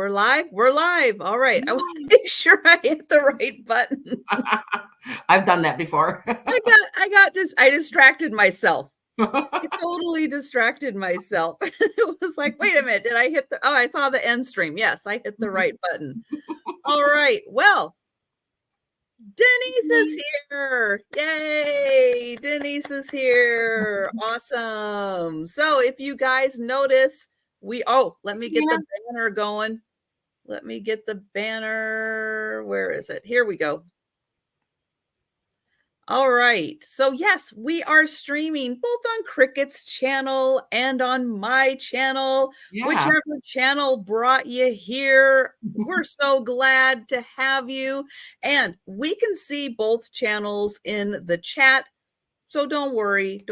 we're live. We're live. All right. I want to make sure I hit the right button. I've done that before. I distracted myself. I totally distracted myself. It was like, wait a minute, did I hit I saw the end stream. Yes, I hit the right button. All right. Well, Denise is here. Yay. Denise is here. Awesome. So if you guys notice, let me get the banner going. Let me get the banner. Where is it? Here we go. All right. So yes, we are streaming both on Cricket's channel and on my channel. Yeah. Whichever channel brought you here, we're so glad to have you. And we can see both channels in the chat. So don't worry.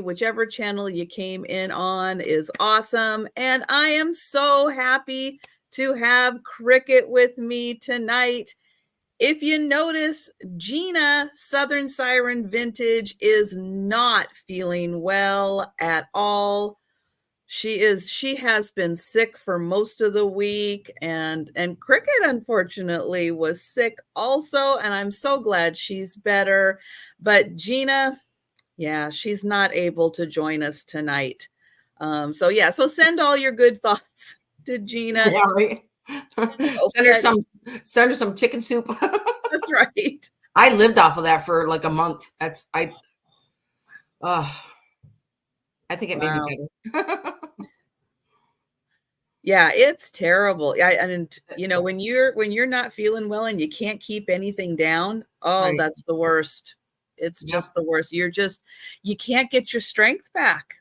Whichever channel you came in on is awesome. And I am so happy to have Cricket with me tonight. If you notice, Gina, Southern Siren Vintage, is not feeling well at all. She has been sick for most of the week, and Cricket, unfortunately, was sick also, and I'm so glad she's better. But Gina, yeah, she's not able to join us tonight. So send all your good thoughts to Gina. Yeah, right. Send her some chicken soup. That's right. I lived off of that for like a month. I think it made me better. Yeah, it's terrible. And when you're not feeling well and you can't keep anything down, right. That's the worst. It's just the worst. You can't get your strength back.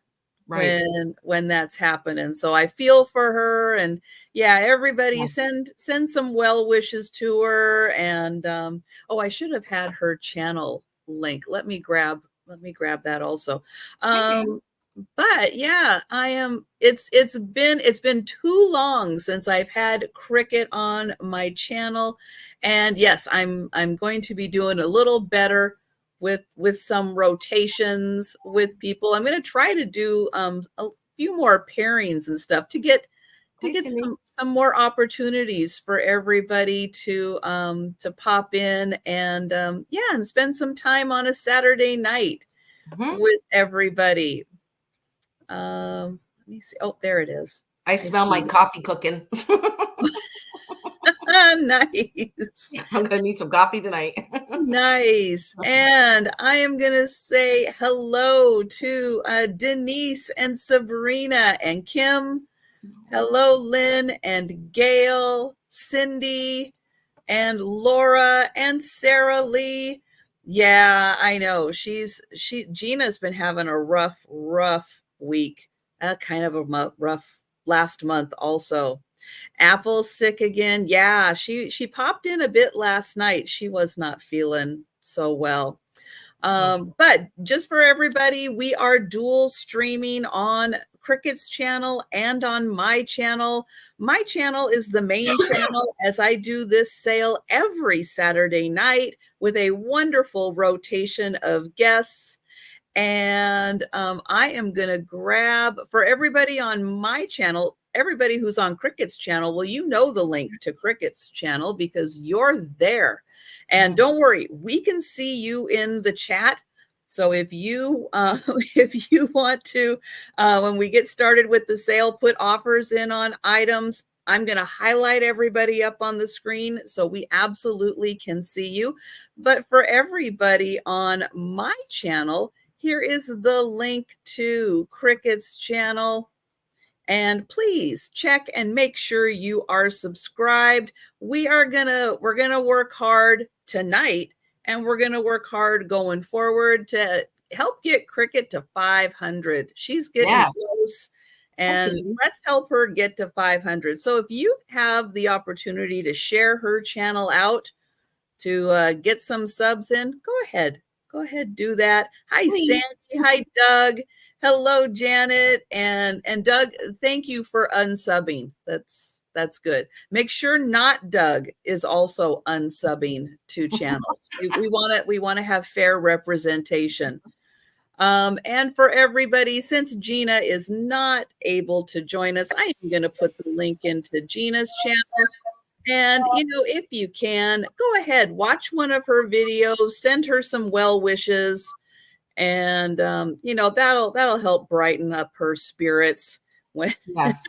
Right. When that's happening. So I feel for her, and everybody send some well wishes to her. And I should have had her channel link. Let me grab that also. But yeah, it's been too long since I've had Cricket on my channel. And yes, I'm going to be doing a little better with some rotations with people. I'm going to try to do a few more pairings and stuff to get some more opportunities for everybody to pop in and and spend some time on a Saturday night with everybody. Let me see. Oh, there it is. I smell my coffee cooking. Nice. I'm gonna need some coffee tonight. Nice. And I am gonna say hello to Denise and Sabrina and Kim. Hello, Lynn and Gail, Cindy and Laura and Sarah Lee. Yeah, I know. Gina's been having a rough week. Kind of a rough last month also. Apple's sick again. Yeah, she popped in a bit last night. She was not feeling so well. But just for everybody, we are dual streaming on Cricket's channel and on my channel. My channel is the main channel, as I do this sale every Saturday night with a wonderful rotation of guests. And I am going to grab for everybody on my channel, everybody who's on Cricket's channel. Well, you know the link to Cricket's channel because you're there. And don't worry, we can see you in the chat. So if you want to, when we get started with the sale, put offers in on items, I'm going to highlight everybody up on the screen so we absolutely can see you. But for everybody on my channel, here is the link to Cricket's channel. And please check and make sure you are subscribed. We're gonna work hard tonight, and we're gonna work hard going forward to help get Cricket to 500. She's getting close, and let's help her get to 500. So if you have the opportunity to share her channel out to get some subs in, go ahead, do that. Hi, Sandy. Hi, Doug. Hello, Janet and Doug. Thank you for unsubbing. That's good. Make sure not Doug is also unsubbing to channels. We want to have fair representation. And for everybody, since Gina is not able to join us, I am going to put the link into Gina's channel. And, if you can, go ahead, watch one of her videos, send her some well wishes, and that'll help brighten up her spirits when Yes.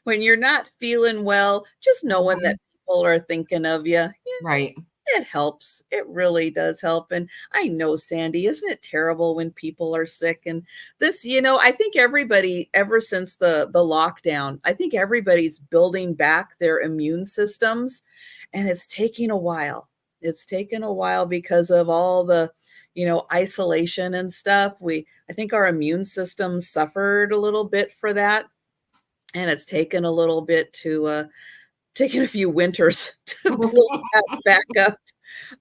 when you're not feeling well. Just knowing that people are thinking of you, Right. it helps. It really does help. And I know, Sandy, isn't it terrible when people are sick? And this, I think everybody, ever since the lockdown, I think everybody's building back their immune systems, and it's taking a while. It's taken a while because of all the, isolation and stuff. I think our immune system suffered a little bit for that. And it's taken a little bit to, taken a few winters to build that back up,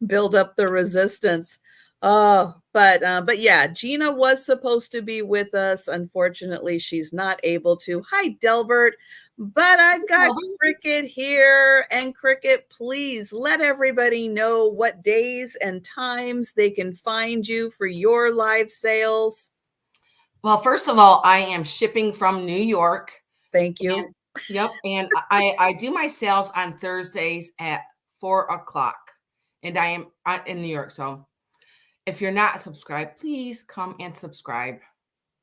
build up the resistance. But yeah, Gina was supposed to be with us. Unfortunately, she's not able to. Hi, Delbert. But I've got Cricket here. And Cricket, please let everybody know what days and times they can find you for your live sales. Well, first of all, I am shipping from New York. Thank you. And, yep. And I do my sales on Thursdays at 4:00. And I am in New York. So if you're not subscribed, please come and subscribe.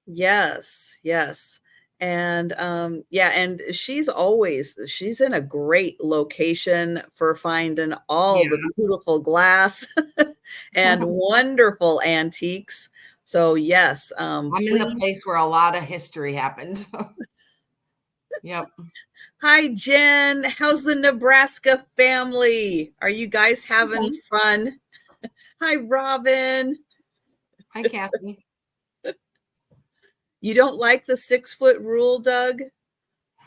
Yes, yes. And and she's in a great location for finding all the beautiful glass and wonderful antiques. So yes, I'm in the place where a lot of history happened. Yep. Hi, Jen. How's the Nebraska family? Are you guys having fun? Hi, Robin. Hi, Kathy. You don't like the 6-foot rule, Doug?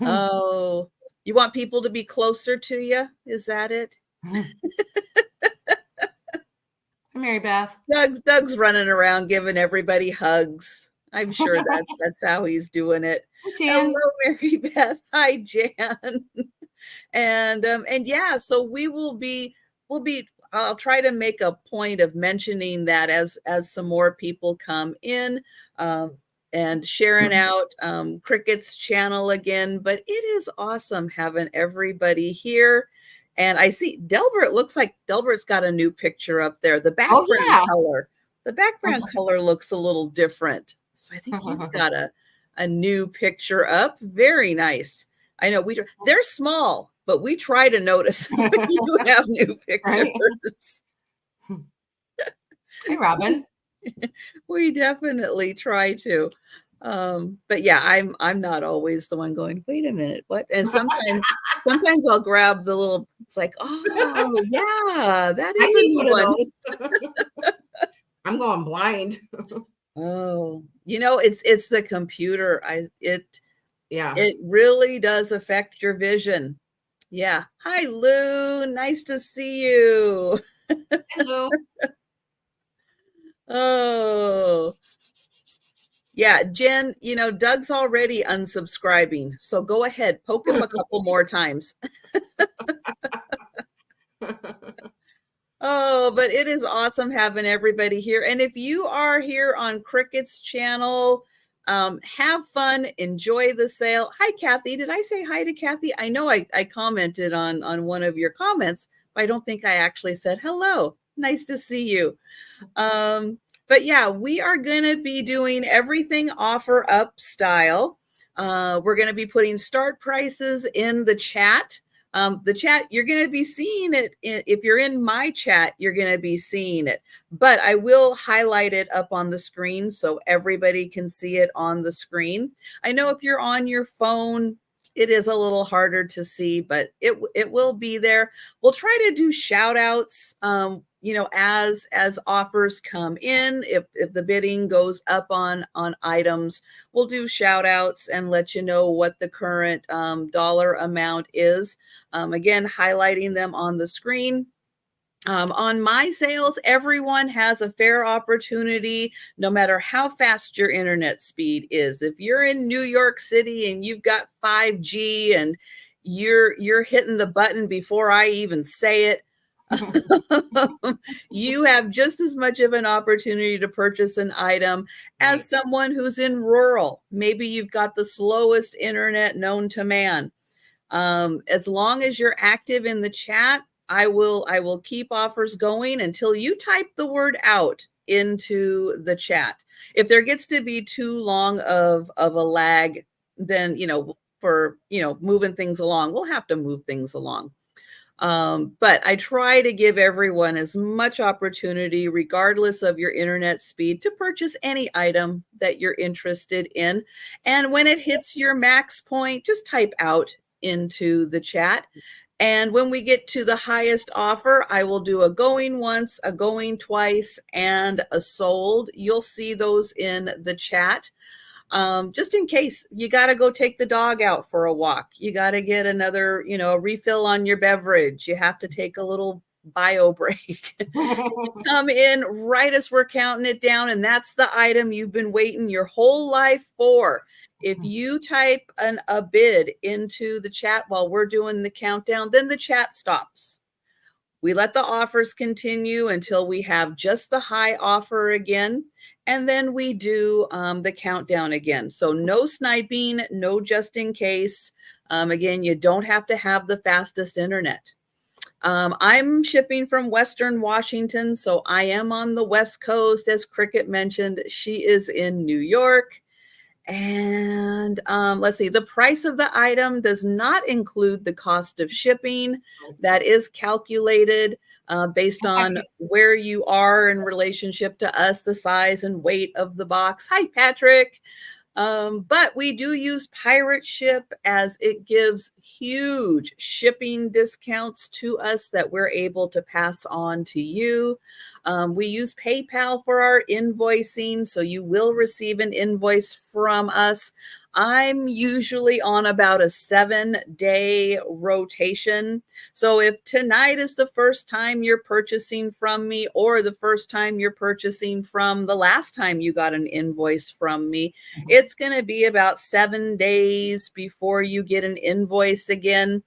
Oh, you want people to be closer to you? Is that it? Hi, Mary Beth. Doug's running around giving everybody hugs. I'm sure that's how he's doing it. Hi, Jan. Hello, Mary Beth. Hi, Jan. And yeah, so we'll be I'll try to make a point of mentioning that as some more people come in, and sharing out Cricket's channel again. But it is awesome having everybody here. And I see Delbert, looks like Delbert's got a new picture up there. The background color. The background color looks a little different. So I think he's got a new picture up. Very nice. I know they're small, but we try to notice when you have new pictures. Right? Hey, Robin. We definitely try to. But yeah, I'm not always the one going, wait a minute, what? And sometimes I'll grab the little, it's like, oh yeah, that is a new one. I'm going blind. Oh, it's the computer. It really does affect your vision. Yeah. Hi, Lou. Nice to see you. Hello. Oh, yeah, Jen, Doug's already unsubscribing. So go ahead, poke him a couple more times. Oh, but it is awesome having everybody here. And if you are here on Cricket's channel, have fun, enjoy the sale. Hi, Kathy. Did I say hi to Kathy? I know I commented on one of your comments, but I don't think I actually said hello. Nice to see you. But yeah, we are going to be doing everything offer up style. We're going to be putting start prices in the chat. The chat, you're going to be seeing it. If you're in my chat, you're going to be seeing it. But I will highlight it up on the screen so everybody can see it on the screen. I know if you're on your phone, it is a little harder to see, but it will be there. We'll try to do shout outs, as offers come in. If the bidding goes up on items, we'll do shout outs and let you know what the current dollar amount is. Again, highlighting them on the screen. On my sales, everyone has a fair opportunity, no matter how fast your internet speed is. If you're in New York City and you've got 5G and you're hitting the button before I even say it, you have just as much of an opportunity to purchase an item Right. as someone who's in rural. Maybe you've got the slowest internet known to man. As long as you're active in the chat, I will keep offers going until you type the word out into the chat. If there gets to be too long of a lag, then for moving things along, we'll have to move things along. But I try to give everyone as much opportunity, regardless of your internet speed, to purchase any item that you're interested in. And when it hits your max point, just type out into the chat. And when we get to the highest offer, I will do a going once, a going twice, and a sold. You'll see those in the chat. Just in case you got to go take the dog out for a walk, you got to get another, refill on your beverage, you have to take a little bio break. Come in right as we're counting it down, and that's the item you've been waiting your whole life for. If you type a bid into the chat while we're doing the countdown, then the chat stops. We let the offers continue until we have just the high offer again, and then we do the countdown again. So no sniping, no just in case. Again, you don't have to have the fastest internet. I'm shipping from Western Washington, so I am on the West Coast. As Cricket mentioned, she is in New York. And let's see, the price of the item does not include the cost of shipping. That is calculated based on where you are in relationship to us, the size and weight of the box. Hi, Patrick. But we do use Pirate Ship, as it gives huge shipping discounts to us that we're able to pass on to you. We use PayPal for our invoicing, so you will receive an invoice from us. I'm usually on about a 7-day rotation. So if tonight is the first time you're purchasing from me, or the first time you're purchasing from the last time you got an invoice from me, it's going to be about 7 days before you get an invoice again.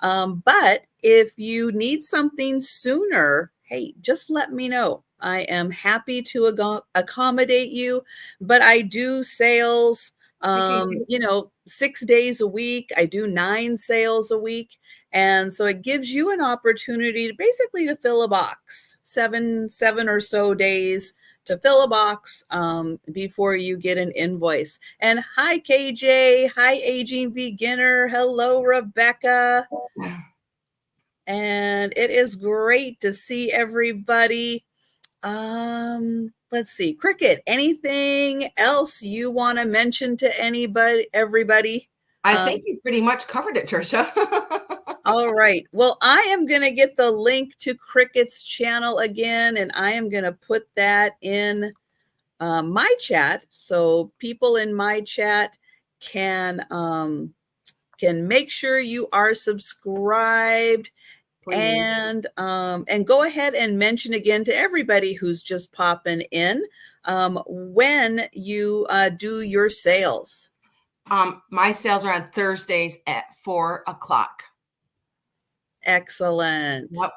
But if you need something sooner, hey, just let me know. I am happy to accommodate you, but I do sales, 6 days a week. I do 9 sales a week. And so it gives you an opportunity to basically to fill a box, seven or so days to fill a box before you get an invoice. And hi, KJ. Hi, Aging Beginner. Hello, Rebecca. And it is great to see everybody. Let's see. Cricket, anything else you want to mention to everybody? I think you pretty much covered it, Trisha. All right. Well, I am going to get the link to Cricket's channel again, and I am going to put that in my chat, so people in my chat can make sure you are subscribed. Please. And go ahead and mention again to everybody who's just popping in when you do your sales. My sales are on Thursdays at 4:00. Excellent. Yep.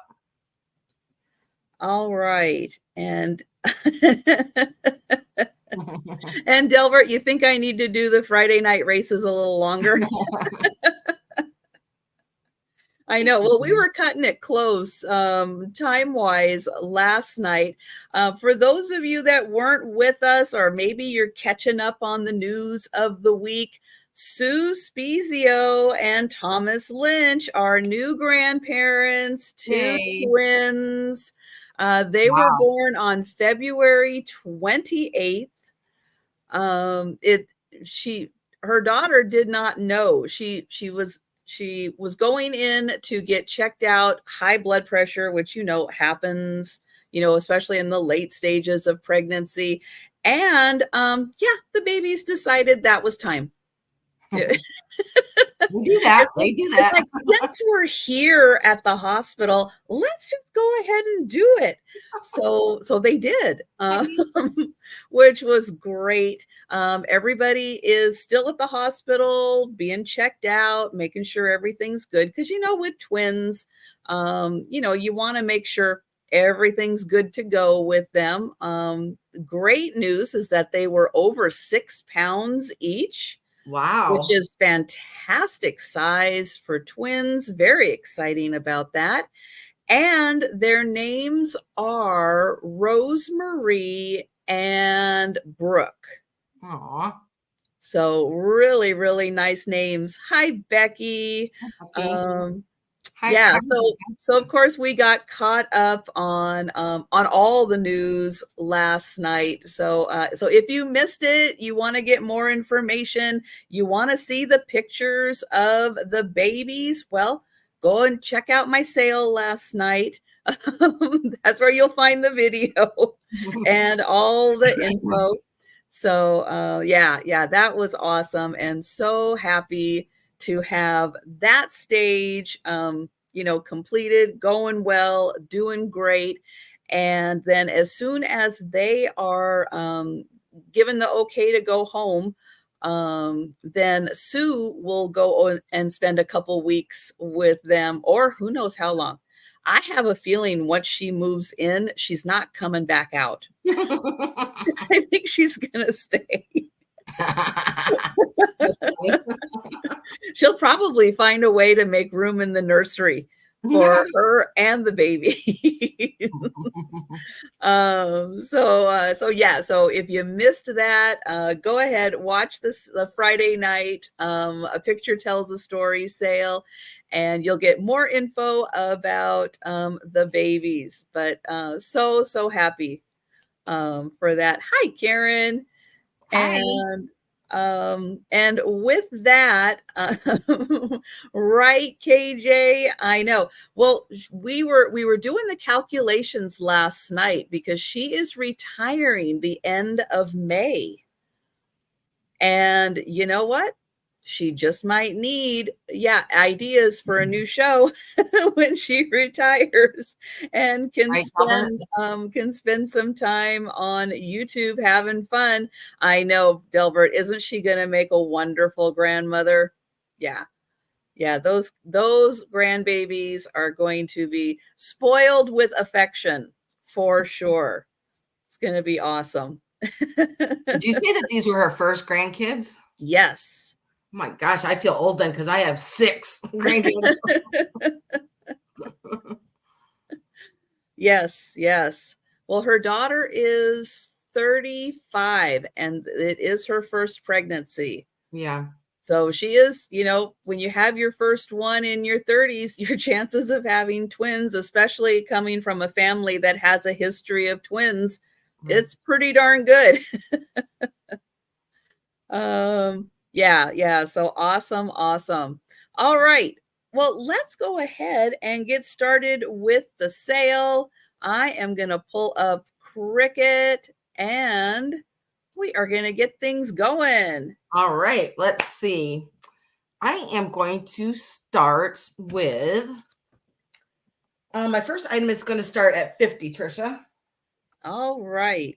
All right. And and Delbert, you think I need to do the Friday night races a little longer? I know. Well, we were cutting it close time-wise last night. For those of you that weren't with us, or maybe you're catching up on the news of the week, Sue Spezio and Thomas Lynch are new grandparents, 2 twins. They were born on February 28th. Her daughter did not know. She was going in to get checked out, high blood pressure, which happens, especially in the late stages of pregnancy. And the babies decided that was time. They do that. It's like, since we're here at the hospital, let's just go ahead and do it. So they did, which was great. Everybody is still at the hospital, being checked out, making sure everything's good. Because with twins, you want to make sure everything's good to go with them. Great news is that they were over 6 pounds each, which Wow. is fantastic size for twins. Very exciting about that. And their names are Rosemary and Brooke. Aw. So really, really nice names. Hi, Becky. Okay. Um, Hi. yeah, Hi. so of course we got caught up on all the news last night. So if you missed it, you want to get more information, you want to see the pictures of the babies, well, go and check out my sale last night. That's where you'll find the video and all the info. So yeah, that was awesome, and so happy to have that stage, completed, going well, doing great. And then as soon as they are given the okay to go home, then Sue will go and spend a couple weeks with them, or who knows how long. I have a feeling once she moves in, she's not coming back out. I think she's gonna stay. That's funny. She'll probably find a way to make room in the nursery for her and the baby. So yeah, so if you missed that, go ahead, watch the Friday night A Picture Tells a Story sale, and you'll get more info about the babies. But so happy for that. Hi, Karen. Hi. And with that, right, KJ, I know. Well, we were doing the calculations last night because she is retiring the end of May. And you know what? She just might need, ideas for a new show when she retires and Right, Delbert? can spend some time on YouTube having fun. I know, Delbert, isn't she going to make a wonderful grandmother? Yeah. Yeah, those grandbabies are going to be spoiled with affection for sure. It's going to be awesome. Did you say that these were her first grandkids? Yes. Oh my gosh, I feel old then because I have 6 grandkids. Yes. Well, her daughter is 35 and it is her first pregnancy. Yeah. So she is, when you have your first one in your 30s, your chances of having twins, especially coming from a family that has a history of twins, it's pretty darn good. Yeah. So awesome. All right. Well, let's go ahead and get started with the sale. I am going to pull up Cricut and we are going to get things going. All right, let's see. I am going to start with my first item is going to start at 50, Trisha. All right.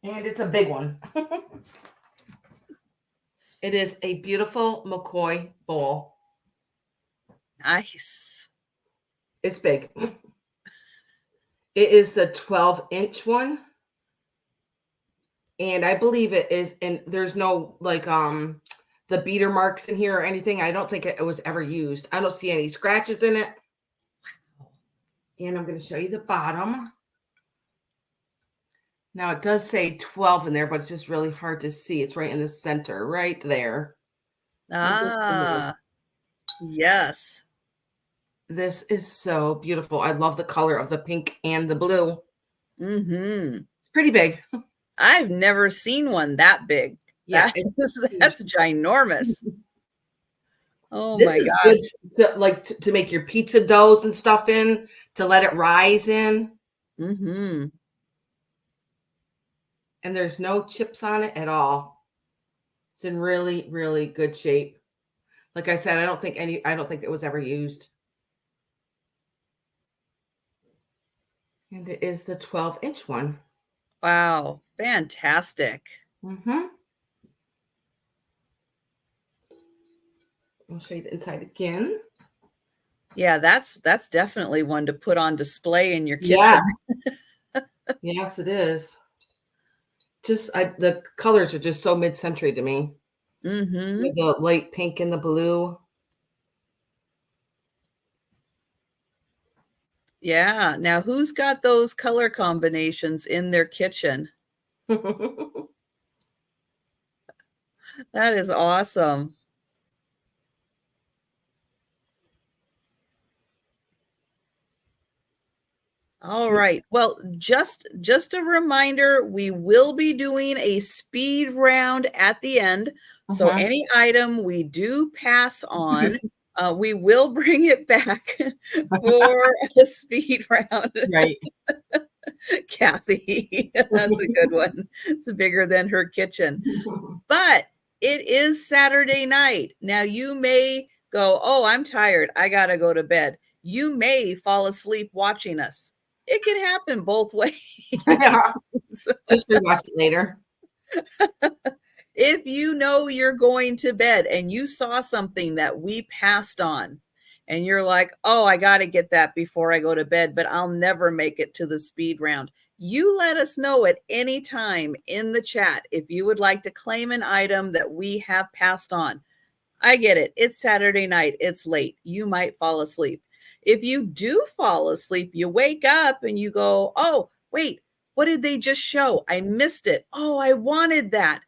And it's a big one. It is a beautiful McCoy bowl. Nice. It's big. It is the 12-inch one. And I believe it is, and there's no the beater marks in here or anything. I don't think it was ever used. I don't see any scratches in it. And I'm going to show you the bottom. Now it does say 12 in there, but it's just really hard to see. It's right in the center, right there. Yes. This is so beautiful. I love the color of the pink and the blue. Mm-hmm. It's pretty big. I've never seen one that big. Yeah, That's ginormous. Oh this my is gosh. good to make your pizza doughs and stuff in, to let it rise in. Mm-hmm. And there's no chips on it at all. It's in really, really good shape. Like I said, I don't think it was ever used. And it is the 12-inch one. Wow, fantastic. Mm-hmm. I'll show you the inside again. Yeah, that's definitely one to put on display in your kitchen. Yes. Yes, it is. Just the colors are just so mid-century to me. Mm-hmm. With the light pink and the blue. Yeah. Now, who's got those color combinations in their kitchen? That is awesome. All right. Well, just a reminder, we will be doing a speed round at the end. So Uh-huh. any item we do pass on, we will bring it back for a speed round. Right. Kathy, that's a good one. It's bigger than her kitchen. But it is Saturday night. Now you may go, "Oh, I'm tired. I got to go to bed." You may fall asleep watching us. It can happen both ways. Yeah. Just rewatch it later. If you know you're going to bed and you saw something that we passed on and you're like, "Oh, I got to get that before I go to bed, but I'll never make it to the speed round." You let us know at any time in the chat if you would like to claim an item that we have passed on. I get it. It's Saturday night. It's late. You might fall asleep. If you do fall asleep, you wake up and you go, "Oh, wait, what did they just show? I missed it. Oh, I wanted that."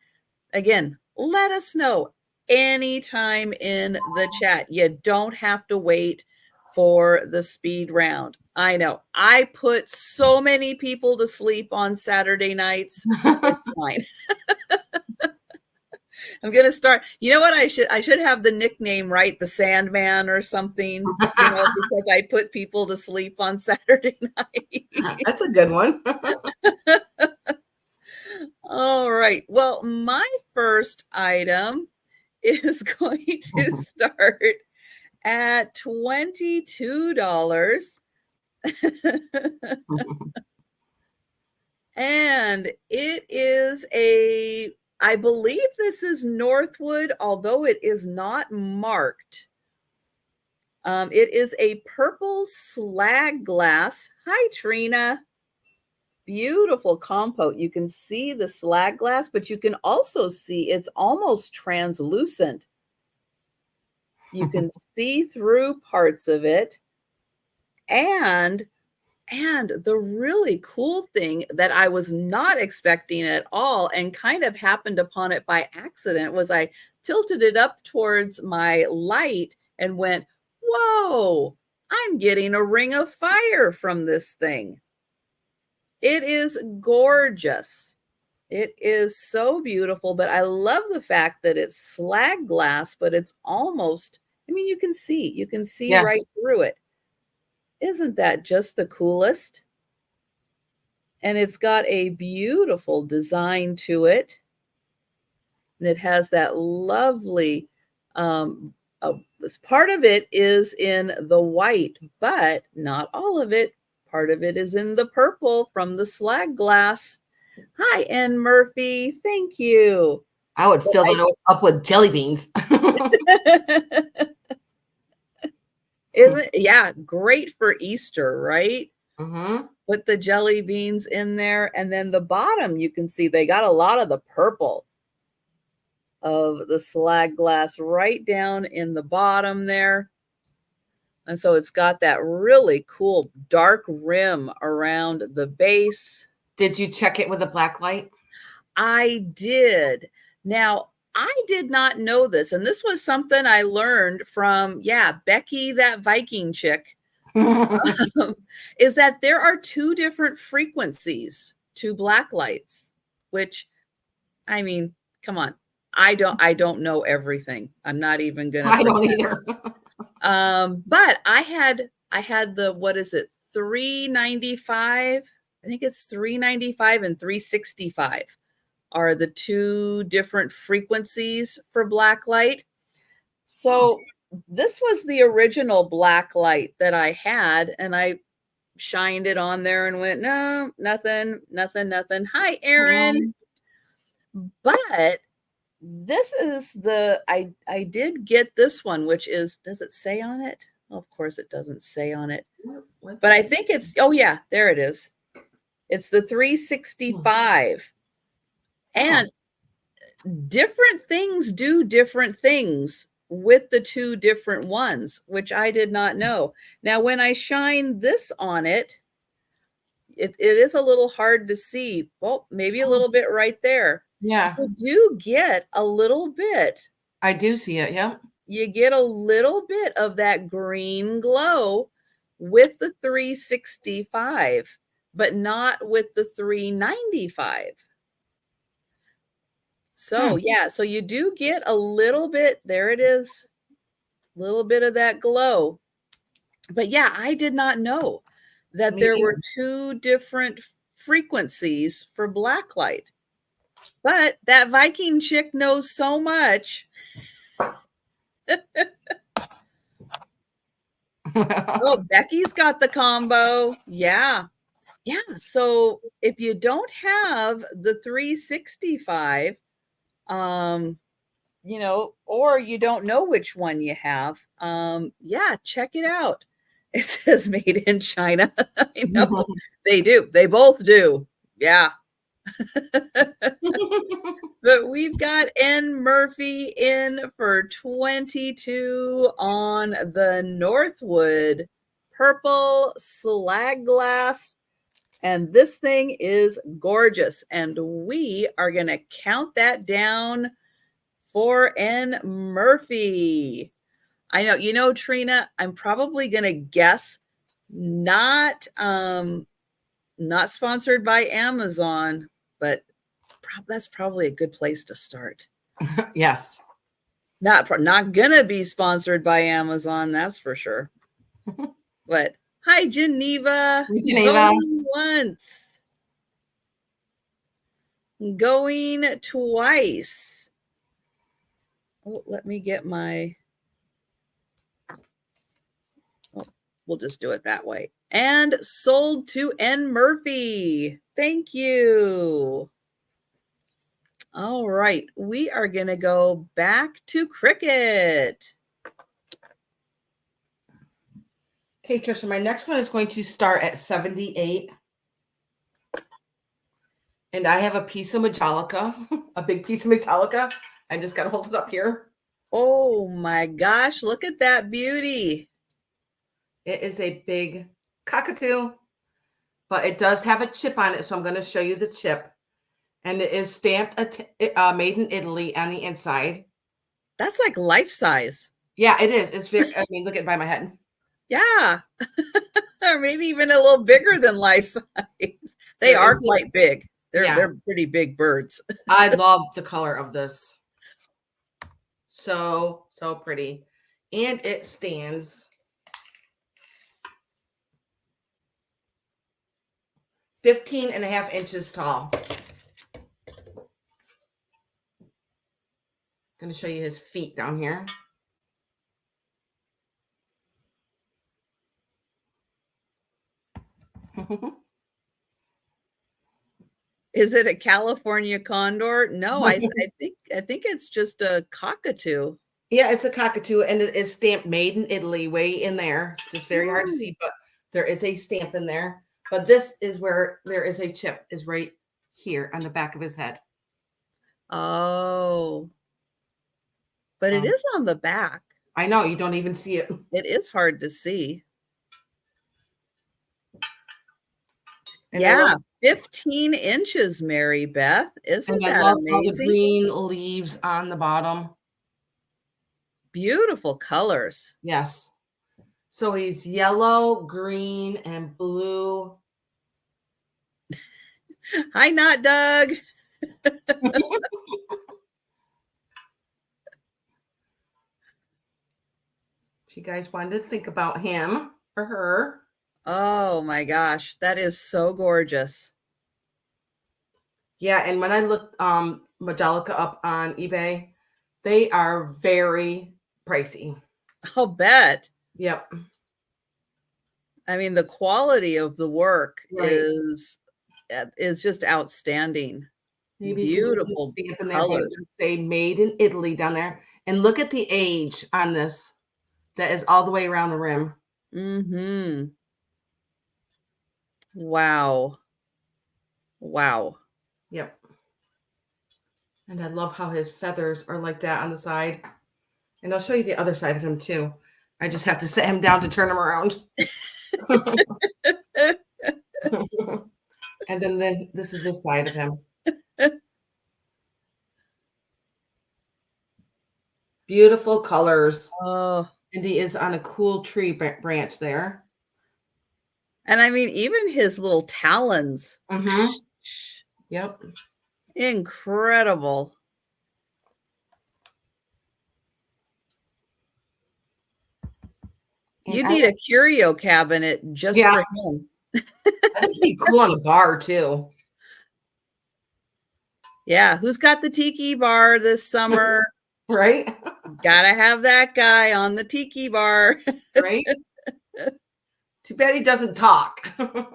Again, let us know anytime in the chat. You don't have to wait for the speed round. I know I put so many people to sleep on Saturday nights. It's fine. I'm gonna start. You know what? I should have the nickname right, the Sandman or something. Because I put people to sleep on Saturday night. That's a good one. All right. Well, my first item is going to start at $22. And it is I believe this is Northwood, although it is not marked. It is a purple slag glass. Hi, Trina. Beautiful compote. You can see the slag glass, but you can also see it's almost translucent. You can see through parts of it. And the really cool thing that I was not expecting at all and kind of happened upon it by accident was I tilted it up towards my light and went, "Whoa, I'm getting a ring of fire from this thing." It is gorgeous. It is so beautiful, but I love the fact that it's slag glass, but it's almost, I mean, you can see Yes. right through it. Isn't that just the coolest? And it's got a beautiful design to it. And it has that lovely, this part of it is in the white, but not all of it. Part of it is in the purple from the slag glass. Hi, Ann Murphy. Thank you. I would fill that up with jelly beans. Isn't, yeah, great for Easter, right? Mm-hmm. Put the jelly beans in there. And then the bottom, you can see they got a lot of the purple of the slag glass right down in the bottom there. And so it's got that really cool dark rim around the base. Did you check it with a black light? I did. Now, I did not know this, and this was something I learned from, Becky, that Viking chick, is that there are two different frequencies to black lights, which, I mean, come on. I don't know everything. I'm not even gonna I don't pretend. either. But I had the, what is it, 395? I think it's 395 and 365 are the two different frequencies for black light. So this was the original black light that I had, and I shined it on there and went, "No, nothing, nothing, nothing." Hi, Aaron. But this is I did get this one, which is, does it say on it? Well, of course, it doesn't say on it, What? but I think it's, oh yeah, there it is. It's the 365. Oh. And different things do different things with the two different ones, which I did not know. Now, when I shine this on it, it is a little hard to see. Well, maybe a little bit right there. Yeah, You do get a little bit. I do see it. Yep. You get a little bit of that green glow with the 365, but not with the 395. So, yeah, so you do get a little bit, there it is, a little bit of that glow. But yeah, I did not know that Me there were either. two different frequencies for blacklight. But that Viking chick knows so much. Oh, Becky's got the combo. Yeah. Yeah. So if you don't have the 365, or you don't know which one you have, yeah, check it out. It says made in China. I know they do. They both do. Yeah. But we've got N. Murphy in for 22 on the Northwood purple slag glass. And this thing is gorgeous. And we are going to count that down for N. Murphy. I know, Trina, I'm probably going to guess not sponsored by Amazon, but that's probably a good place to start. Yes. Not gonna be sponsored by Amazon, that's for sure. But hi, Geneva. Hey, Geneva. Going once. Going twice. Oh, let me get my. Oh, we'll just do it that way. And sold to N. Murphy. Thank you. All right, we are going to go back to cricket. Okay, Trisha, my next one is going to start at 78. And I have a piece of Metallica, a big piece of Metallica. I just got to hold it up here. Oh my gosh, look at that beauty. It is a big cockatoo, but it does have a chip on it, so I'm going to show you the chip. And it is stamped made in Italy on the inside. That's like life size. Yeah, it is. It's very, I mean, look at it by my head. Yeah. Or maybe even a little bigger than life size. They are quite big. They're pretty big birds. I love the color of this. So pretty. And it stands 15.5 inches tall. Going to show you his feet down here. Is it a California condor? No, I think it's just a cockatoo. Yeah, it's a cockatoo, and it is stamped made in Italy way in there. It's just very hard to see, but there is a stamp in there. But this is where there is a chip, is right here on the back of his head. Oh. But it is on the back. I know, you don't even see it. It is hard to see. And yeah, 15 inches, Mary Beth. Isn't that amazing? All the green leaves on the bottom. Beautiful colors. Yes. So he's yellow, green, and blue. Hi, Not Doug. If you guys wanted to think about him or her. Oh my gosh, that is so gorgeous. Yeah, and when I looked Majolica up on eBay, they are very pricey. I'll bet. Yep. I mean, the quality of the work is just outstanding. Maybe beautiful colors. Say made in Italy down there. And look at the age on this. that is all the way around the rim. Mm-hmm. Wow. Wow. Yep. And I love how his feathers are like that on the side. And I'll show you the other side of him too. I just have to set him down to turn him around. And then this is this side of him. Beautiful colors. Oh. And he is on a cool tree branch there. And I mean, even his little talons. Mm-hmm. Yep. Incredible. And You need a curio cabinet just for him. That'd be cool on a bar too. Yeah. Who's got the tiki bar this summer? Right? Gotta have that guy on the tiki bar. Right? Too bad he doesn't talk.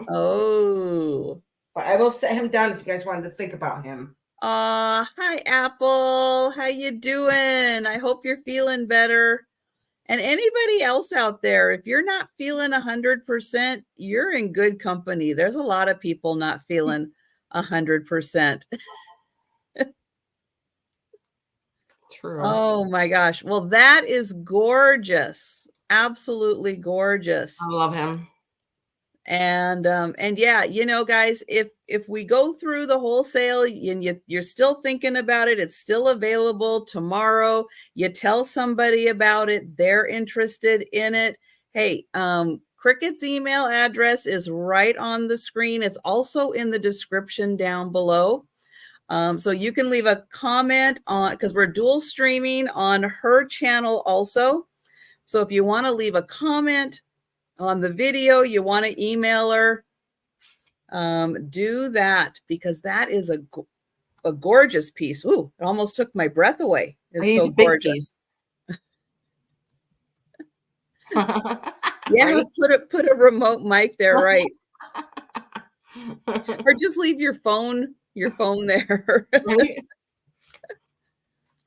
Oh. But I will set him down if you guys wanted to think about him. Hi Apple. How you doing? I hope you're feeling better. And anybody else out there, if you're not feeling 100%, you're in good company. There's a lot of people not feeling 100%. True. Oh my gosh. Well, that is gorgeous. Absolutely gorgeous. I love him. And yeah, you know, guys, if we go through the wholesale and you're still thinking about it, it's still available tomorrow. You tell somebody about it, they're interested in it. Hey, Cricut's email address is right on the screen. It's also in the description down below. So you can leave a comment on, because we're dual streaming on her channel also. So if you want to leave a comment on the video, you want to email her, do that, because that is a gorgeous piece. Ooh, it almost took my breath away. It's so gorgeous. Yeah, right? Put a remote mic there, right? Or just leave your phone there. Right?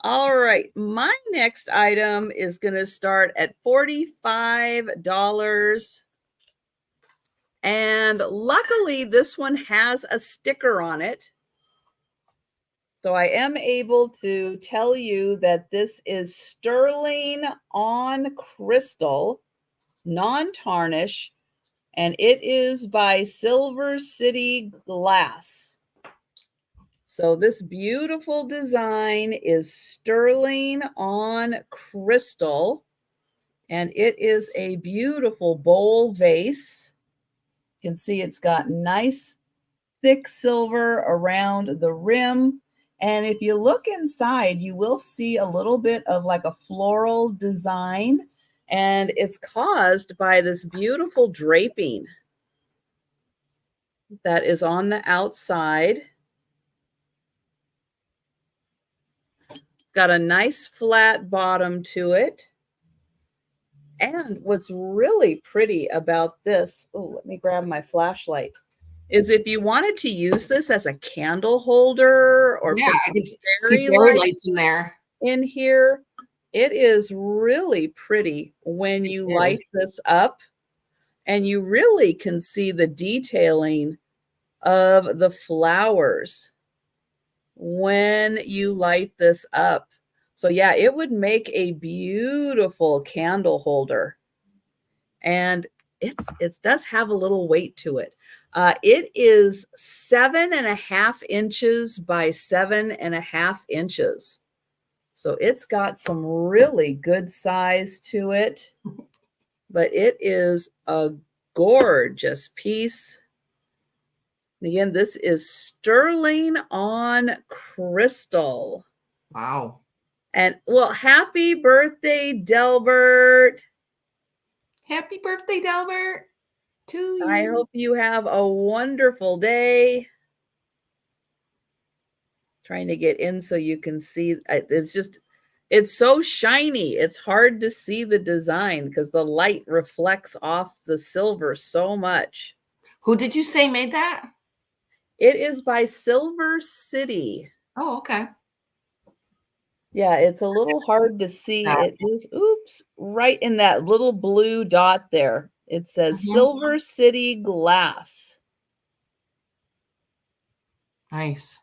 All right, my next item is going to start at $45. And luckily, this one has a sticker on it. So I am able to tell you that this is sterling on crystal, non-tarnish, and it is by Silver City Glass. So this beautiful design is sterling on crystal, and it is a beautiful bowl vase. You can see it's got nice thick silver around the rim. And if you look inside, you will see a little bit of like a floral design, and it's caused by this beautiful draping that is on the outside. It's got a nice flat bottom to it. And what's really pretty about this, oh, let me grab my flashlight, is if you wanted to use this as a candle holder or yeah, put I can see fairy lights in there. In here, it is really pretty when you light this up, and you really can see the detailing of the flowers when you light this up. So yeah, it would make a beautiful candle holder. And it does have a little weight to it. It is 7.5 inches by 7.5 inches. So it's got some really good size to it, but it is a gorgeous piece. Again, this is sterling on crystal. Wow. And well, happy birthday, Delbert. Happy birthday, Delbert, to you. I hope you have a wonderful day. Trying to get in so you can see. It's so shiny. It's hard to see the design because the light reflects off the silver so much. Who did you say made that? It is by Silver City. Oh, okay. Yeah, it's a little hard to see. That. It is, oops, right in that little blue dot there. It says Mhm. Silver City Glass. Nice.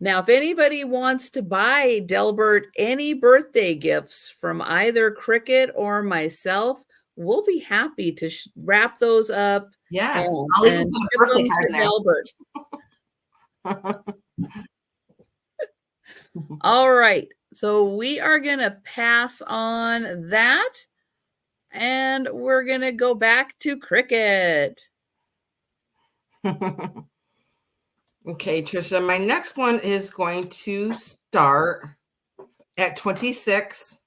Now, if anybody wants to buy Delbert any birthday gifts from either Cricket or myself, we'll be happy to wrap those up Yes. and, I'll even and put a ship birthday them card to in there. Delbert. All right. So we are going to pass on that and we're going to go back to Cricket. Okay, Trisha, my next one is going to start at 26.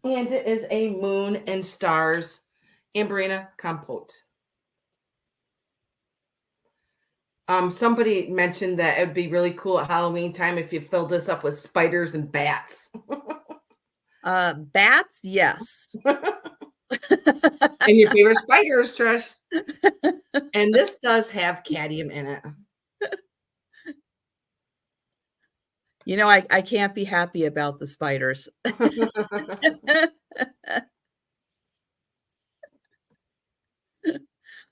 And it is a Moon and Stars Amberina compote. Somebody mentioned that it would be really cool at Halloween time if you filled this up with spiders and bats. Bats, yes. And your favorite spiders, Trish. And this does have cadmium in it. You know, I can't be happy about the spiders.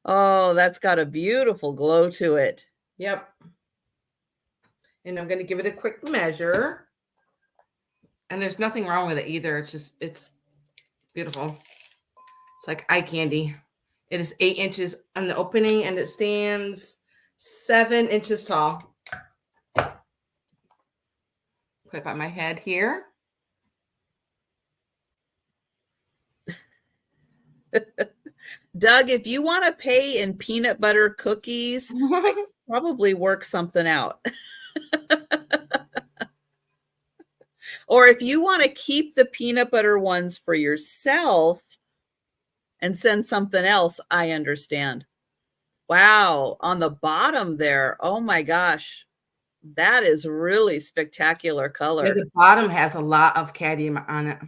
Oh, that's got a beautiful glow to it. Yep. And I'm going to give it a quick measure. And there's nothing wrong with it either. It's beautiful. It's like eye candy. It is 8 inches on the opening and it stands 7 inches tall. Put it by my head here. Doug, if you want to pay in peanut butter cookies, I can probably work something out. Or if you want to keep the peanut butter ones for yourself and send something else, I understand. Wow, on the bottom there, oh my gosh, that is really spectacular Yeah, color. the bottom has a lot of cadmium on it.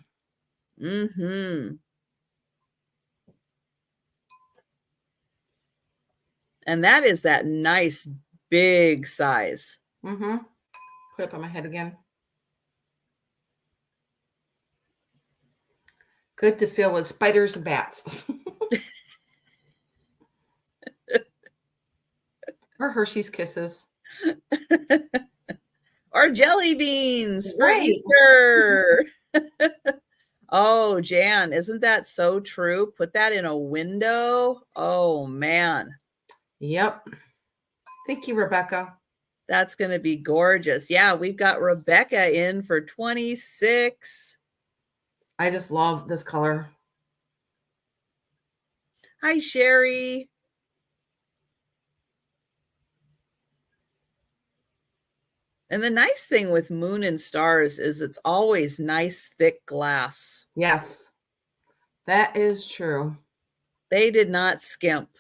Mm-hmm. And that is that nice big size. Mm-hmm. Put it up on my head again. Good to fill with spiders and bats. Or Hershey's Kisses. Or jelly beans for Right. Easter. Oh, Jan, isn't that so true? Put that in a window. Oh, man. Yep. Thank you, Rebecca. That's going to be gorgeous. Yeah, we've got Rebecca in for 26. I just love this color. Hi, Sherry. And the nice thing with Moon and Stars is it's always nice, thick glass. Yes, that is true. They did not skimp.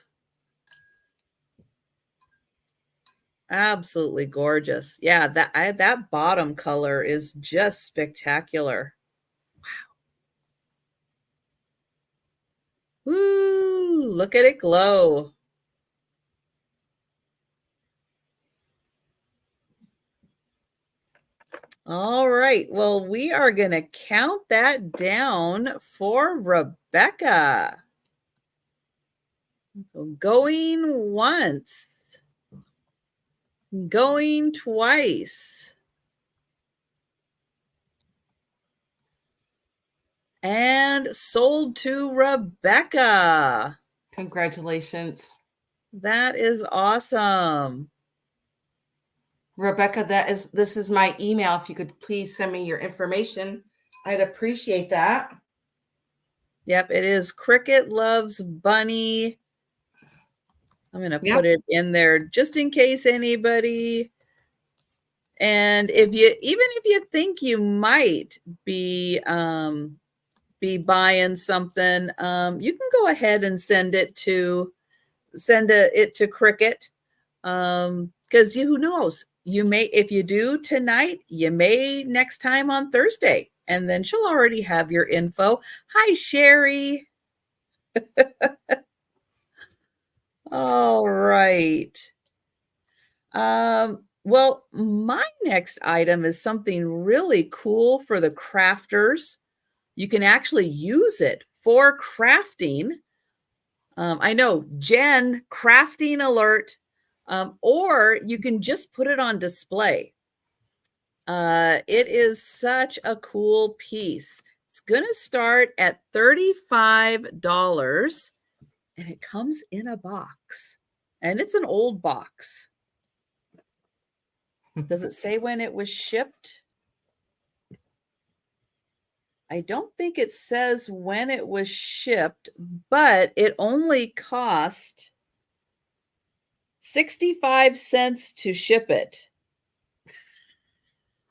Absolutely gorgeous. Yeah, that bottom color is just spectacular. Wow. Woo, look at it glow. All right. Well, we are going to count that down for Rebecca. So going once, going twice, and sold to Rebecca. Congratulations. That is awesome. Rebecca, this is my email. If you could please send me your information, I'd appreciate that. Yep, it is Cricket Loves Bunny. I'm going to put it in there just in case anybody. And even if you think you might be buying something, you can go ahead and send it to Cricket. Because who knows? You may, if you do tonight, you may next time on Thursday, and then she'll already have your info. Hi, Sherry. All right. Well, my next item is something really cool for the crafters. You can actually use it for crafting. I know, Jen, crafting alert, or you can just put it on display. It is such a cool piece. It's going to start at $35 and it comes in a box. And it's an old box. Does it say when it was shipped? I don't think it says when it was shipped, but it only cost 65 cents to ship it.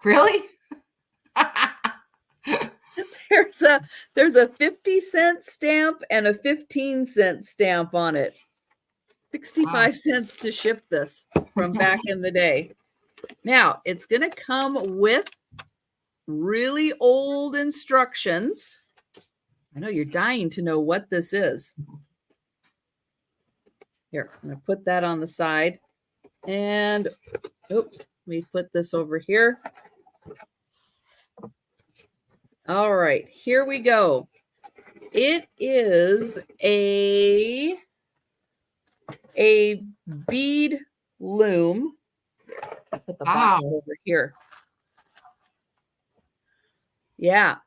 Really? There's a 50-cent stamp and a 15-cent stamp on it. 65 cents to ship this from back in the day. Now, it's going to come with really old instructions. I know you're dying to know what this is. Here, I'm going to put that on the side. And, oops, let me put this over here. All right, here we go. It is a bead loom. I'll put the box over here. Yeah.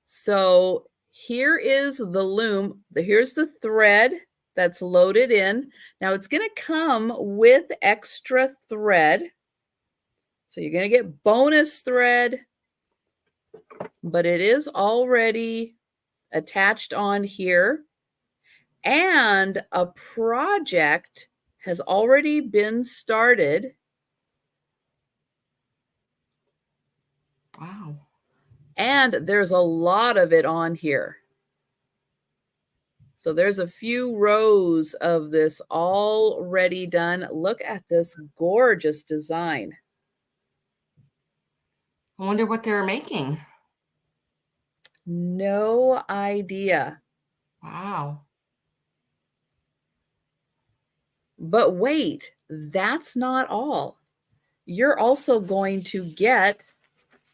So here is the loom. Here's the thread that's loaded in. Now it's going to come with extra thread. So you're going to get bonus thread, but it is already attached on here. And a project has already been started. Wow. And there's a lot of it on here. So there's a few rows of this already done. Look at this gorgeous design. I wonder what they're making. No idea. Wow. But wait, that's not all. You're also going to get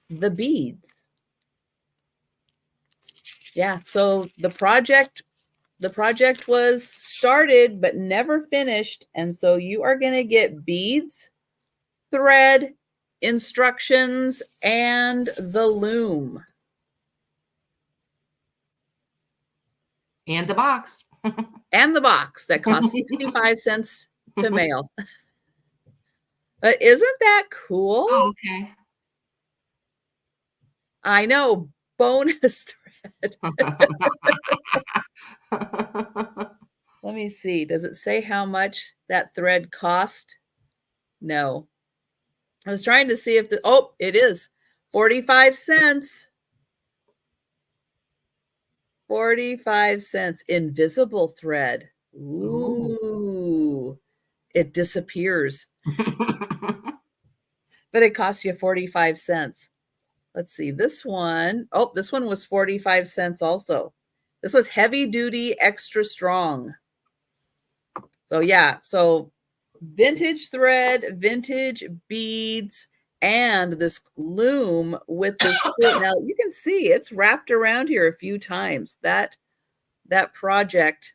the beads. Yeah, so the project was started but never finished, and so you are going to get beads, thread, instructions, and the loom. And the box. And the box that costs 65 cents to mail. But isn't that cool? Oh, okay. I know, bonus thread. Let me see. Does it say how much that thread cost? No. I was trying to see if it is 45 cents. 45 cents. Invisible thread. Ooh. It disappears. But it costs you 45 cents. Let's see. This one was 45 cents also. This was heavy duty, extra strong. So yeah, so vintage thread, vintage beads, and this loom with this. Now you can see it's wrapped around here a few times, that project.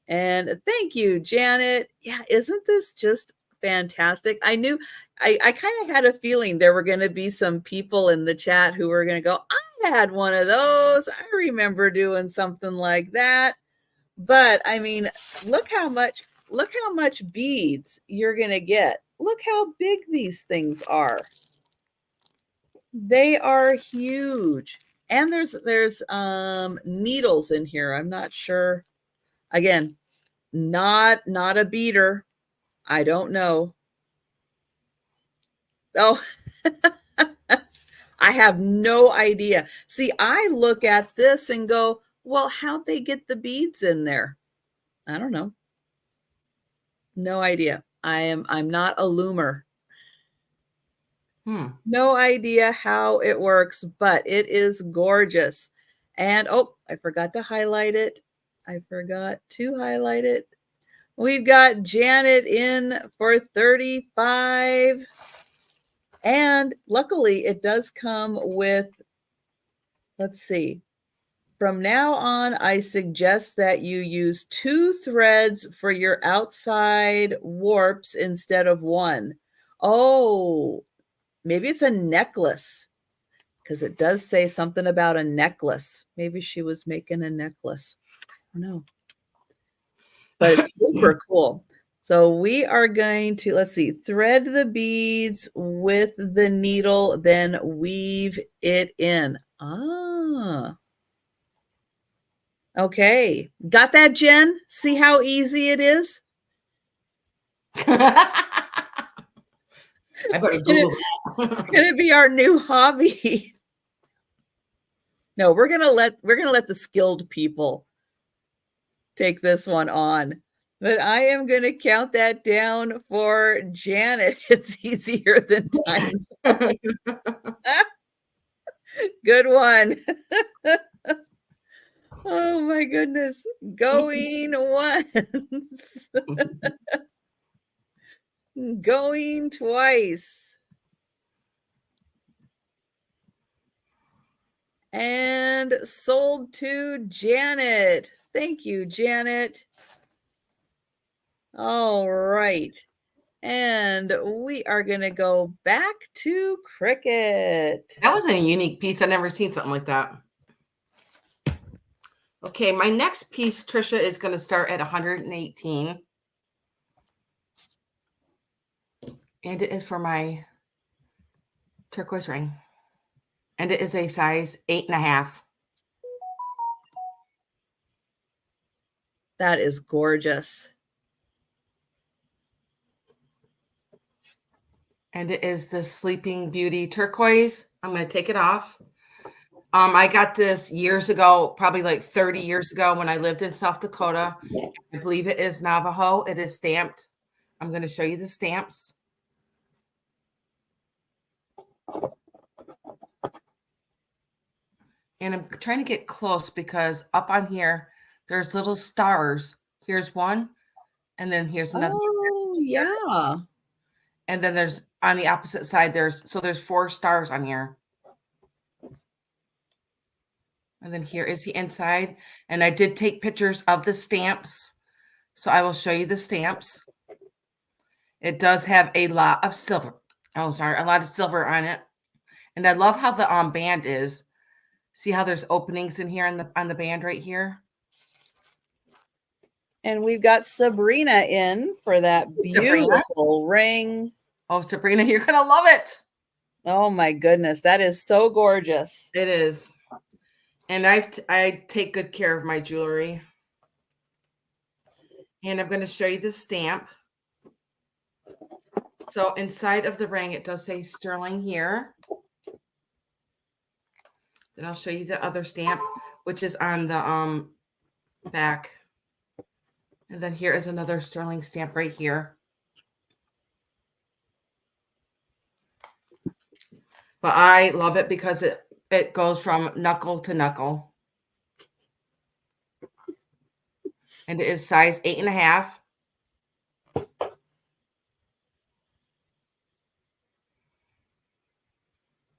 And thank you, Janet. Yeah, isn't this just fantastic? I knew, I kind of had a feeling there were going to be some people in the chat who were going to go, I had one of those. I remember doing something like that. But I mean, look how much beads you're going to get. Look how big these things are. They are huge. And there's needles in here. I'm not sure. Again, not a beater. I don't know. Oh, I have no idea. See, I look at this and go, well, how'd they get the beads in there? I don't know. No idea. I'm not a loomer. No idea how it works, but it is gorgeous. And I forgot to highlight it. We've got Janet in for 35. And luckily, it does come with, let's see. From now on, I suggest that you use 2 threads for your outside warps instead of 1. Oh, maybe it's a necklace, because it does say something about a necklace. Maybe she was making a necklace. I don't know. But it's super cool. So we are going to, let's see, thread the beads with the needle, then weave it in. Ah. Okay. Got that, Jen? See how easy it is? I better Google that. It's gonna be our new hobby. No, we're gonna let the skilled people take this one on. But I am going to count that down for Janet. It's easier than times. Good one. Oh my goodness. Going once. Going twice. And sold to Janet. Thank you, Janet. All right. And we are going to go back to Cricket. That was a unique piece. I've never seen something like that. Okay, my next piece, Trisha, is going to start at 118. And it is for my turquoise ring. And it is a size 8.5. That is gorgeous. And it is the Sleeping Beauty turquoise. I'm going to take it off. I got this years ago, probably like 30 years ago when I lived in South Dakota. I believe it is Navajo. It is stamped. I'm going to show you the stamps. And I'm trying to get close because up on here, there's little stars. Here's one, and then here's another. Oh, yeah. And then there's on the opposite side, there's 4 stars on here. And then here is the inside. And I did take pictures of the stamps. So I will show you the stamps. It does have a lot of silver. Oh, sorry, a lot of silver on it. And I love how the band is. See how there's openings in here on the band right here? And we've got Sabrina in for that beautiful ring. Oh, Sabrina, you're going to love it. Oh my goodness, that is so gorgeous. It is. And I take good care of my jewelry. And I'm going to show you the stamp. So inside of the ring, it does say sterling here. Then I'll show you the other stamp, which is on the back. And then here is another sterling stamp right here. But I love it because it goes from knuckle to knuckle. And it is size 8.5.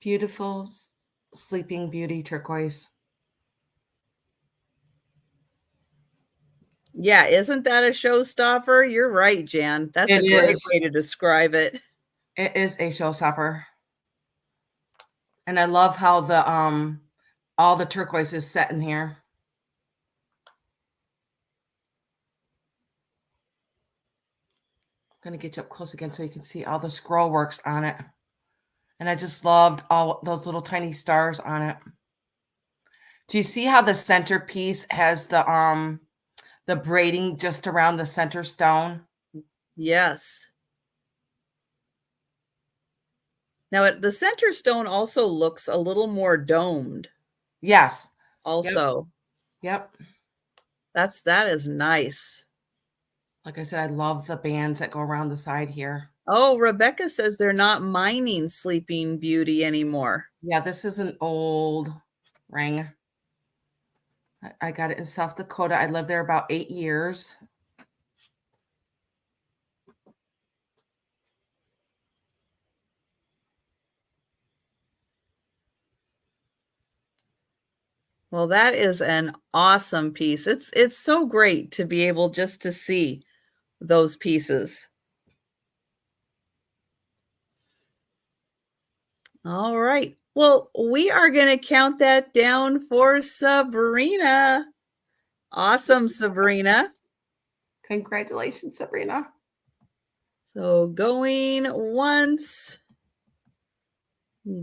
Beautiful Sleeping Beauty turquoise. Yeah, isn't that a showstopper? You're right, Jan. That's a great way to describe it. It is a showstopper. And I love how the all the turquoise is set in here. I'm going to get you up close again so you can see all the scroll works on it. And I just loved all those little tiny stars on it. Do you see how the centerpiece has the braiding just around the center stone? Yes. Now, the center stone also looks a little more domed. Yes. Also. Yep. That is nice. Like I said, I love the bands that go around the side here. Oh, Rebecca says they're not mining Sleeping Beauty anymore. Yeah, this is an old ring. I got it in South Dakota. I lived there about 8 years. Well, that is an awesome piece. It's so great to be able just to see those pieces. All right. Well, we are going to count that down for Sabrina. Awesome, Sabrina. Congratulations, Sabrina. So going once,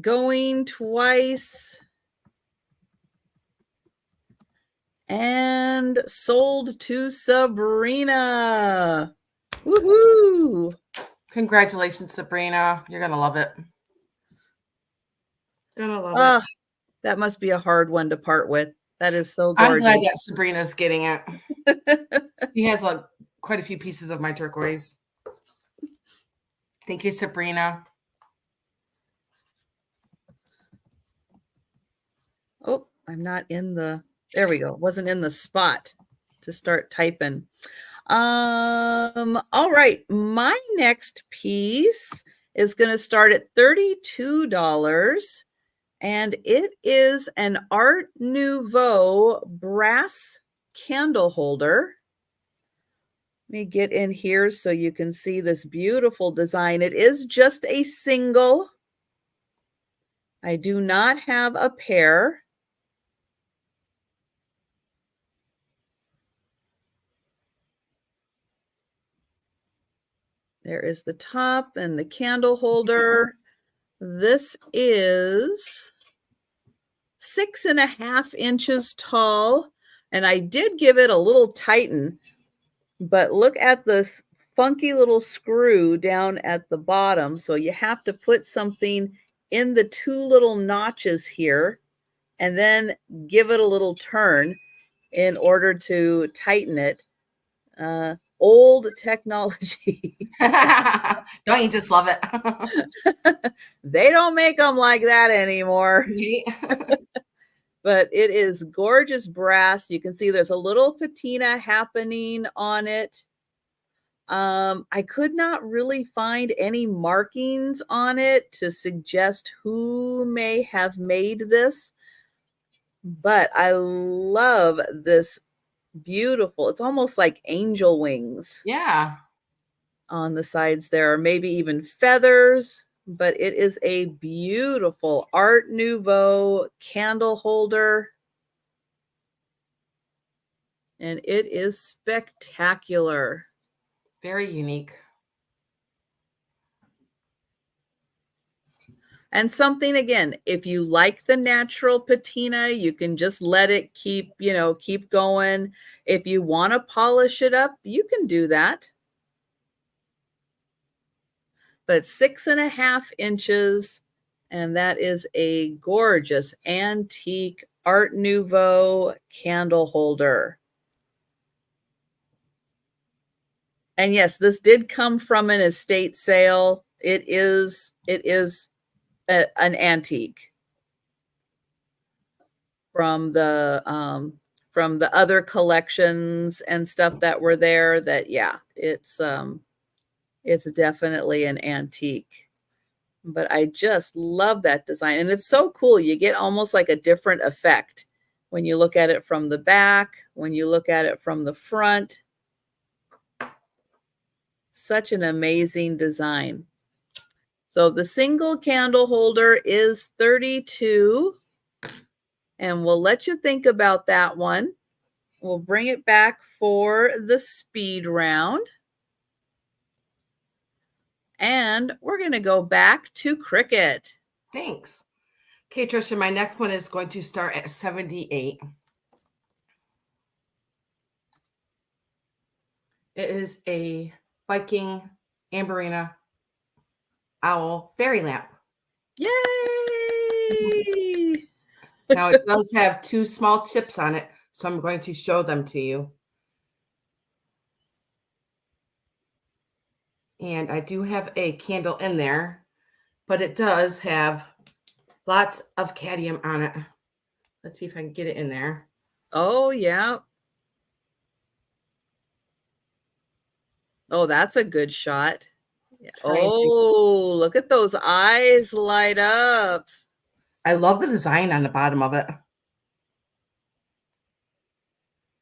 going twice, and sold to Sabrina. Woohoo! Congratulations, Sabrina. You're going to love it. Gonna love it. That must be a hard one to part with. That is so I'm glad gorgeous. that Sabrina's getting it. He has quite a few pieces of my turquoise. Thank you, Sabrina. Oh, I'm not in the, there we go. Wasn't in the spot to start typing. All right. My next piece is going to start at $32. And it is an Art Nouveau brass candle holder. Let me get in here so you can see this beautiful design. It is just a single. I do not have a pair. There is the top and the candle holder. This is 6.5 inches tall, and I did give it a little tighten, but look at this funky little screw down at the bottom. So you have to put something in the two little notches here and then give it a little turn in order to tighten it. Old technology. Don't you just love it? They don't make them like that anymore. But it is gorgeous brass. You can see there's a little patina happening on it. I could not really find any markings on it to suggest who may have made this, but I love this beautiful, it's almost like angel wings. Yeah. On the sides there, or maybe even feathers, but it is a beautiful Art Nouveau candle holder. And it is spectacular. Very unique. And something, again, if you like the natural patina, you can just let it keep going. If you want to polish it up, you can do that. But 6.5 inches, and that is a gorgeous antique Art Nouveau candle holder. And yes, this did come from an estate sale. It is an antique from the other collections and stuff that were there. That, yeah, it's definitely an antique. But I just love that design, and it's so cool. You get almost like a different effect when you look at it from the back, when you look at it from the front. Such an amazing design. So the single candle holder is $32, and we'll let you think about that one. We'll bring it back for the speed round. And we're going to go back to Cricket. Thanks. Okay, Trisha, my next one is going to start at 78. It is a Viking Amberina Owl fairy lamp. Yay! Now it does have two small chips on it, so I'm going to show them to you. And I do have a candle in there, but it does have lots of cadmium on it. Let's see if I can get it in there. Oh, yeah. Oh, that's a good shot. Oh, look at those eyes light up. I love the design on the bottom of it.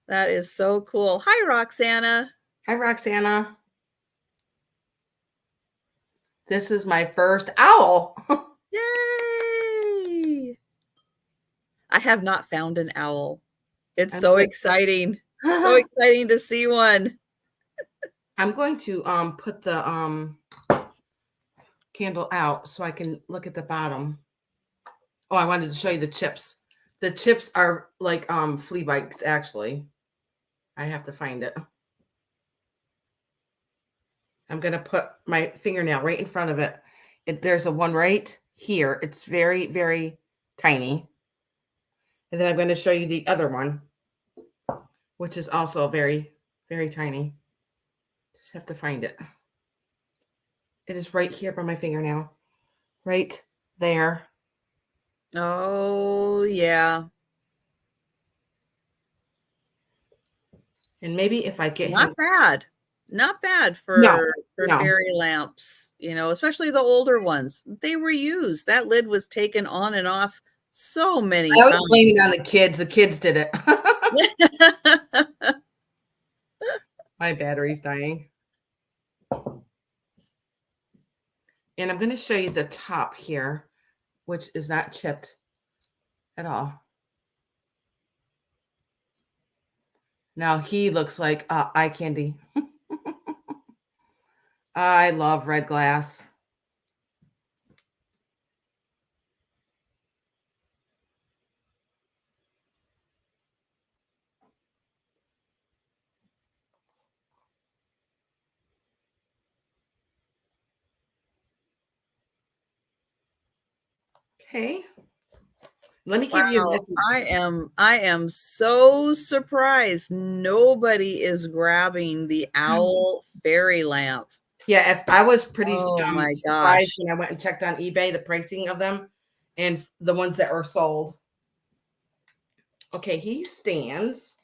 That is so cool. Hi, Roxana. Hi, Roxana. This is my first owl. Yay! I have not found an owl. It's I'm so going exciting. So exciting to see one. I'm going to put the candle out so I can look at the bottom. Oh, I wanted to show you the chips. The chips are like flea bites, actually. I have to find it. I'm gonna put my fingernail right in front of it. There's a one right here. It's very, very tiny. And then I'm going to show you the other one, which is also very, very tiny. Just have to find it. It is right here by my fingernail. Right there. Oh, yeah. And maybe if I get him. Not bad. Not bad No, for no. fairy lamps, you know, especially the older ones. They were used. That lid was taken on and off so many I always blame it times. on the kids. The kids did it. My battery's dying. And I'm going to show you the top here, which is not chipped at all. Now he looks like eye candy. I love red glass. Okay. Let me give you Wow, I am so surprised nobody is grabbing the owl fairy lamp. Yeah, if I was pretty Oh my surprised gosh. when I went and checked on eBay the pricing of them and the ones that are sold. Okay, he stands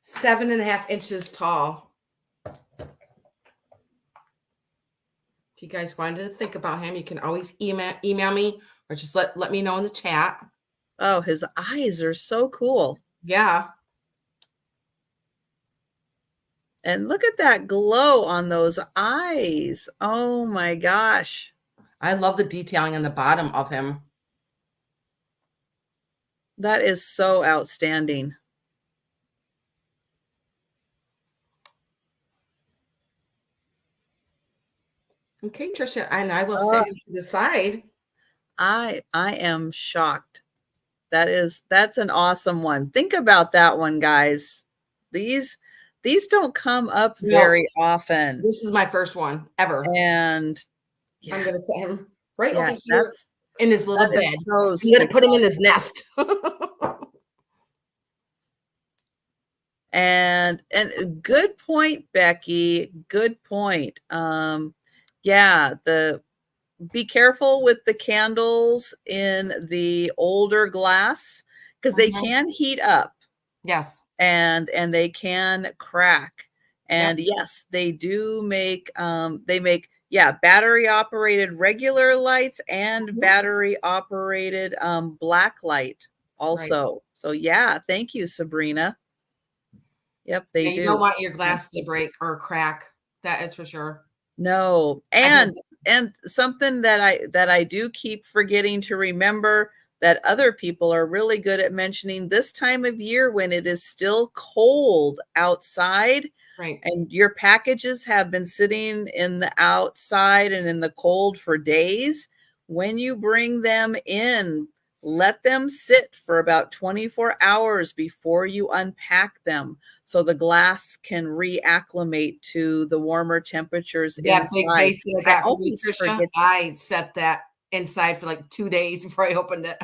7.5 inches tall. If you guys wanted to think about him, you can always email me or just let me know in the chat. Oh, his eyes are so cool. Yeah. And look at that glow on those eyes. Oh my gosh. I love the detailing on the bottom of him. That is so outstanding. Okay, Trisha, and I will Uh, set him to the side. I am shocked. That's an awesome one. Think about that one, guys. These don't come up No, very often. this is my first one ever. And I'm yeah, going to set him right yeah, over here in his little that bed. is so I'm going to put him in spectacular. his nest. And good point, Becky. Good point. Yeah, be careful with the candles in the older glass because they can heat up. Yes. And they can crack. Yep. And yes, they do make yeah, battery operated regular lights and battery operated black light Right. also. So yeah, thank you, Sabrina. Yep, they Yeah, you don't do. want your glass to break or crack. That is for sure. No, I've had and something that I do keep forgetting to remember that other people are really good at mentioning this time of year when it is still cold outside right. and your packages have been sitting in the outside and in the cold for days. When you bring them in, let them sit for about 24 hours before you unpack them so the glass can reacclimate to the warmer temperatures That big inside. vase that I I got from you, always Trisha, forget that. I set that inside for like 2 days before I opened it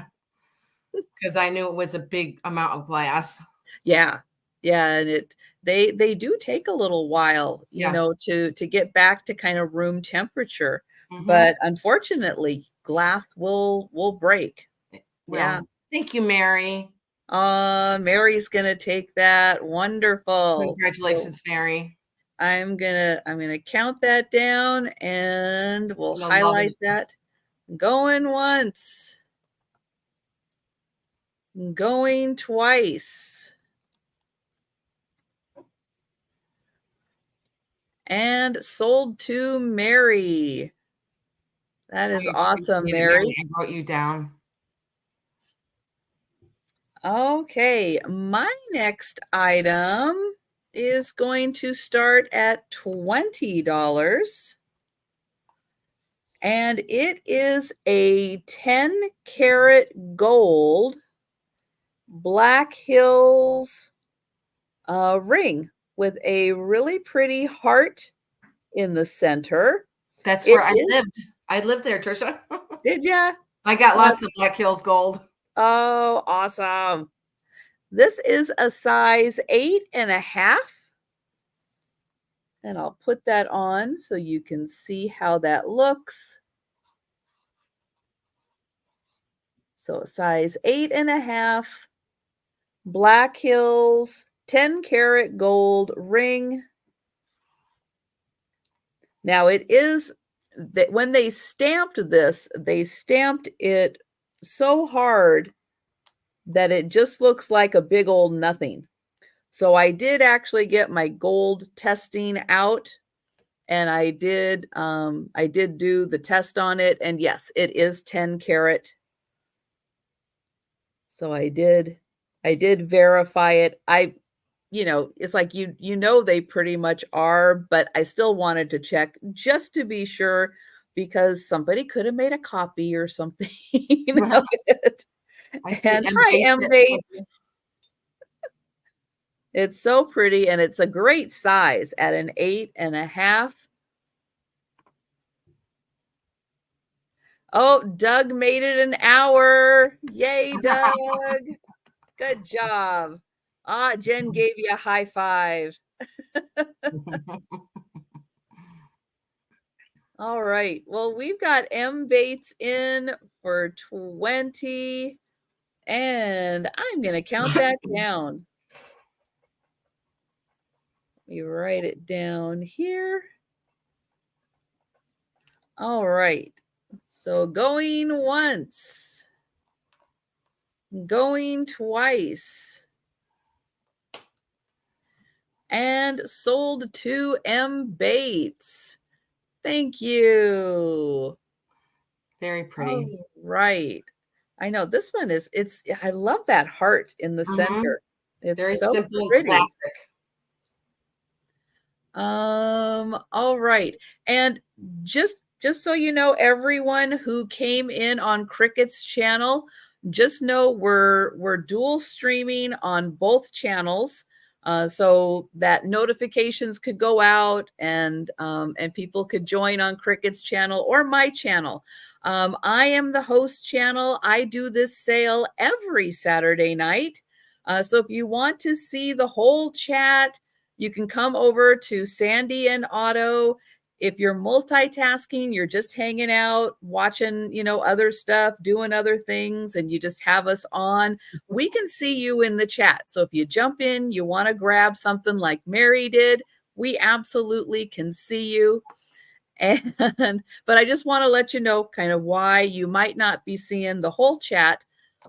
because I knew it was a big amount of glass. Yeah. Yeah, and they do take a little while, you Yes. know, to get back to kind of room temperature. Mhm. But unfortunately, glass will break. Yeah. Well, thank you, Mary. Mary's gonna take that. Wonderful. So Congratulations, Mary. I'm gonna count that down and we'll You'll love highlight it. that. Going once. Going twice. And sold to Mary. That is awesome, Mary. I wrote you down. Okay, my next item is going to start at $20. And it is a 10-karat gold Black Hills ring with a really pretty heart in the center. That's It where I is, lived. I lived there, Trisha. did ya? I got lots of Black Hills gold. Oh, awesome. This is a size 8.5. And I'll put that on so you can see how that looks. So a size 8.5, Black Hills, 10-karat gold ring. Now it is that when they stamped this, they stamped it so hard that it just looks like a big old nothing. So I did actually get my gold testing out, and I did do the test on it, and yes, it is 10 karat. So I did verify it. It's like they pretty much are, but I still wanted to check just to be sure because somebody could have made a copy or something of it. I see And M. hi, Bates. M. Bates. It's so pretty, and it's a great size at an 8.5. Oh, Doug made it an hour. Yay, Doug. Good job. Jen gave you a high five. All right. Well, we've got M. Bates in for 20, and I'm going to count that down. Let me write it down here. All right. So going once, going twice, and sold to M. Bates. Thank you. Very pretty. All right. I know this one I love that heart in the center. It's Very so simple and pretty. classic. All right. And just so you know, everyone who came in on Cricket's channel, just know we're dual streaming on both channels. So that notifications could go out and people could join on Cricket's channel or my channel. I am the host channel. I do this sale every Saturday night. So if you want to see the whole chat, you can come over to Sandy and Otto. If you're multitasking, you're just hanging out, watching, other stuff, doing other things, and you just have us on, we can see you in the chat. So if you jump in, you want to grab something like Mary did, we absolutely can see you. But I just want to let you know kind of why you might not be seeing the whole chat.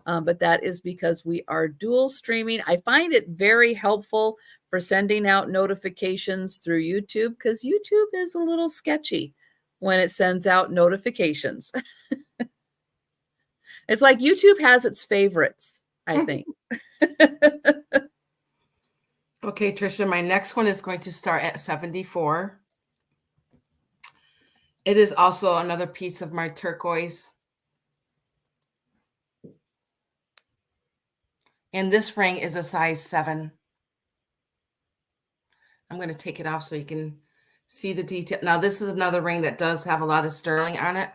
But that is because we are dual streaming. I find it very helpful for sending out notifications through YouTube because YouTube is a little sketchy when it sends out notifications. It's like YouTube has its favorites, I think. Okay, Trisha, my next one is going to start at 74. It is also another piece of my turquoise. And this ring is a size 7. I'm going to take it off so you can see the detail. Now, this is another ring that does have a lot of sterling on it.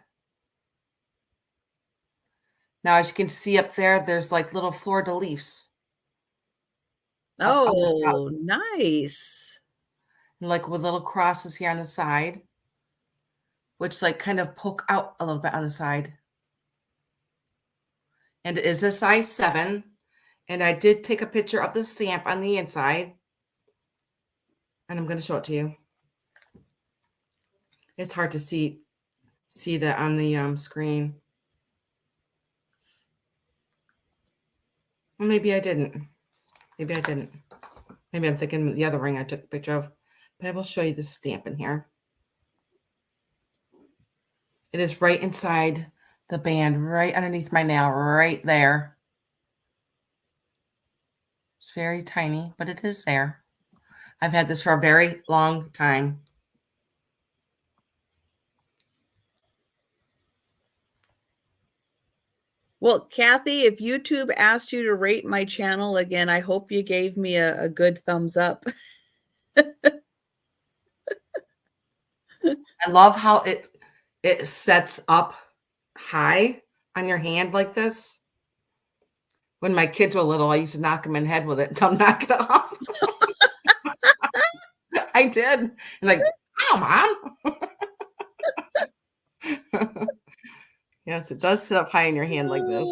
Now, as you can see up there, there's like little fleur-de-lis. Oh, nice. And like with little crosses here on the side, which like kind of poke out a little bit on the side. And it is a size 7. And I did take a picture of the stamp on the inside. And I'm going to show it to you. It's hard to see that on the screen. Maybe I didn't. Maybe I didn't. Maybe I'm thinking the other ring I took a picture of. But I will show you the stamp in here. It is right inside the band, right underneath my nail, right there. It's very tiny, but it is there. I've had this for a very long time. Well, Kathy, if YouTube asked you to rate my channel again, I hope you gave me a good thumbs up. I love how it sets up high on your hand like this. When my kids were little, I used to knock them in the head with it until knock it off. I did. And like, ow, Mom. Yes, it does sit up high in your hand like this.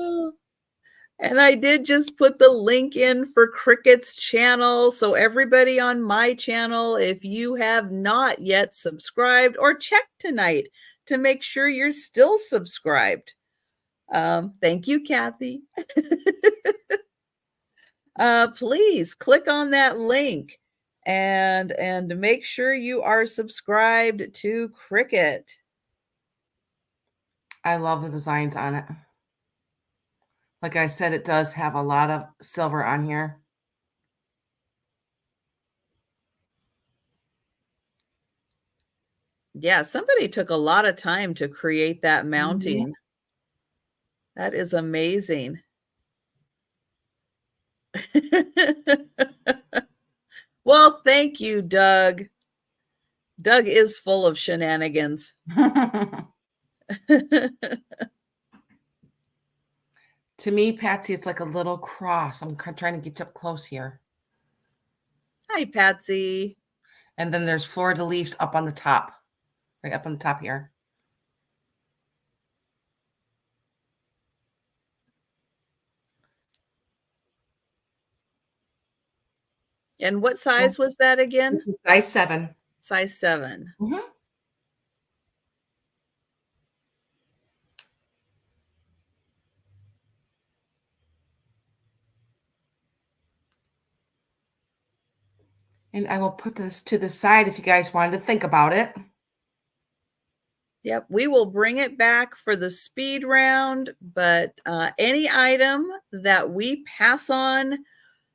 And I did just put the link in for Cricket's channel. So everybody on my channel, if you have not yet subscribed, or check tonight to make sure you're still subscribed. Thank you, Kathy. Please click on that link and make sure you are subscribed to Cricket. I love the designs on it. Like I said, it does have a lot of silver on here. Yeah, somebody took a lot of time to create that mounting. That is amazing. Well, thank you, Doug. Doug is full of shenanigans. To me, Patsy, it's like a little cross. I'm trying to get up close here. Hi, Patsy. And then there's fleur-de-lis up on the top. Right up on the top here. And what size was that again? Size 7. Size 7. Mm-hmm. And I will put this to the side if you guys wanted to think about it. Yep, we will bring it back for the speed round, but any item that we pass on,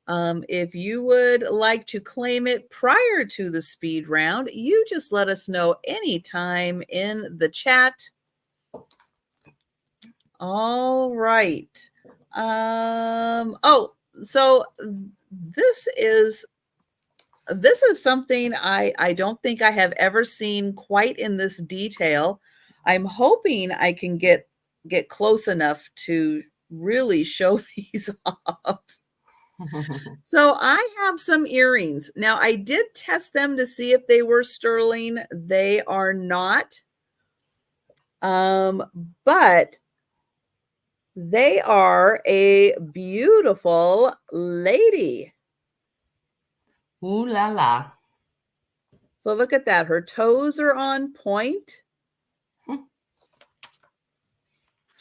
if you would like to claim it prior to the speed round, you just let us know anytime in the chat. All right. Oh, so this is something I don't think I have ever seen quite in this detail. I'm hoping I can get close enough to really show these off. So I have some earrings. Now I did test them to see if they were sterling. They are not. But they are a beautiful lady. Ooh la la. So look at that. Her toes are on point.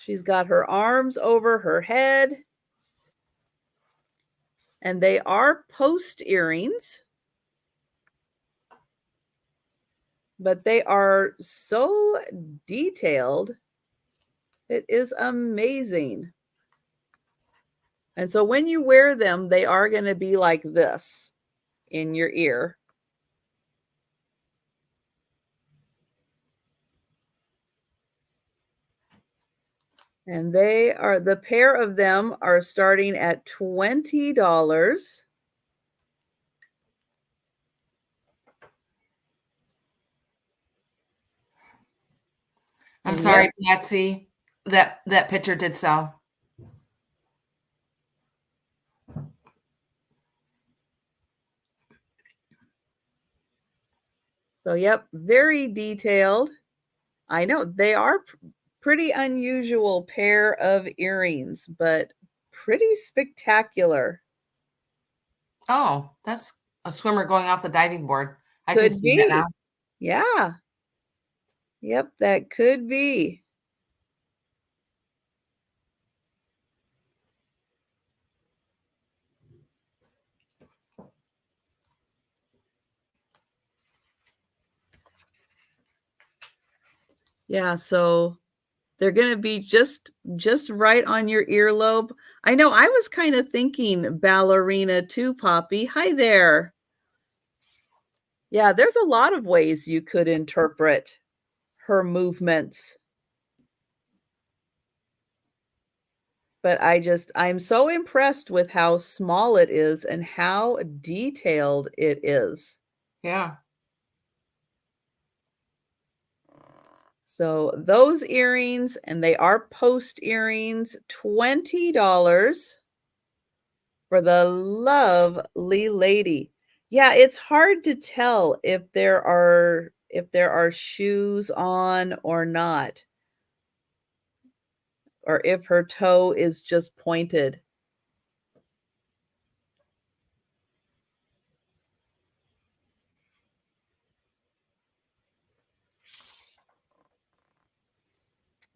She's got her arms over her head. And they are post earrings. But they are so detailed. It is amazing. And so when you wear them, they are going to be like this in your ear. And they are, the pair of them are starting at $20. I'm And sorry, yep, Patsy. That picture did sell. so yep, very detailed. I know they are pretty unusual pair of earrings, but pretty spectacular. Oh, that's a swimmer going off the diving board. I can Could see that be. now. Yeah. Yep, that could be. Yeah, so they're gonna be just right on your earlobe. I know I was kind of thinking ballerina too, Poppy. Hi there. Yeah, there's a lot of ways you could interpret her movements. But I'm so impressed with how small it is and how detailed it is. Yeah. So those earrings, and they are post earrings, $20 for the lovely lady. Yeah, it's hard to tell if there are shoes on or not, or if her toe is just pointed.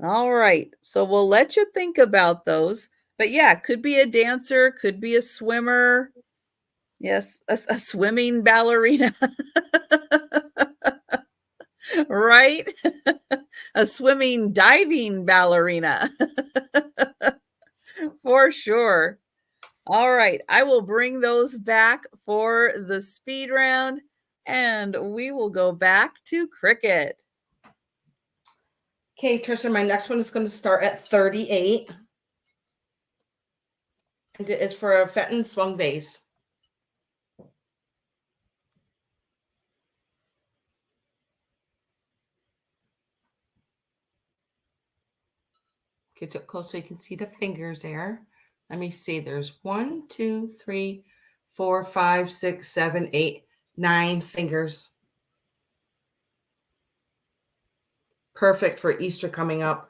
All right. So we'll let you think about those. But yeah, could be a dancer, could be a swimmer. Yes, a swimming ballerina, right? A swimming diving ballerina. For sure. All right, I will bring those back for the speed round, and we will go back to cricket. Okay, Trisha, my next one is going to start at 38. And it is for a Fenton swung vase. Get up close so you can see the fingers there. Let me see. There's 1, 2, 3, 4, 5, 6, 7, 8, 9 fingers. Perfect for Easter coming up.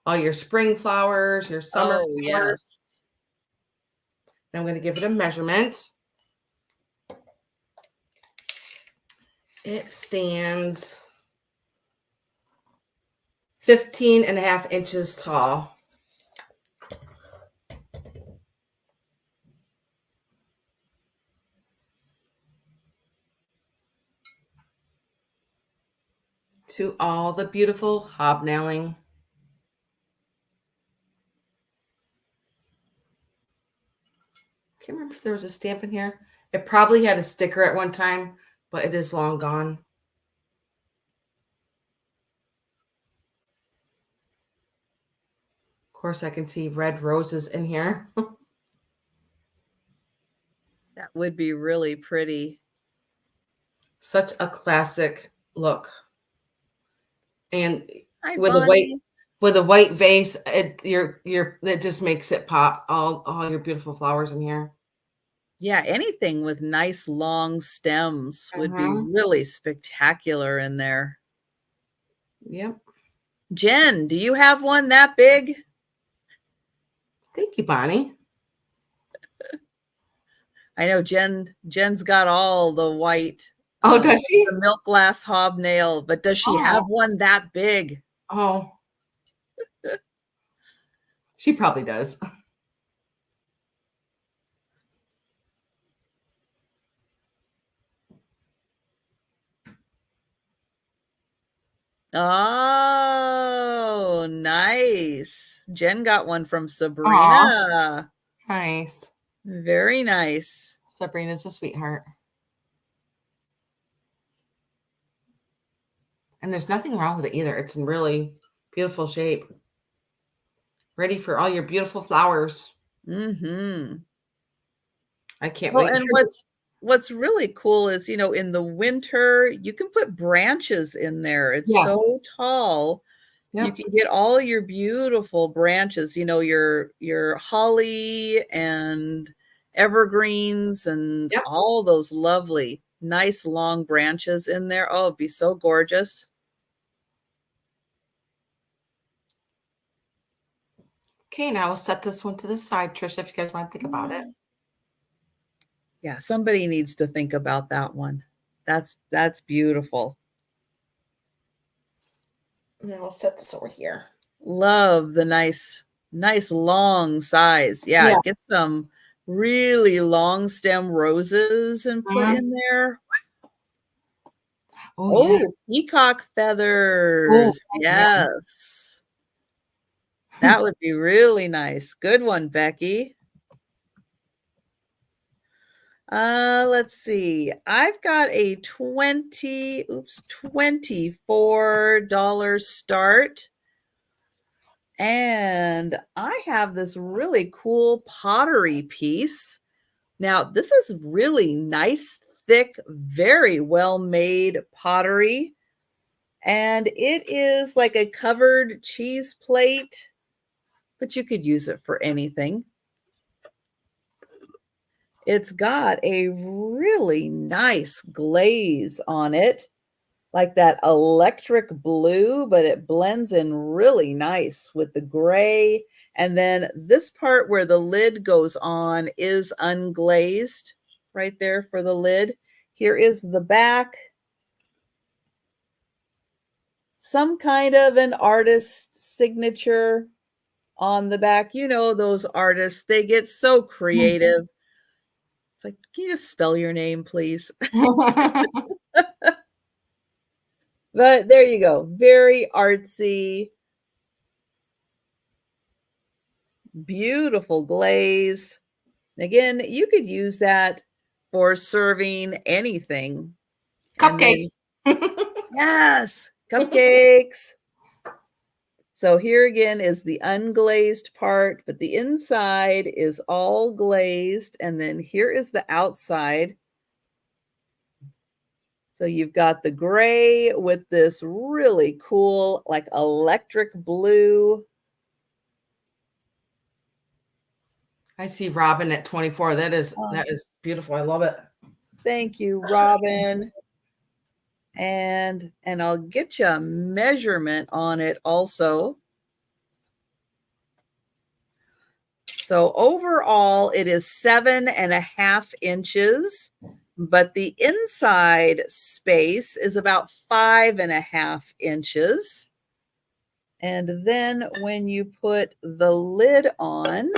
All your spring flowers, your summer flowers. Yes. I'm going to give it a measurement. It stands 15.5 inches tall. To all the beautiful hobnailing. Can't remember if there was a stamp in here. It probably had a sticker at one time, but it is long gone. Of course, I can see red roses in here. That would be really pretty. Such a classic look. And Hi, with Bonnie. a white vase, it just makes it pop. All your beautiful flowers in here. Yeah, anything with nice long stems would be Uh-huh. really spectacular in there. Yep. Jen, do you have one that big? Thank you, Bonnie. I know Jen's got all the white, Oh, does she? the milk glass hobnail, but does she have Oh. one that big? Oh. She probably does. Oh, nice. Jen got one from Aw. Sabrina. Nice. Very nice. Sabrina's a sweetheart. And there's nothing wrong with it either. It's in really beautiful shape. Ready for all your beautiful flowers. Mm-hmm. I can't Well, wait. and what's really cool is, in the winter, you can put branches in there. It's Yes. so tall. You Yep. can get all your beautiful branches, your holly and evergreens and Yep. all those lovely, nice long branches in there. Oh, it'd be so gorgeous. Okay, now we'll set this one to the side, Trisha, if you guys want to think about it. Yeah, somebody needs to think about that one. That's beautiful. And then we'll set this over here. Love the nice long size. Yeah, Yeah. get some really long stem roses and put in there. Oh, yeah. Oh, peacock Oh, feathers. yeah. Yes. That would be really nice. Good one, Becky. Let's see. I've got a $24 start. And I have this really cool pottery piece. Now, this is really nice, thick, very well made pottery. And it is like a covered cheese plate, but you could use it for anything. It's got a really nice glaze on it, like that electric blue, but it blends in really nice with the gray. And then this part where the lid goes on is unglazed right there for the lid. Here is the back. Some kind of an artist signature on the back. You know, those artists, they get so creative. It's like, can you just spell your name, please? But there you go. Very artsy, beautiful glaze. Again, you could use that for serving anything. And then, Cupcakes. yes, cupcakes. So here again is the unglazed part, but the inside is all glazed. And then here is the outside. So you've got the gray with this really cool, like electric blue. I see Robin at 24. That Oh, is beautiful. I love it. thank you, Robin. And I'll get you a measurement on it also. So overall, it is 7.5 inches, but the inside space is about 5.5 inches. And then when you put the lid on,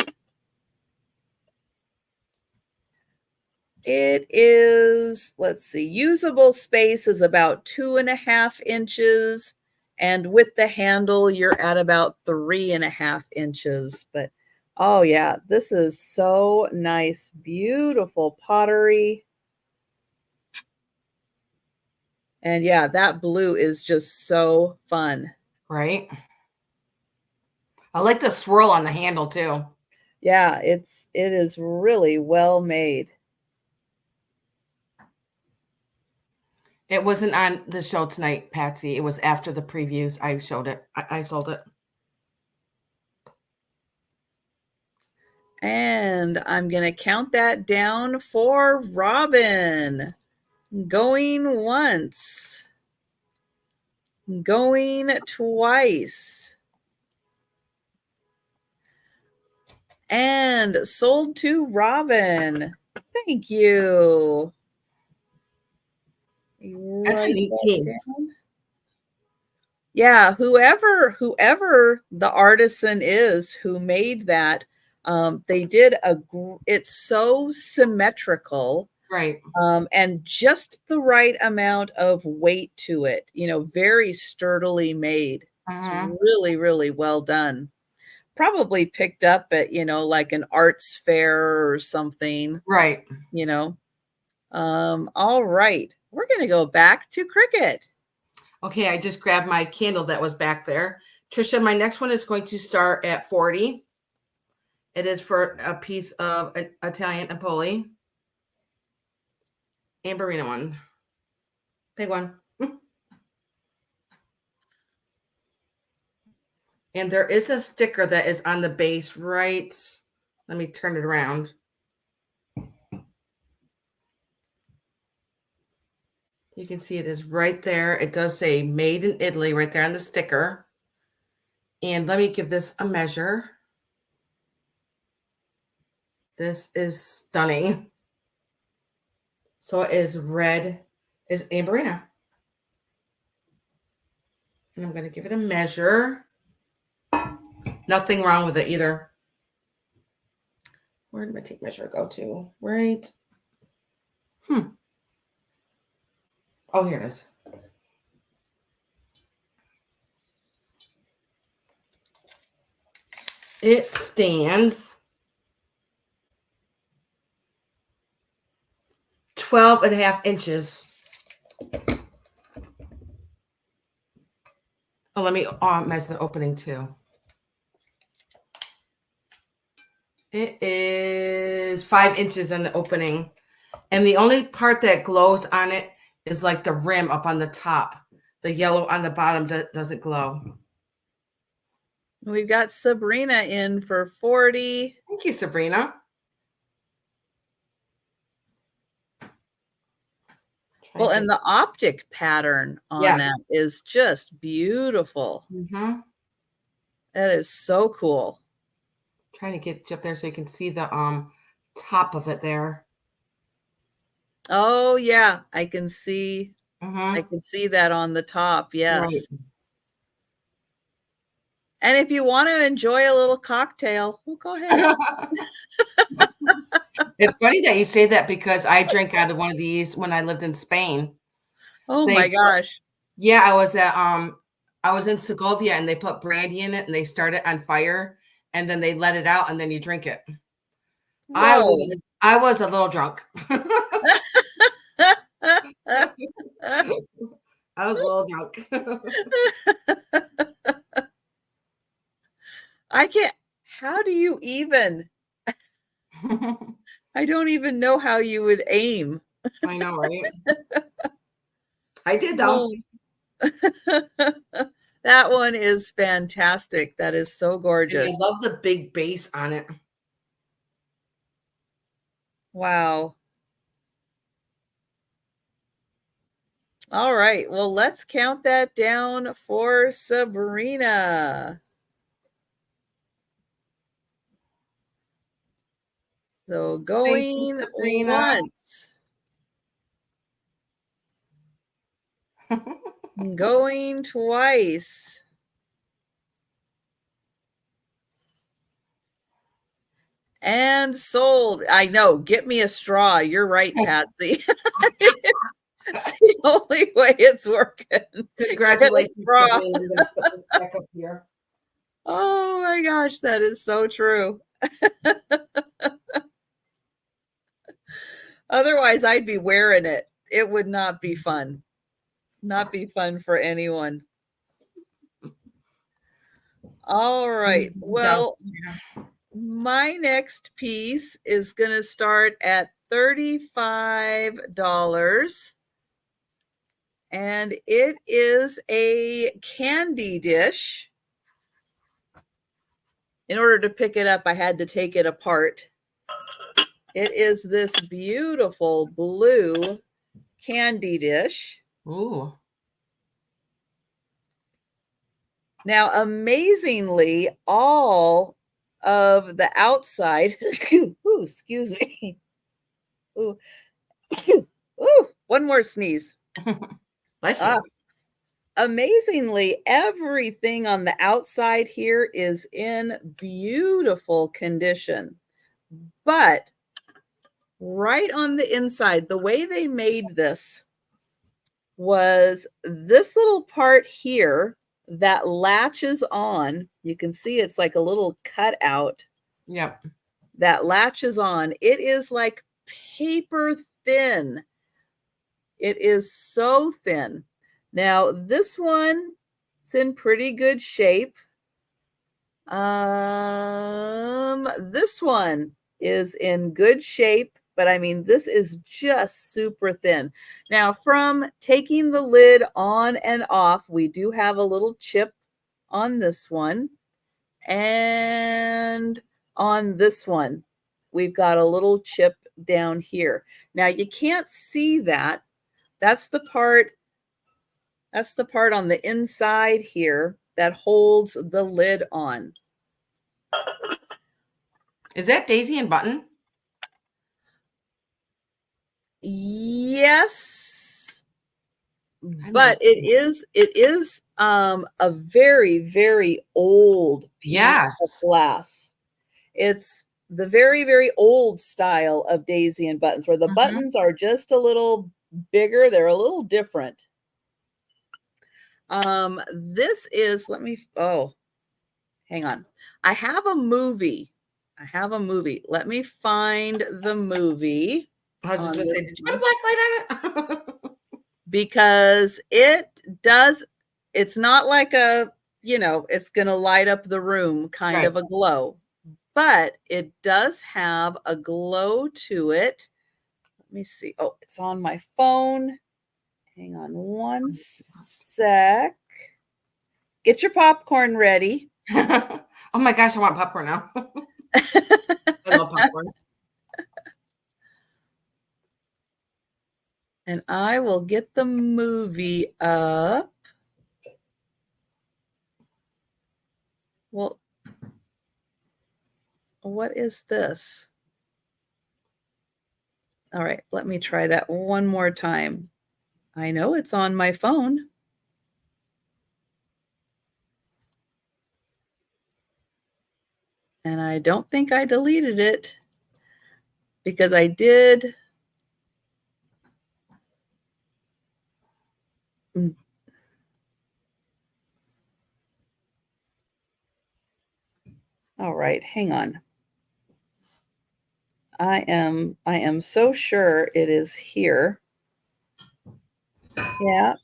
it is, let's see, usable space is about 2.5 inches. And with the handle, you're at about 3.5 inches. But oh, yeah, this is so nice. Beautiful pottery. And yeah, that blue is just so fun. Right. I like the swirl on the handle too. Yeah, it is really well made. It wasn't on the show tonight, Patsy. It was after the previews. I showed it. I sold it. And I'm going to count that down for Robin. Going once. Going twice. And sold to Robin. Thank you. That's a Write neat that piece. down. Yeah, whoever the artisan is who made that, they did it's so symmetrical, Right. and just the right amount of weight to it, very sturdily made. It's Uh-huh. really, really well done. Probably picked up at, like an arts fair or something, Right. you know. All right. We're going to go back to cricket. Okay, I just grabbed my candle that was back there. Trisha, my next one is going to start at 40. It is for a piece of Italian Napoli. Amberina one. Big one. And there is a sticker that is on the base, right? Let me turn it around. You can see it is right there. It does say made in Italy right there on the sticker. And let me give this a measure. This is stunning. So it is red, is Amberina. And I'm going to give it a measure. Nothing wrong with it either. Where did my tape measure go to? Right. Oh, here it is. It stands 12.5 inches. Oh, let me measure the opening too. It is 5 inches in the opening. And the only part that glows on it is like the rim up on the top. The yellow on the bottom doesn't glow. We've got Sabrina in for 40. Thank you, Sabrina. Well, and the optic pattern on that is just beautiful. Mm-hmm. That is so cool. Trying to get you up there so you can see the top of it there. Oh yeah, I can see. I can see that on the top. Yes. Right. And if you want to enjoy a little cocktail, well, go ahead. It's funny that you say that because I drank out of one of these when I lived in Spain. Oh my gosh. Yeah, I was in Segovia and they put brandy in it and they start it on fire and then they let it out and then you drink it. Whoa. I was a little drunk. I was a little drunk. I can't. How do you even? I don't even know how you would aim. I know, right? I did though. That one is fantastic. That is so gorgeous. And I love the big base on it. Wow. All right. Well, let's count that down for Sabrina. So going once. Going twice. And sold. I know. Get me a straw. You're right, Patsy. It's the only way it's working. Congratulations. Back up here. Oh my gosh, that is so true. Otherwise, I'd be wearing it. It would not be fun. Not be fun for anyone. All right. Well, my next piece is going to start at $35. And it is a candy dish. In order to pick it up, I had to take it apart. It is this beautiful blue candy dish. Ooh. Now, amazingly, all of the outside, ooh, excuse me. Ooh. Ooh, one more sneeze. Bless you. Amazingly, everything on the outside here is in beautiful condition. But right on the inside, the way they made this was this little part here that latches on. You can see it's like a little cutout. Yep. That latches on. It is like paper thin. It is so thin. Now, this one is in pretty good shape. This one is in good shape, but I mean, this is just super thin. Now, from taking the lid on and off, we do have a little chip on this one. And on this one, we've got a little chip down here. Now, you can't see that. That's the part on the inside here that holds the lid on. Is that Daisy and Button? Yes. But it is a very, very old piece of glass. It's the very, very old style of Daisy and Buttons, where the buttons are just a little bigger. They're a little different. This is, Hang on. I have a movie. Let me find the movie. I was just on gonna say, this did you put a one, black light on it? because it's not like it's going to light up the room kind Right. of a glow, but it does have a glow to it. Let me see. Oh, it's on my phone. Hang on one sec. Get your popcorn ready. Oh my gosh, I want popcorn now. I love popcorn. And I will get the movie up. Well, what is this? All right, let me try that one more time. I know it's on my phone. And I don't think I deleted it, because I did. All right, hang on. I am so sure it is here. Yeah,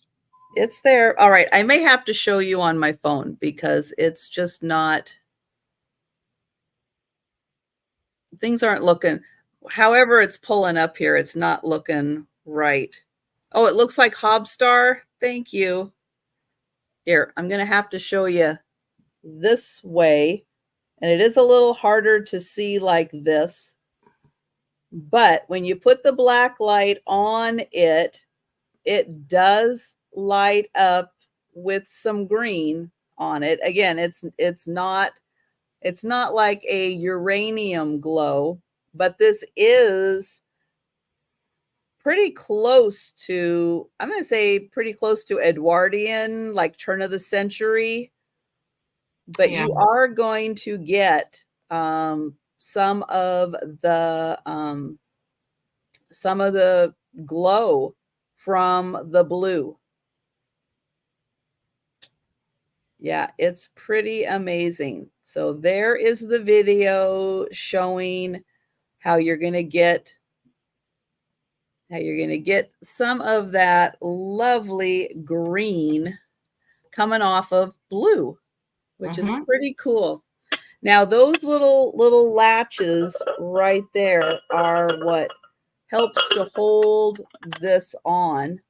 it's there. All right, I may have to show you on my phone because it's just not, things aren't looking, however it's pulling up here, it's not looking right. Oh, it looks like Hobstar. Thank you. Here, I'm going to have to show you this way, and it is a little harder to see like this. But when you put the black light on it, it does light up with some green on it. Again, it's not like a uranium glow, but this is pretty close to, I'm going to say pretty close to Edwardian, like turn of the century. But Yeah. you are going to get some of the glow from the blue. Yeah, it's pretty amazing. So there is the video showing how you're going to get some of that lovely green coming off of blue, which is pretty cool. Now those little latches right there are what helps to hold this on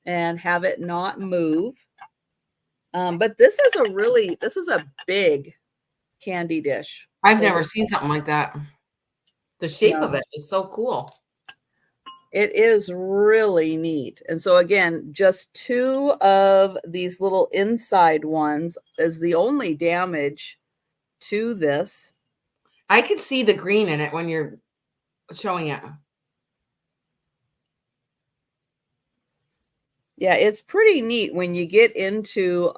and have it not move. But this is a big candy dish. I've never seen something like that. The shape of No, it is so cool. it is really neat. And so again, just 2 of these little inside ones is the only damage to this. I could see the green in it when you're showing it. Yeah, it's pretty neat when you get into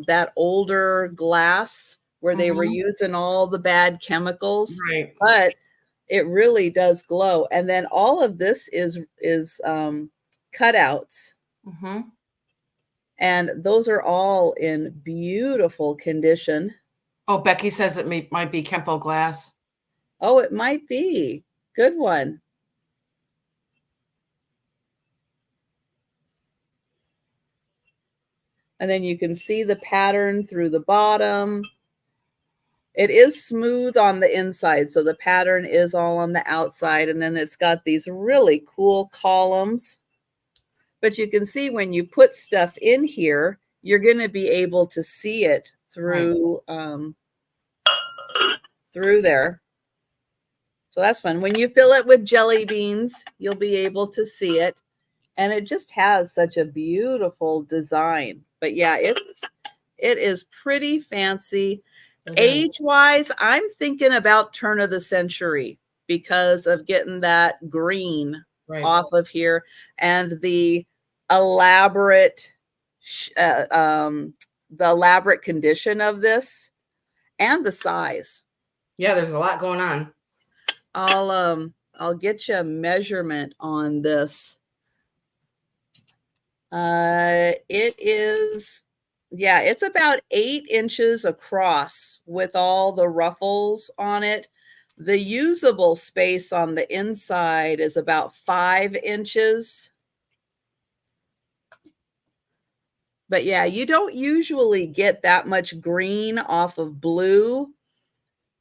that older glass where they were using all the bad chemicals, Right. but it really does glow. And then all of this is cutouts, and those are all in beautiful condition. Oh, Becky says it might be Kempo glass. Oh, it might be. Good one. And then you can see the pattern through the bottom. It is smooth on the inside, so the pattern is all on the outside, and then it's got these really cool columns. But you can see when you put stuff in here, you're going to be able to see it through through there. So that's fun. When you fill it with jelly beans, you'll be able to see it. And it just has such a beautiful design. But yeah, it is pretty fancy. Age-wise, I'm thinking about turn of the century because of getting that green off of here and the elaborate condition of this and the size. Yeah, there's a lot going on. I'll get you a measurement on this. It is Yeah, it's about 8 inches across with all the ruffles on it. The usable space on the inside is about 5 inches. But yeah, you don't usually get that much green off of blue.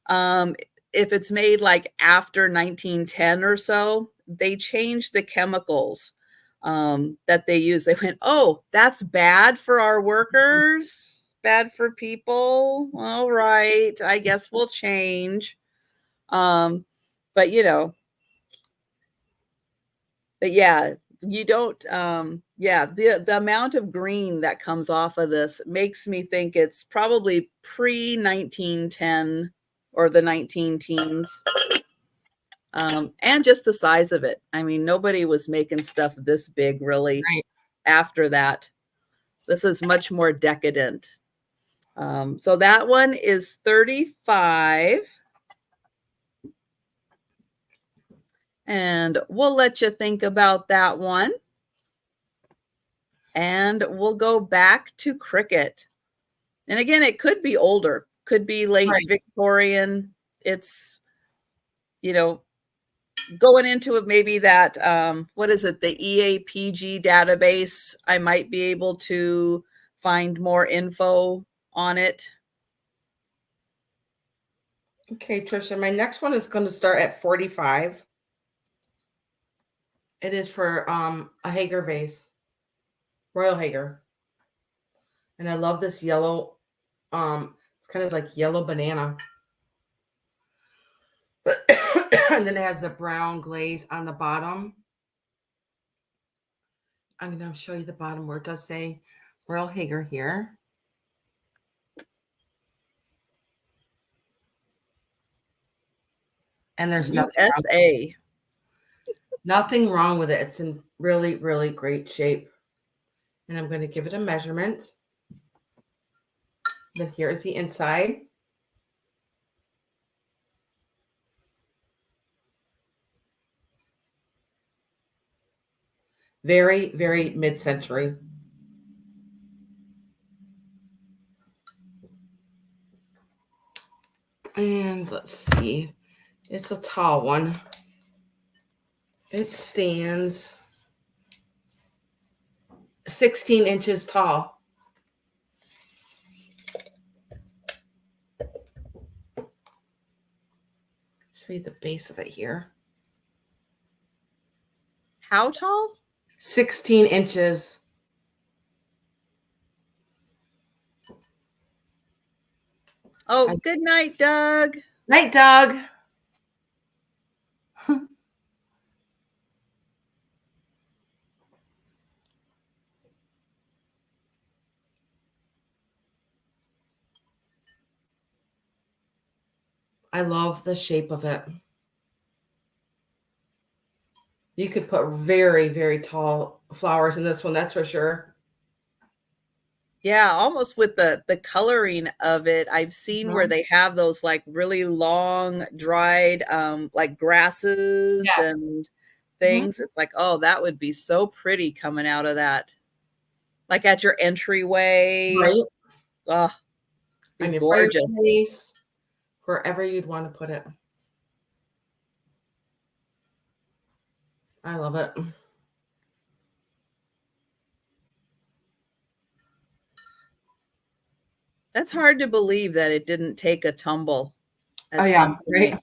If it's made like after 1910 or so, they changed the chemicals that they use. They went, oh, that's bad for our workers, bad for people. All right, I guess we'll change. But you know, but yeah, you don't yeah, the amount of green that comes off of this makes me think it's probably pre 1910 or the 19 teens. And just the size of it. I mean, nobody was making stuff this big really Right. after that. This is much more decadent. So that one is 35. And we'll let you think about that one. And we'll go back to cricket. And again, it could be older, could be late Right. Victorian. It's, you know, going into it, maybe that, what is it, the EAPG database, I might be able to find more info on it. Okay, Trisha, my next one is going to start at 45. It is for a Hager vase, Royal Hager. And I love this yellow, it's kind of like yellow banana. And then it has the brown glaze on the bottom. I'm going to show you the bottom where it does say Royal Hager here. And there's nothing wrong with it. It's in really, really great shape. And I'm going to give it a measurement. Then here's the inside. Very, very mid-century. And let's see. It's a tall one. It stands 16 inches tall. Show you the base of it here. How tall? 16 inches. Oh, good night, Doug. Night, Doug. I love the shape of it. You could put very, very tall flowers in this one, that's for sure. Yeah, almost with the coloring of it. I've seen where they have those like really long dried like grasses and things. It's like, oh, that would be so pretty coming out of that. Like at your entryway. Right. Oh, And your gorgeous. fireplace, wherever you'd want to put it. I love it. That's hard to believe that it didn't take a tumble. Oh, yeah, right.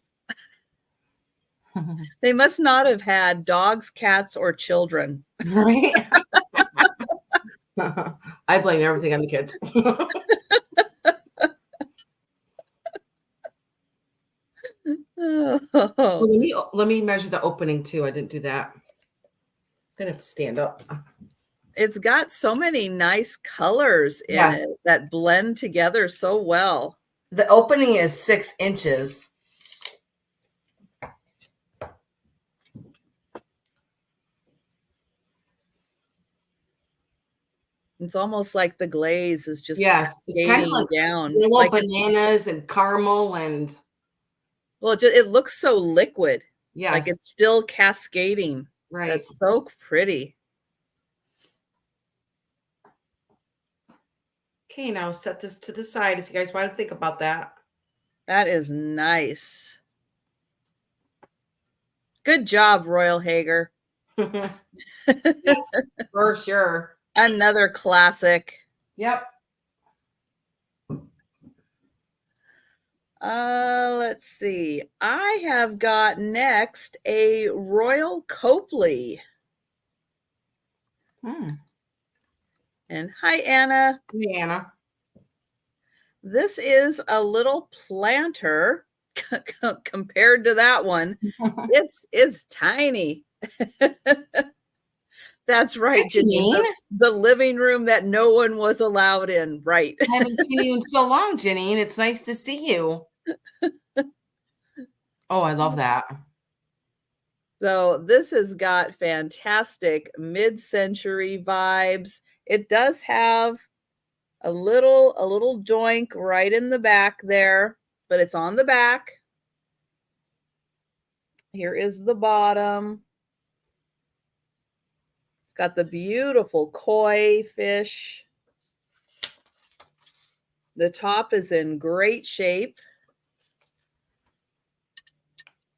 They must not have had dogs, cats, or children. Right. I blame everything on the kids. Well, let me measure the opening too. I didn't do that. I'm gonna have to stand up. It's got so many nice colors in it that blend together so well. The opening is 6 inches. It's almost like the glaze is just It's kind of like down. Yellow Like bananas and caramel and well, it looks so liquid. yes, like it's still cascading. Right. That's so pretty. Okay, now set this to the side if you guys want to think about that. That is nice. Good job, Royal Hager. Yes, for sure. Another classic. Yep. Let's see. I have got next a Royal Copley. And hi, Anna. Hey, Anna. This is a little planter compared to that one. It's tiny. That's right, Janine. The living room that no one was allowed in. Right. I haven't seen you in so long, Janine. It's nice to see you. Oh, I love that. So this has got fantastic mid-century vibes. It does have a little joink right in the back there, but it's on the back. Here is the bottom. It's got the beautiful koi fish. The top is in great shape.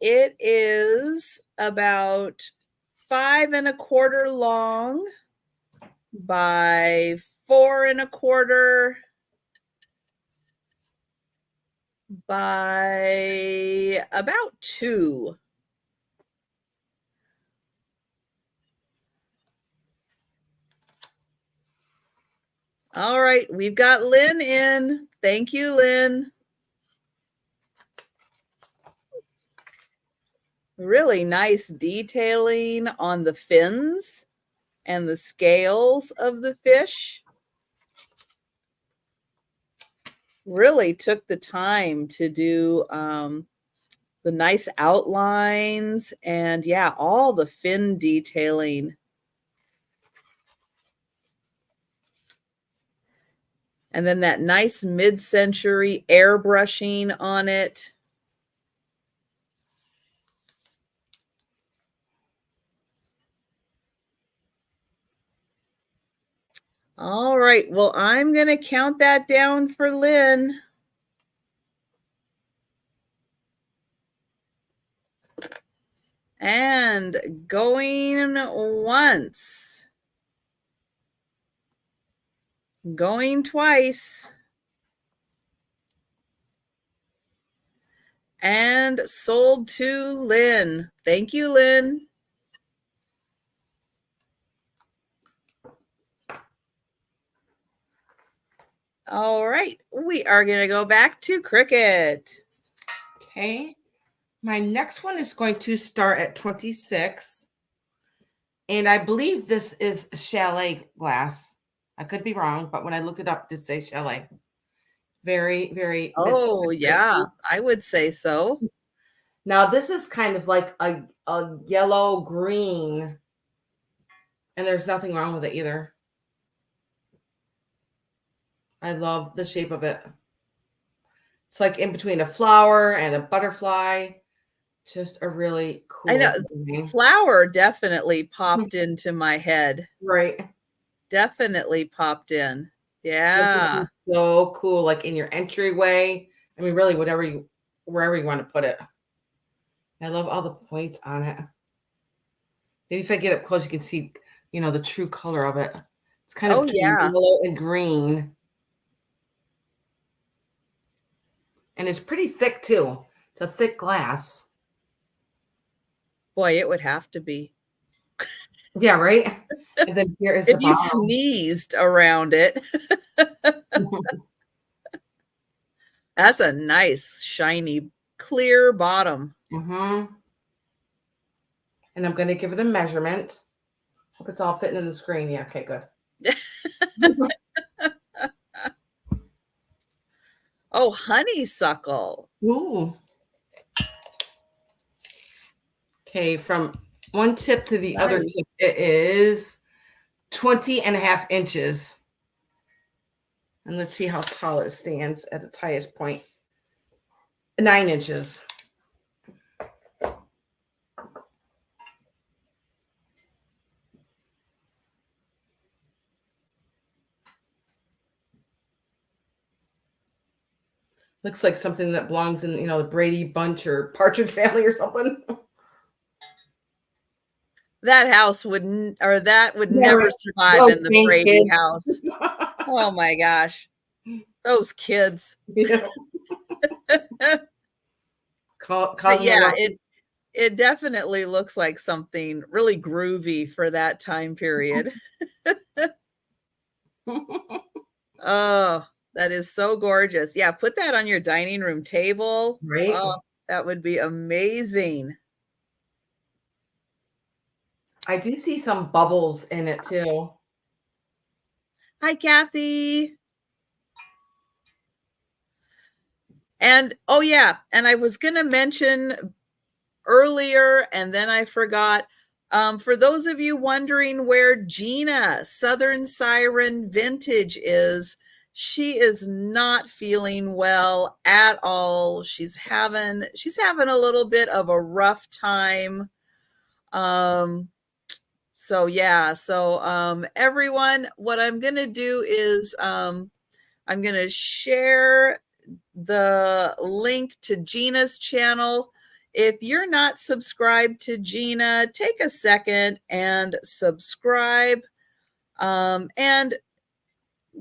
It is about 5 1/4 long by 4 1/4 by about 2. All right, we've got Lynn in. Thank you, Lynn. Really nice detailing on the fins and the scales of the fish. Really took the time to do the nice outlines and yeah, all the fin detailing. And then that nice mid-century airbrushing on it. All right, well, I'm going to count that down for Lynn. And going once. Going twice. And sold to Lynn. Thank you, Lynn. All right, we are going to go back to Cricket. Okay. My next one is going to start at 26. And I believe this is chalet glass. I could be wrong, but when I looked it up, it did say chalet. Very, very. Oh, yeah, I would say so. Now, this is kind of like a yellow green, and there's nothing wrong with it either. I love the shape of it. It's like in between a flower and a butterfly. Just a really cool. I know. Flower definitely popped into my head. Right. Definitely popped in. Yeah. So cool. Like in your entryway. I mean, really, wherever you want to put it. I love all the points on it. Maybe if I get up close, you can see, the true color of it. It's kind of yellow and green. And it's pretty thick too. It's a thick glass. Boy, it would have to be. Yeah, right? And then here is if you sneezed around it. That's a nice, shiny, clear bottom. Mm-hmm. And I'm going to give it a measurement. Hope it's all fitting in the screen. Yeah, okay, good. Oh, honeysuckle. Ooh. Okay, from one tip to the other tip, it is 20.5 inches. And let's see how tall it stands at its highest point. 9 inches. Looks like something that belongs in, the Brady Bunch or Partridge Family or something. That house would never Never. survive Those in the dang Brady kids. house. Oh my gosh. Those kids. Yeah. But Causing a yeah, ruckus. it definitely looks like something really groovy for that time period. Oh, that is so gorgeous. Yeah, put that on your dining room table. Right? Oh, that would be amazing. I do see some bubbles in it too. Hi, Kathy. And oh yeah, and I was going to mention earlier and then I forgot. For those of you wondering where Gina Southern Siren Vintage is, she is not feeling well at all. She's having a little bit of a rough time. So yeah, so everyone, what I'm going to do is I'm going to share the link to Gina's channel. If you're not subscribed to Gina, take a second and subscribe, and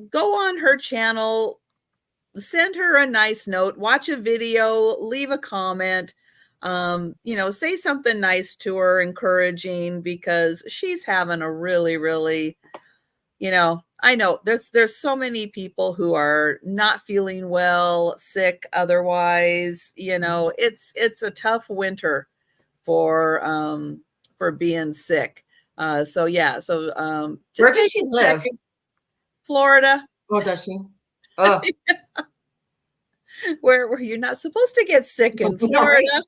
go on her channel, send her a nice note, watch a video, leave a comment, say something nice to her, encouraging, because she's having a really, really, I know there's so many people who are not feeling well, sick otherwise, it's a tough winter for being sick. So yeah, so Where just does take she a live? second. Florida, Oh, does she? Oh, where you're not supposed to get sick in yeah, right. Florida.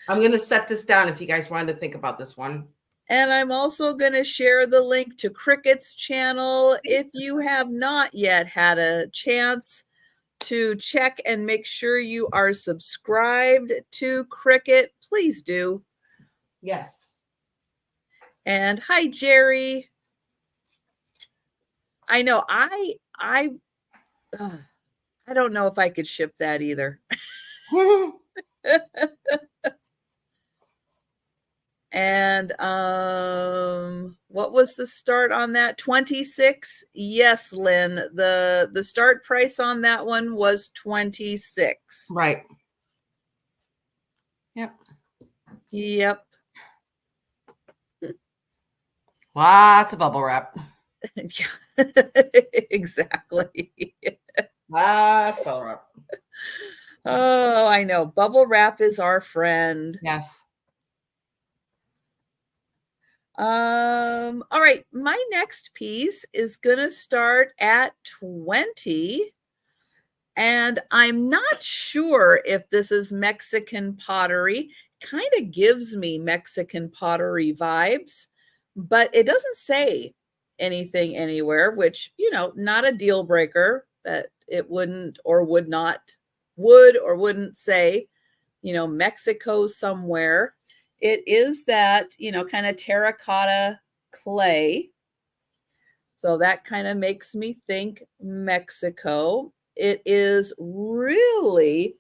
I'm going to set this down if you guys wanted to think about this one. And I'm also going to share the link to Cricket's channel. If you have not yet had a chance to check and make sure you are subscribed to Cricket, please do. Yes. And hi, Jerry. I know I don't know if I could ship that either. And what was the start on that? 26? Yes, Lynn. The start price on that one was 26. Right. Yep. Yep. Lots of bubble wrap. Yeah. Exactly. Lots of bubble wrap. Oh, I know. Bubble wrap is our friend. Yes. All right. My next piece is going to start at 20. And I'm not sure if this is Mexican pottery. Kind of gives me Mexican pottery vibes, but it doesn't say anything anywhere, which, not a deal breaker that it wouldn't or would not, would or wouldn't say, Mexico somewhere. It is that, kind of terracotta clay. So that kind of makes me think Mexico. It is really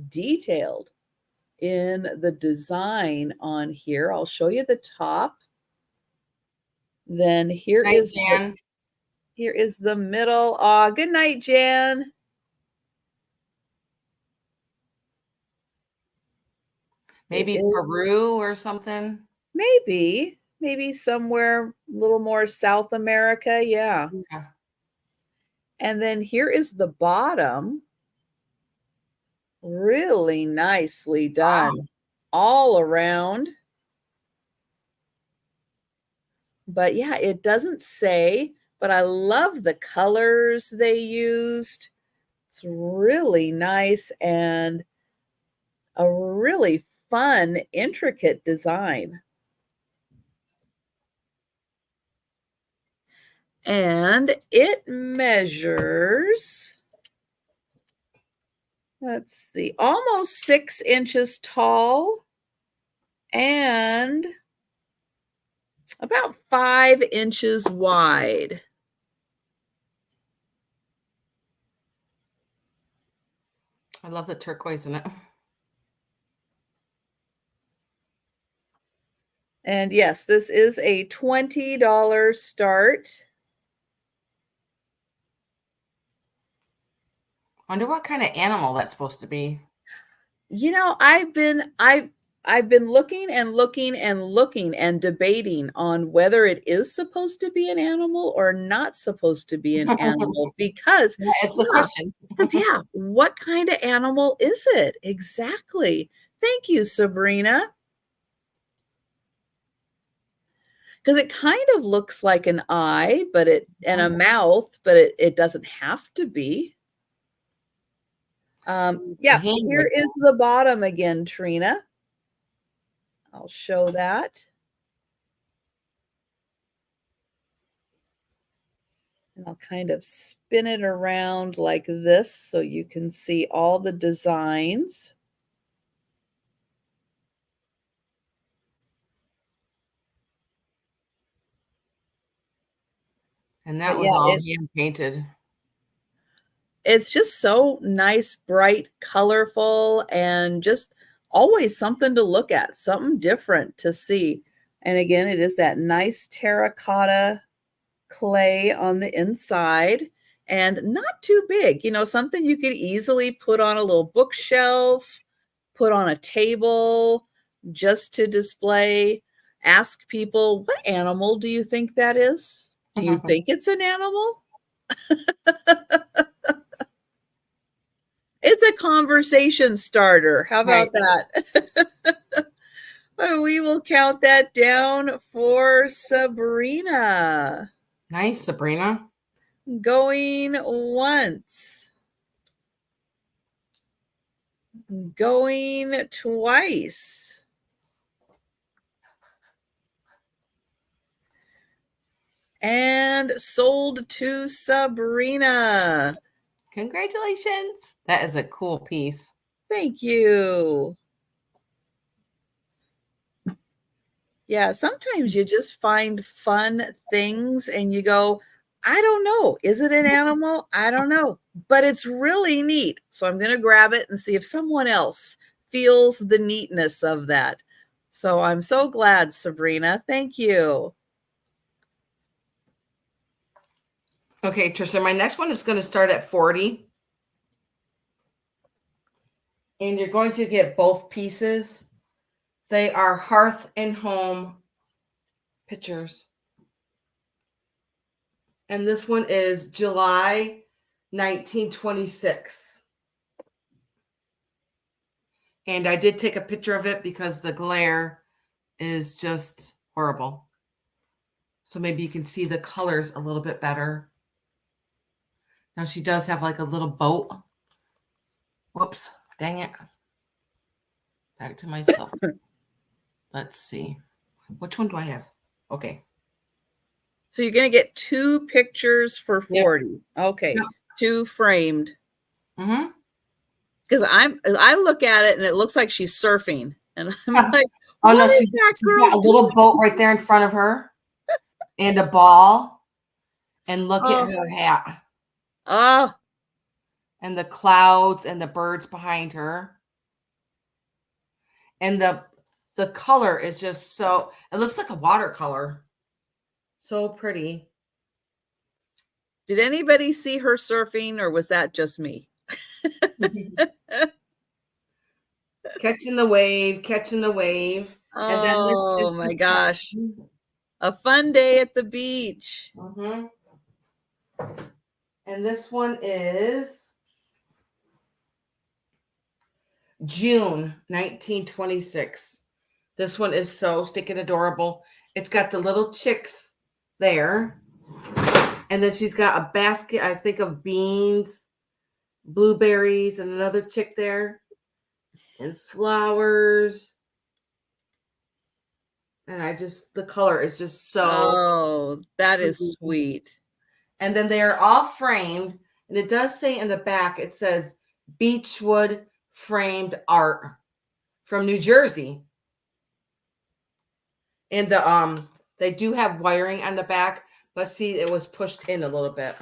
detailed in the design on here. I'll show you the top. Then here Night, is Jan. here is the middle. Aw, good night, Jan. Maybe Peru or something. Maybe somewhere a little more South America. Yeah. And then here is the bottom. Really nicely done. Wow. All around. But yeah, it doesn't say, but I love the colors they used. It's really nice and a really fun, intricate design. And it measures, let's see, almost 6 inches tall and about 5 inches wide. I love the turquoise in it. And yes, this is a $20 start. Wonder what kind of animal that's supposed to be. You know, I've been looking and looking and looking and debating on whether it is supposed to be an animal or not supposed to be an animal because That's the question. yeah, what kind of animal is it? Exactly. Thank you, Sabrina. Because it kind of looks like an eye, but and a mouth, but it doesn't have to be. Yeah, here is the bottom again, Trina. I'll show that. And I'll kind of spin it around like this so you can see all the designs. And that was all hand painted. It's just so nice, bright, colorful, and just always something to look at, something different to see. And again, it is that nice terracotta clay on the inside and not too big, you know, something you could easily put on a little bookshelf, put on a table just to display. Ask people, what animal do you think that is? Do you think it's an animal? It's a conversation starter. How about that? We will count that down for Sabrina. Nice, Sabrina. Going once. Going twice. And sold to Sabrina. Congratulations. That is a cool piece. Thank you. Yeah, sometimes you just find fun things and you go, I don't know. Is it an animal? I don't know. But it's really neat. So I'm going to grab it and see if someone else feels the neatness of that. So I'm so glad, Sabrina. Thank you. Okay, Trisha, my next one is going to start at 40. And you're going to get both pieces. They are hearth and home pictures. And this one is July 1926. And I did take a picture of it because the glare is just horrible. So maybe you can see the colors a little bit better. Now she does have like a little boat. Whoops, dang it. Back to myself. Let's see. Which one do I have? Okay. So you're going to get two pictures for 40. Yep. Okay. Yep. Two framed. Mm-hmm. Because I look at it and it looks like she's surfing. And I'm like, oh, no, she's got a little boat right there in front of her and a ball. And look at her hat. Oh. And the clouds and the birds behind her. And the color is just so, it looks like a watercolor. So pretty. Did anybody see her surfing or was that just me? Catching the wave, catching the wave. Oh, and then my gosh. A fun day at the beach. Mm-hmm. And this one is June 1926. This one is so stinking adorable. It's got the little chicks there. And then she's got a basket, I think, of beans, blueberries, and another chick there. And flowers. And the color is just so. Oh, that is sweet. And then they are all framed. And it does say in the back, it says Beechwood Framed Art from New Jersey. And they do have wiring on the back, but see, it was pushed in a little bit.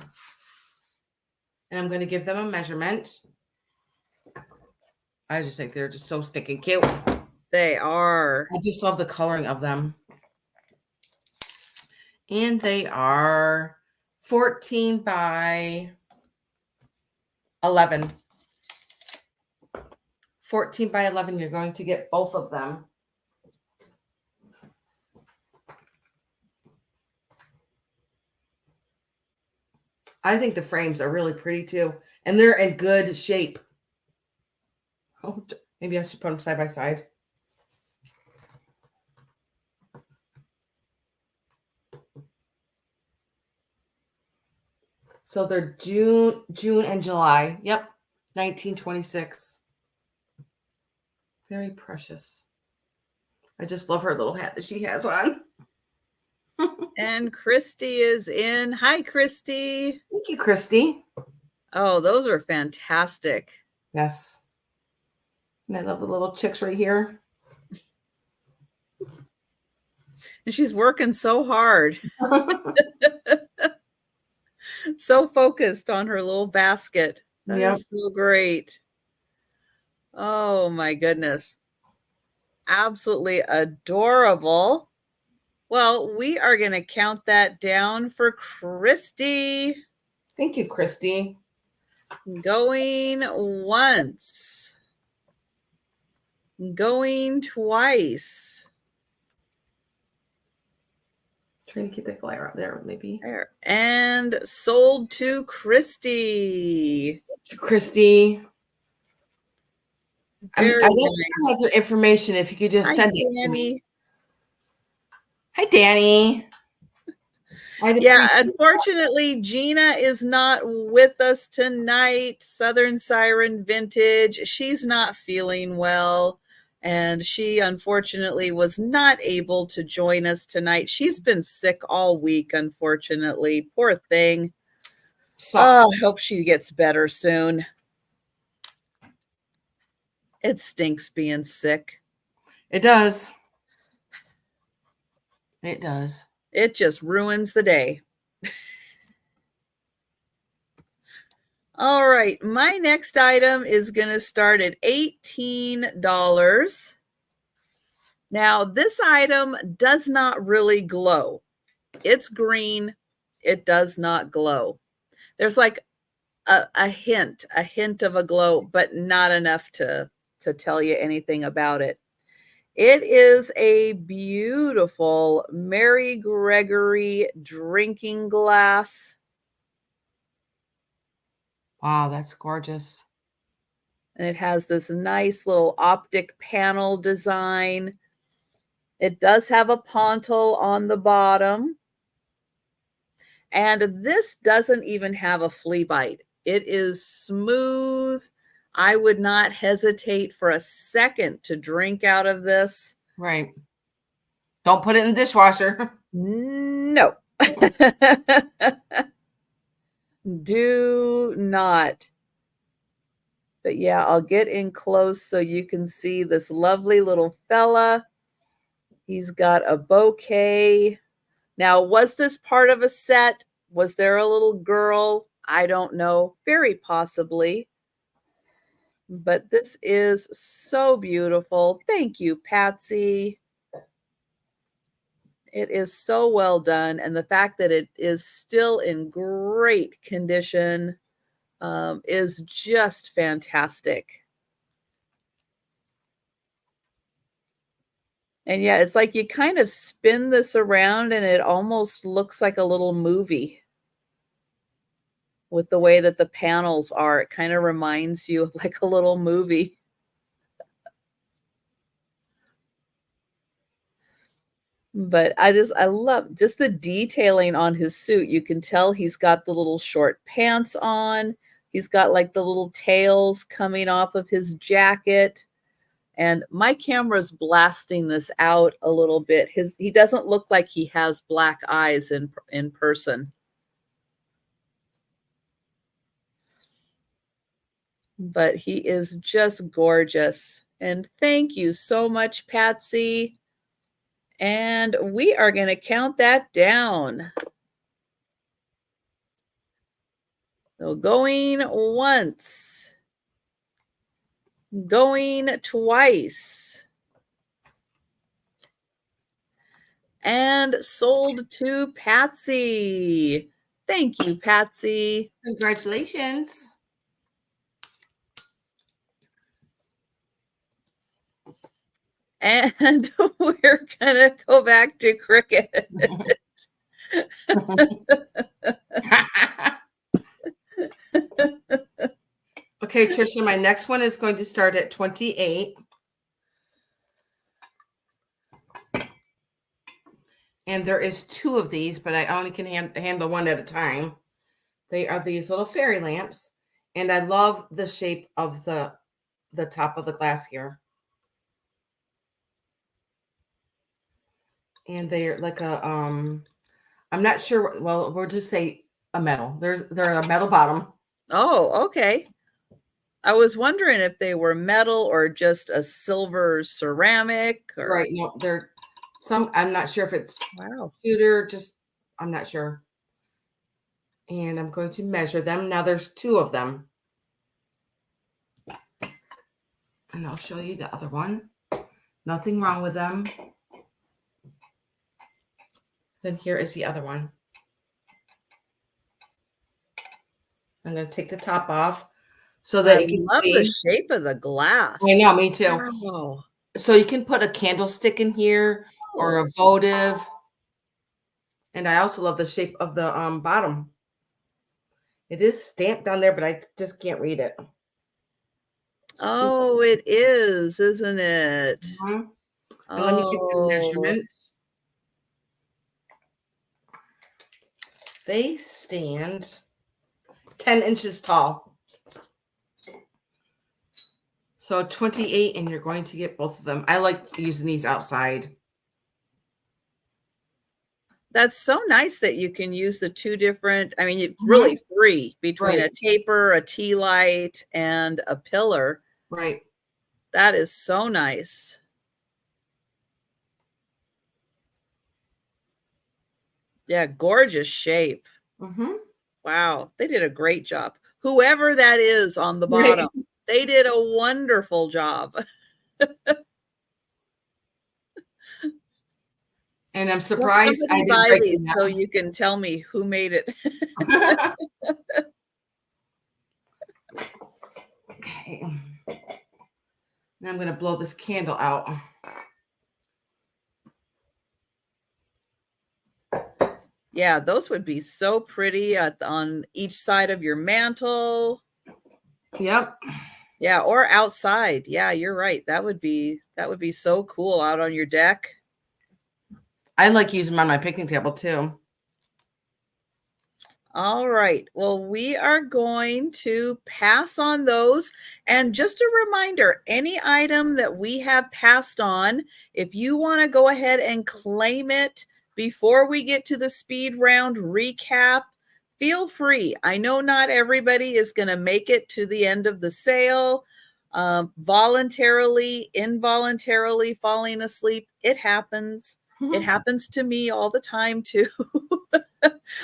And I'm going to give them a measurement. I just think they're just so stinking cute. They are. I just love the coloring of them. And they are 14 by 11. 14 by 11. You're going to get both of them. I think the frames are really pretty too. And they're in good shape. Oh, maybe I should put them side by side. So they're June and July. Yep. 1926. Very precious. I just love her little hat that she has on. And Christy is in. Hi, Christy. Thank you, Christy. Oh, those are fantastic. Yes. And I love the little chicks right here. And she's working so hard. So focused on her little basket. That is so great. Oh my goodness. Absolutely adorable. Well, we are going to count that down for Christy. Thank you, Christy. Going once. Going twice. Trying to get that glare out there, maybe. There. And sold to Christy. Thank you, Christy. Very I don't nice. have your information if you could just send it. Danny. Hi, Danny. Yeah, unfortunately, Gina is not with us tonight. Southern Siren Vintage. She's not feeling well, and she unfortunately was not able to join us tonight. She's been sick all week, unfortunately. Poor thing. Sucks. Oh, I hope she gets better soon. It stinks being sick. It does. It does. It just ruins the day. All right, my next item is going to start at $18. Now, this item does not really glow. It's green. It does not glow. There's like a hint of a glow, but not enough to tell you anything about it. It is a beautiful Mary Gregory drinking glass. Wow, that's gorgeous. And it has this nice little optic panel design. It does have a pontil on the bottom. And this doesn't even have a flea bite. It is smooth. I would not hesitate for a second to drink out of this. Right. Don't put it in the dishwasher. No. Do not. But yeah, I'll get in close so you can see this lovely little fella. He's got a bouquet. Now, was this part of a set? Was there a little girl? I don't know. Very possibly. But this is so beautiful. Thank you, Patsy. It is so well done. And the fact that it is still in great condition is just fantastic. And yeah, it's like you kind of spin this around and it almost looks like a little movie with the way that the panels are. It kind of reminds you of like a little movie. But I love just the detailing on his suit. You can tell he's got the little short pants on. He's got like the little tails coming off of his jacket. And my camera's blasting this out a little bit. He doesn't look like he has black eyes in person. But he is just gorgeous. And thank you so much, Patsy. And we are going to count that down. So going once. going twice. And sold to Patsy. Thank you, Patsy. Congratulations. And we're going to go back to Cricket. Okay, Trisha, my next one is going to start at 28. And there is 2 of these, but I only can handle one at a time. They are these little fairy lamps. And I love the shape of the top of the glass here. And they're like a, I'm not sure. Well, we'll just say a metal. They're a metal bottom. Oh, okay. I was wondering if they were metal or just a silver ceramic. Or... Right. No, they're some, I'm not sure if it's wow. pewter, just, I'm not sure. And I'm going to measure them. Now there's 2 of them. And I'll show you the other one. Nothing wrong with them. Then here is the other one. I'm going to take the top off so that you can love see. the shape of the glass. I know, me too. Wow. So you can put a candlestick in here or a votive. And I also love the shape of the bottom. It is stamped on there, but I just can't read it. Oh, it is, isn't it? Mm-hmm. And let me give you the measurements. They stand 10 inches tall. So 28, and you're going to get both of them. I like using these outside. That's so nice that you can use the 2 different, I mean, it's really 3 between a taper, a tea light, and a pillar. Right. That is so nice. Yeah, gorgeous shape. Mm-hmm. Wow, they did a great job. Whoever that is on the bottom, they did a wonderful job. And I'm surprised I didn't buy break these them so you can tell me who made it. Okay. Now I'm going to blow this candle out. Yeah, those would be so pretty on each side of your mantle. Yep. Yeah, or outside. Yeah, you're right. That would be so cool out on your deck. I like using them on my picnic table too. All right. Well, we are going to pass on those. And just a reminder, any item that we have passed on, if you want to go ahead and claim it before we get to the speed round recap, feel free. I know not everybody is going to make it to the end of the sale. Voluntarily, involuntarily falling asleep, it happens. It happens to me all the time too.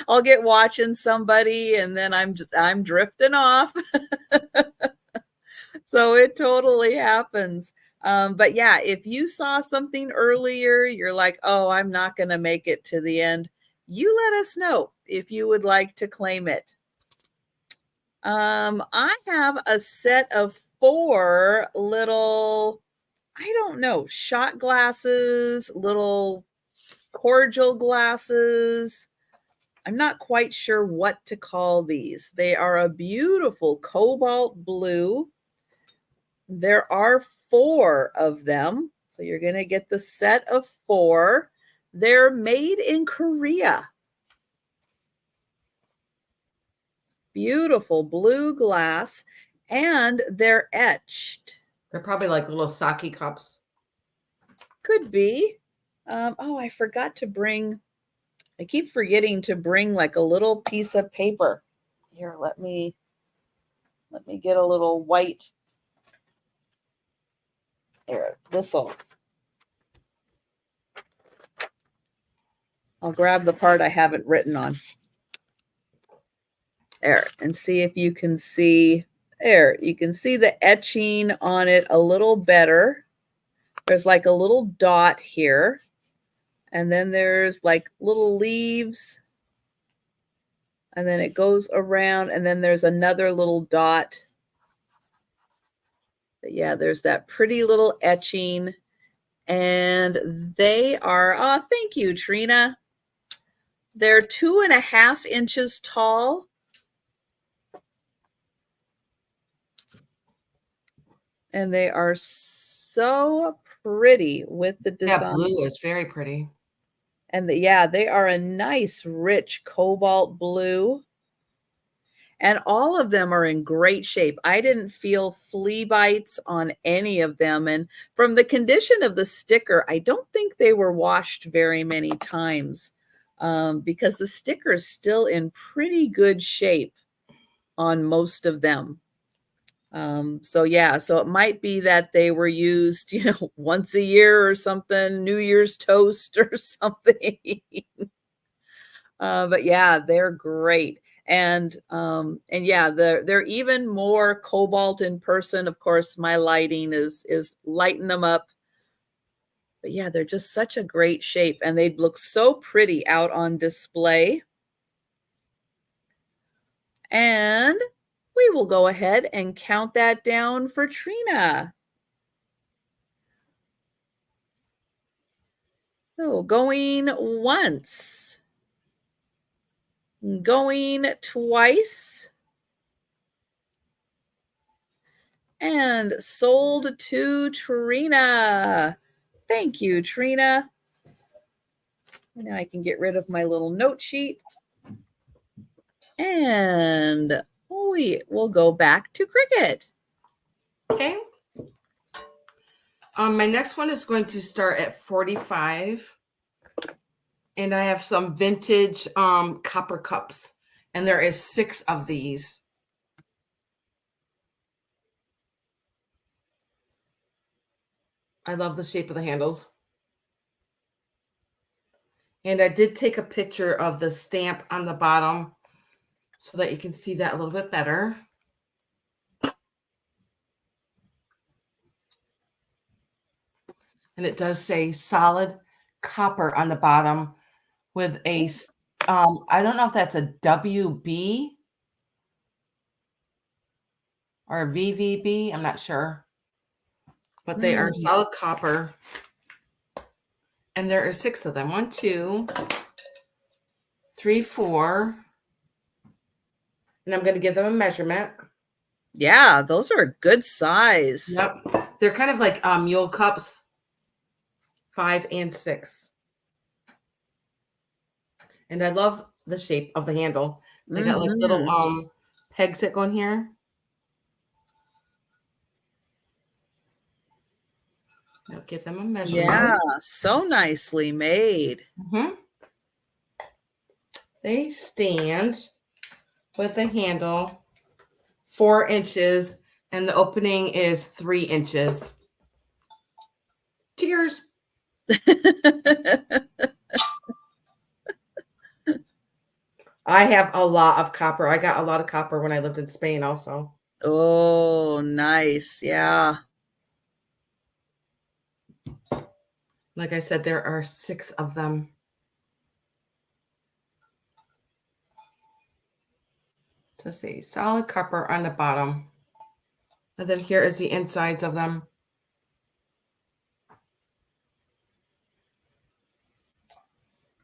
I'll get watching somebody and then I'm drifting off. So it totally happens. But yeah, if you saw something earlier, you're like, oh, I'm not going to make it to the end. You let us know if you would like to claim it. I have a set of 4 little, I don't know, shot glasses, little cordial glasses. I'm not quite sure what to call these. They are a beautiful cobalt blue. There are 4 of them. So you're going to get the set of 4. They're made in Korea. Beautiful blue glass, and they're etched. They're probably like little sake cups. Could be. Oh, I forgot to bring, I keep forgetting to bring like a little piece of paper. Here, let me get a little white. Here, I'll grab the part I have it written on. There, and see if you can see There, you can see the etching on it a little better. There's like a little dot here, and then there's like little leaves, and then it goes around, and then there's another little dot. But yeah, there's that pretty little etching, and they are, oh, thank you, Trina. They're 2.5 inches tall. And they are so pretty with the design. Yeah, blue is very pretty. And yeah, they are a nice, rich cobalt blue. And all of them are in great shape. I didn't feel flea bites on any of them. And from the condition of the sticker, I don't think they were washed very many times because the sticker is still in pretty good shape on most of them. So yeah, so it might be that they were used, once a year or something, New Year's toast or something. But yeah, they're great. And yeah, they're even more cobalt in person. Of course, my lighting is lighting them up. But yeah, they're just such a great shape, and they'd look so pretty out on display. And we will go ahead and count that down for Trina. So going once, going twice, and sold to Trina. Thank you, Trina. Now I can get rid of my little note sheet. And we will go back to Cricket. Okay. My next one is going to start at 45. And I have some vintage copper cups. And there is 6 of these. I love the shape of the handles. And I did take a picture of the stamp on the bottom so that you can see that a little bit better. And it does say solid copper on the bottom with a, I don't know if that's a WB or a VVB. I'm not sure. But they are solid copper. And there are 6 of them. 1, 2, 3, 4. And I'm going to give them a measurement. Yeah, those are a good size. Yep. They're kind of like mule cups, 5 and 6. And I love the shape of the handle. They got like little pegs that go in here. I'll give them a measurement. Yeah, so nicely made. Mm-hmm. They stand with a handle 4 inches, and the opening is 3 inches. Cheers. I have a lot of copper. I got a lot of copper when I lived in Spain also. Oh, nice. Yeah. Like I said, there are 6 of them. Let's see, solid copper on the bottom. And then here is the insides of them.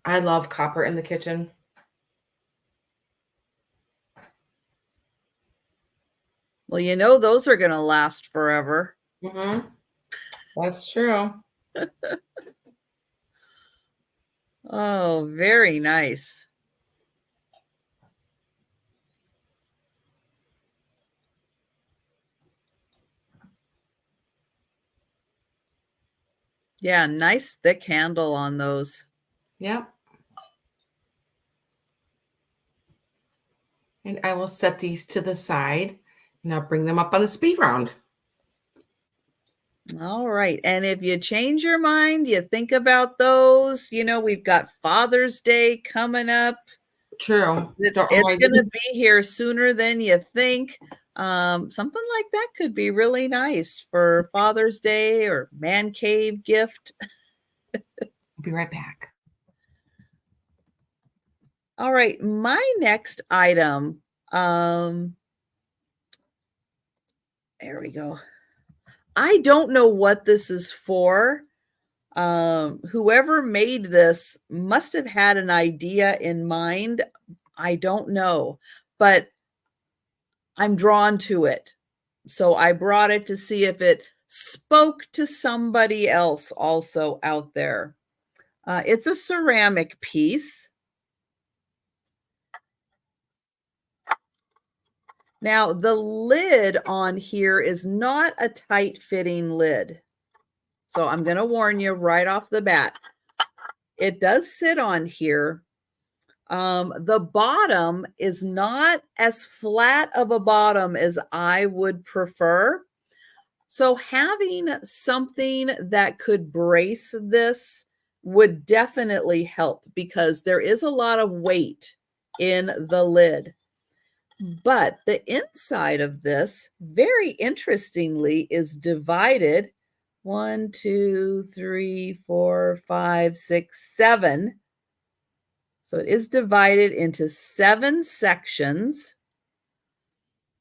I love copper in the kitchen. Well, those are going to last forever. Mm-hmm. That's true. Oh, very nice. Yeah, nice thick handle on those. Yep. And I will set these to the side, and I'll bring them up on the speed round. All right. And if you change your mind, you think about those, we've got Father's Day coming up. True. It's going to be here sooner than you think. Something like that could be really nice for Father's Day or man cave gift. I'll be right back. All right, my next item, there we go. I don't know what this is for. Whoever made this must have had an idea in mind. I don't know, but I'm drawn to it. So I brought it to see if it spoke to somebody else also out there. It's a ceramic piece. Now, the lid on here is not a tight-fitting lid. So I'm going to warn you right off the bat. It does sit on here. The bottom is not as flat of a bottom as I would prefer. So having something that could brace this would definitely help because there is a lot of weight in the lid. But the inside of this, very interestingly, is divided 1, 2, 3, 4, 5, 6, 7. So it is divided into 7 sections.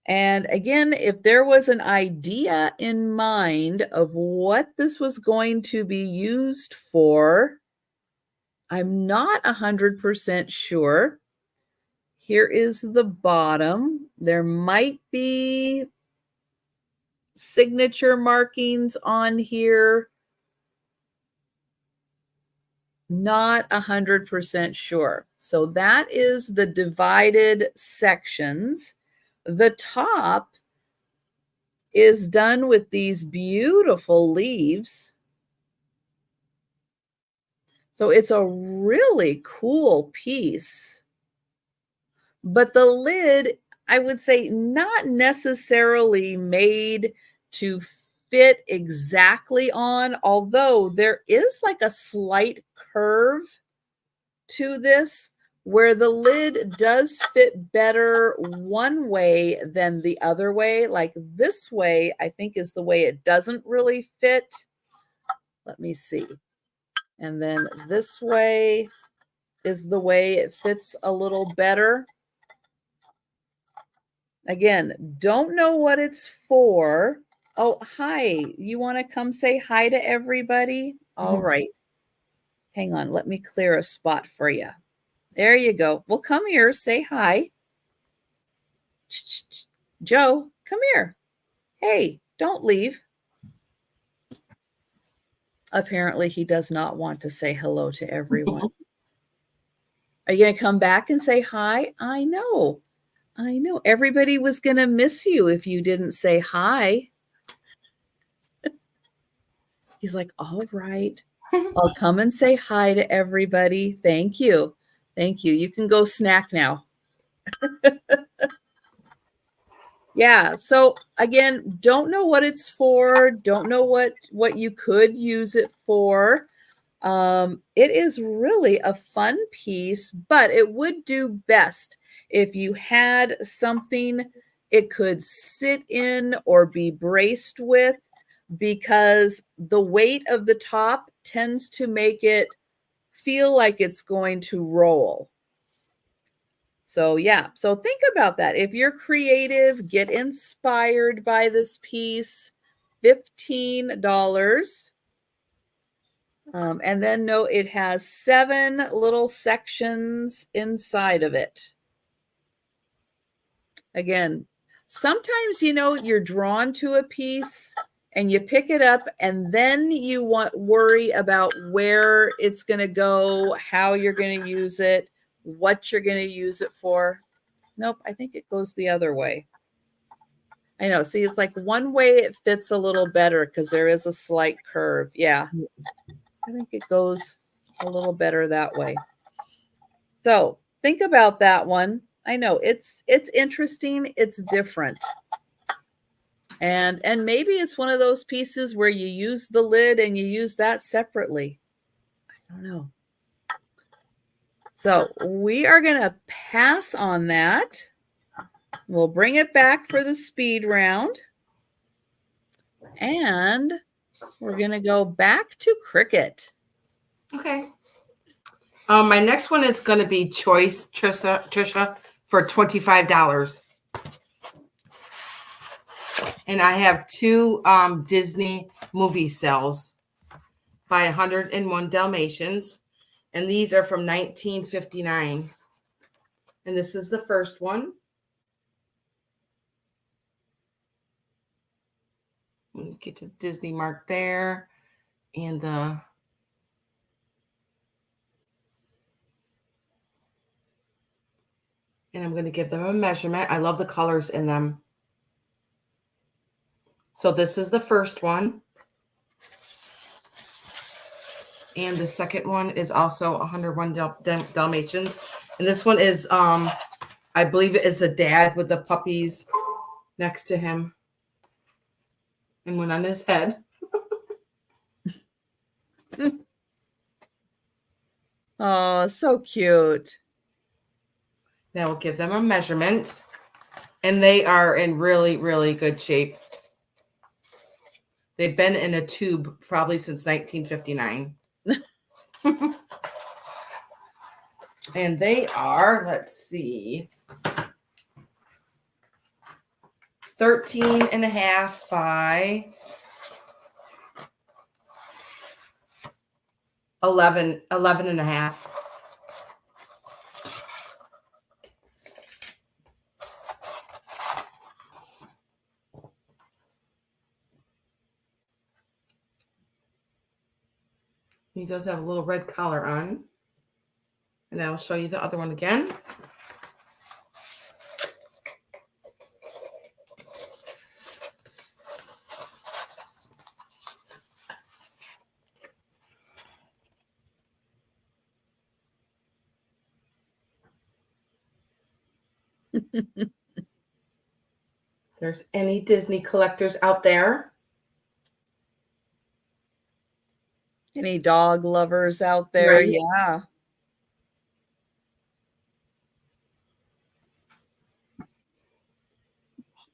And again, if there was an idea in mind of what this was going to be used for, I'm not 100% sure. Here is the bottom. There might be signature markings on here. Not 100% sure. So that is the divided sections. The top is done with these beautiful leaves. So it's a really cool piece. But the lid, I would say, not necessarily made to fit exactly on, although there is like a slight curve to this where the lid does fit better one way than the other way. Like this way, I think is the way it doesn't really fit. Let me see. And then this way is the way it fits a little better. Again, don't know what it's for. Oh, hi. You want to come say hi to everybody? All right. Hang on. Let me clear a spot for you. There you go. Well, come here. Say hi. Joe, come here. Hey, don't leave. Apparently, he does not want to say hello to everyone. Are you going to come back and say hi? I know. I know. Everybody was going to miss you if you didn't say hi. He's like, all right. I'll come and say hi to everybody. Thank you. Thank you. You can go snack now. Yeah. So again, don't know what it's for. Don't know what you could use it for. It is really a fun piece, but it would do best if you had something it could sit in or be braced with, because the weight of the top tends to make it feel like it's going to roll. So yeah, so think about that. If you're creative, get inspired by this piece. $15. And then note it has 7 little sections inside of it. Again, sometimes, you're drawn to a piece and you pick it up and then you worry about where it's going to go, how you're going to use it, what you're going to use it for. Nope, I think it goes the other way. I know. See, it's like one way it fits a little better because there is a slight curve. Yeah, I think it goes a little better that way. So think about that one. I know it's interesting. It's different. And maybe it's one of those pieces where you use the lid and you use that separately. I don't know. So we are going to pass on that. We'll bring it back for the speed round. And we're going to go back to cricket. Okay. My next one is going to be Choice, Trisha, for $25. And I have two Disney movie cells by 101 Dalmatians. And these are from 1959. And this is the first one. Get to Disney mark there. And I'm going to give them a measurement. I love the colors in them. So this is the first one. And the second one is also 101 Dalmatians. And this one is, I believe it is the dad with the puppies next to him. And one on his head. Oh, so cute. Now we'll give them a measurement. And they are in really, really good shape. They've been in a tube probably since 1959. And they are, let's see, 13 and a half by 11 and a half. He does have a little red collar on. And I'll show you the other one again. There's any Disney collectors out there. Any dog lovers out there? Right. Yeah.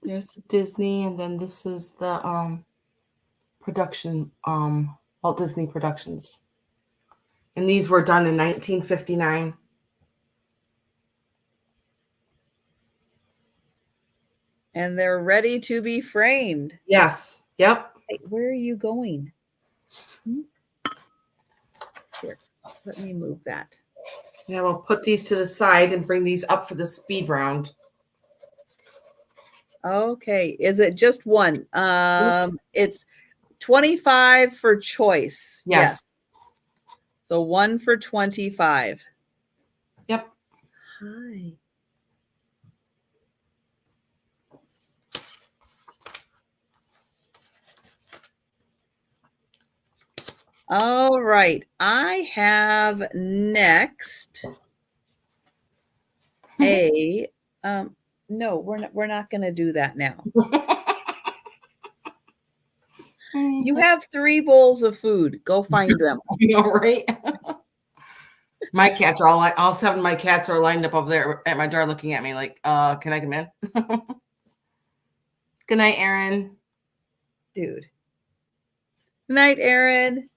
There's Disney, and then this is the production, Walt Disney Productions. And these were done in 1959. And they're ready to be framed. Yes. Yep. Hey, where are you going? Here, let me move that. Yeah, we'll put these to the side and bring these up for the speed round. Okay. Is it just one? It's 25 for choice. Yes. So one for 25. Yep. Hi. All right. I have next a no, we're not going to do that now. You have 3 bowls of food. Go find them. You know, right? My cats are all 7 of my cats are lined up over there at my door looking at me like, can I come in? Good night, Aaron. Dude. Good night, Aaron.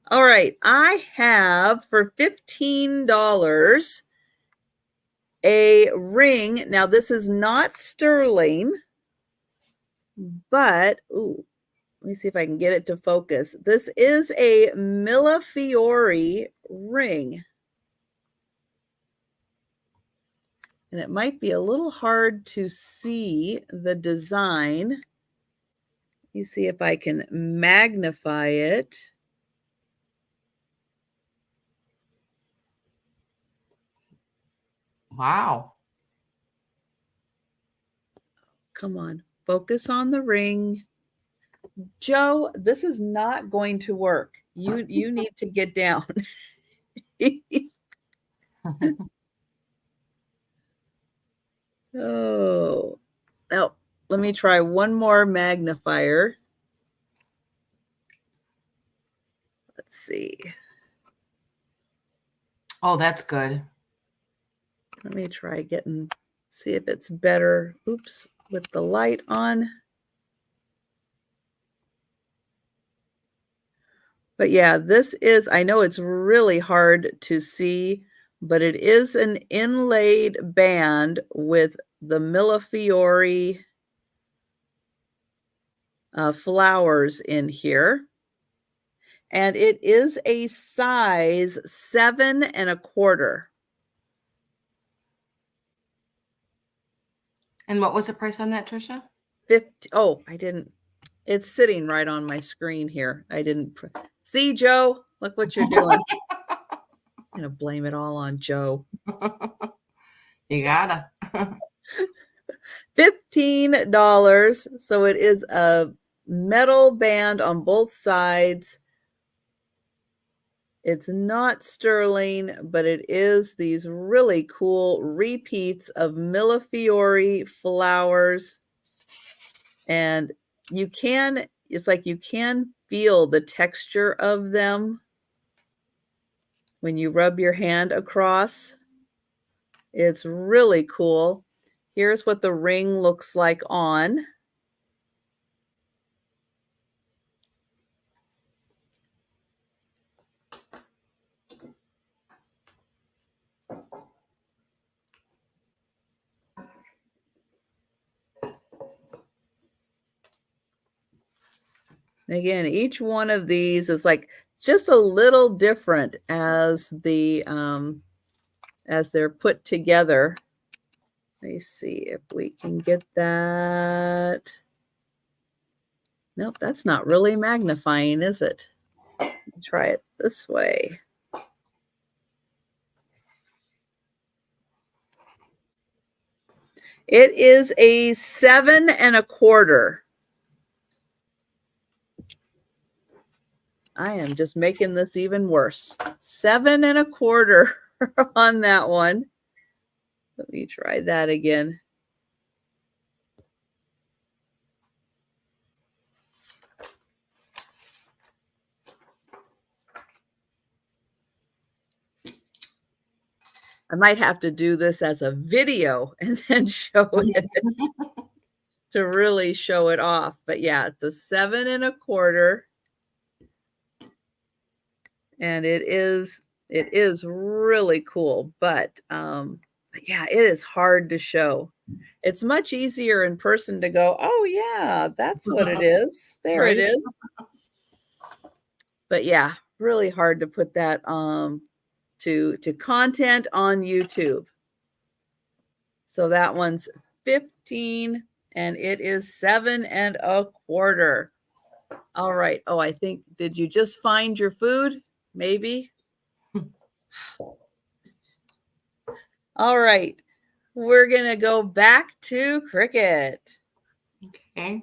All right. I have for $15 a ring. Now, this is not sterling, but let me see if I can get it to focus. This is a Millefiori ring. And it might be a little hard to see the design. Let me see if I can magnify it. Wow. Come on, focus on the ring. Joe, this is not going to work. You need to get down. Oh, let me try one more magnifier. Let's see. Oh, that's good. Let me try see if it's better. Oops, with the light on. But yeah, this is, I know it's really hard to see, but it is an inlaid band with the Millefiori flowers in here. And it is a size 7.25. And what was the price on that, Trisha? 50. Oh, I didn't. It's sitting right on my screen here. I didn't. See, Joe, look what you're doing. I'm going to blame it all on Joe. You gotta. $15. So it is a metal band on both sides. It's not sterling, but it is these really cool repeats of Millefiori flowers. And it's like you can feel the texture of them when you rub your hand across. It's really cool. Here's what the ring looks like on. Again, each one of these is like just a little different as they're put together. Let me see if we can get that. Nope, that's not really magnifying, is it? Try it this way. It is a 7.25. I am just making this even worse. 7.25 on that one. Let me try that again. I might have to do this as a video and then show it to really show it off. But yeah, it's a 7.25. And it is really cool. But yeah, it is hard to show. It's much easier in person to go, oh yeah, that's what it is. There Right? it is. But yeah, really hard to put that to content on YouTube. So that one's 15 and it is 7.25. All right. Oh, I think, did you just find your food? Maybe. All right. We're going to go back to Cricut. Okay.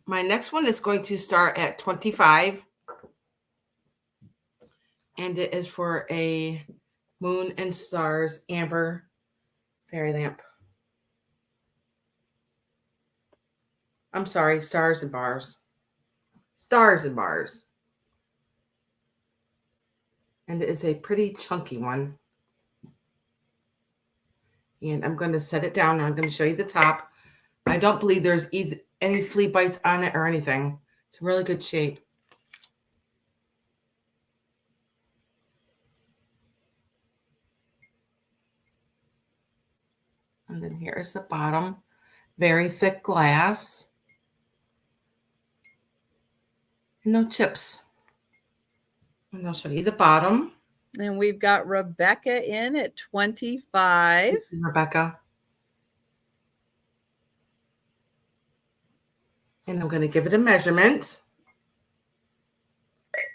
My next one is going to start at 25. And it is for a Moon and Stars amber fairy lamp. I'm sorry, stars and bars. Stars and bars. And it is a pretty chunky one. And I'm going to set it down. I'm going to show you the top. I don't believe there's any flea bites on it or anything. It's in really good shape. And then here is the bottom. Very thick glass. And no chips. And I'll show you the bottom. And we've got Rebecca in at 25. Rebecca. And I'm going to give it a measurement.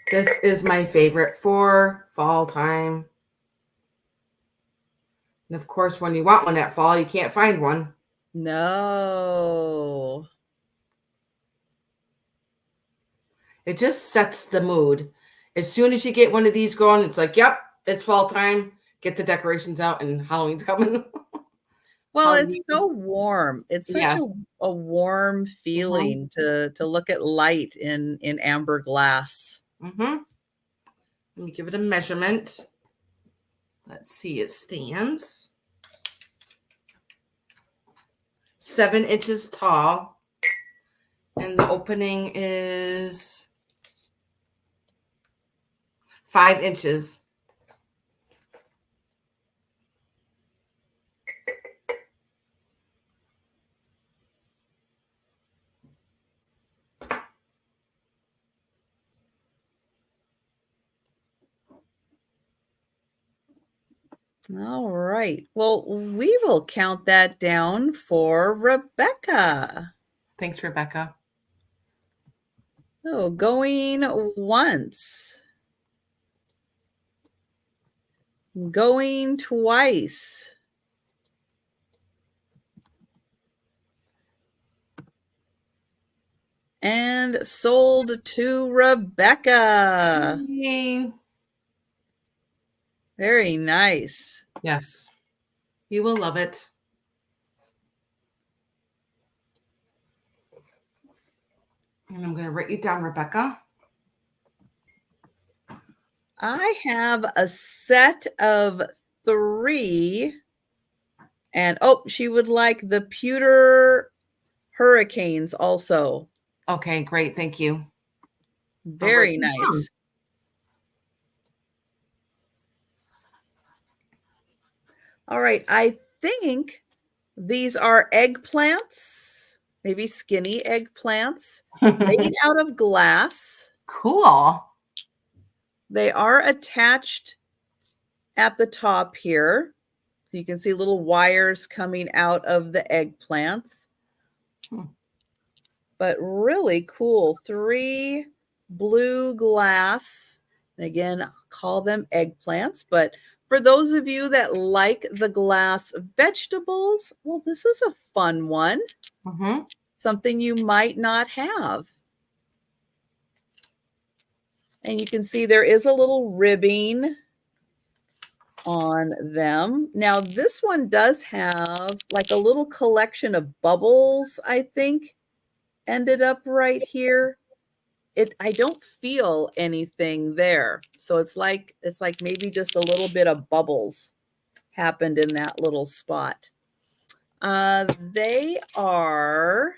This is my favorite for fall time. And of course, when you want one at fall, you can't find one. No. It just sets the mood. As soon as you get one of these going, it's like, yep, it's fall time. Get the decorations out and Halloween's coming. Well, it's so warm. It's such Yes. a warm feeling to look at light in amber glass. Let me give it a measurement. Let's see, it stands 7 inches tall. And the opening is 5 inches. All right. Well, we will count that down for Rebecca. Thanks, Rebecca. So going once. Going twice. And sold to Rebecca. Yay. Very nice. Yes. You will love it. And I'm going to write you down, Rebecca. I have a set of 3. And she would like the pewter hurricanes also. Okay, great. Thank you. Very nice. All right. I think these are eggplants, maybe skinny eggplants made out of glass. Cool. They are attached at the top here. You can see little wires coming out of the eggplants. But really cool. 3 blue glass. And again, I'll call them eggplants. But for those of you that like the glass vegetables, well, this is a fun one. Something you might not have. And you can see there is a little ribbing on them. Now, this one does have like a little collection of bubbles, I think, ended up right here. I don't feel anything there. So it's like maybe just a little bit of bubbles happened in that little spot. They are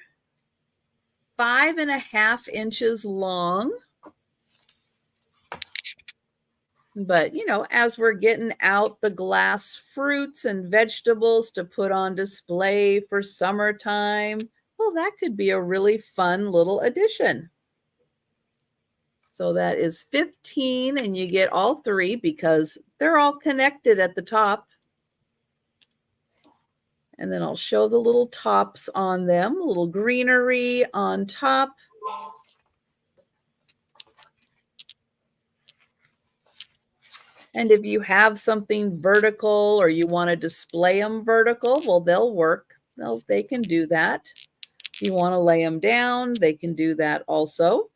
5.5 inches long. But, as we're getting out the glass fruits and vegetables to put on display for summertime, well, that could be a really fun little addition. So that is 15, and you get all 3 because they're all connected at the top. And then I'll show the little tops on them, a little greenery on top. And if you have something vertical or you want to display them vertical, well, they'll work. They can do that. If you want to lay them down, they can do that also.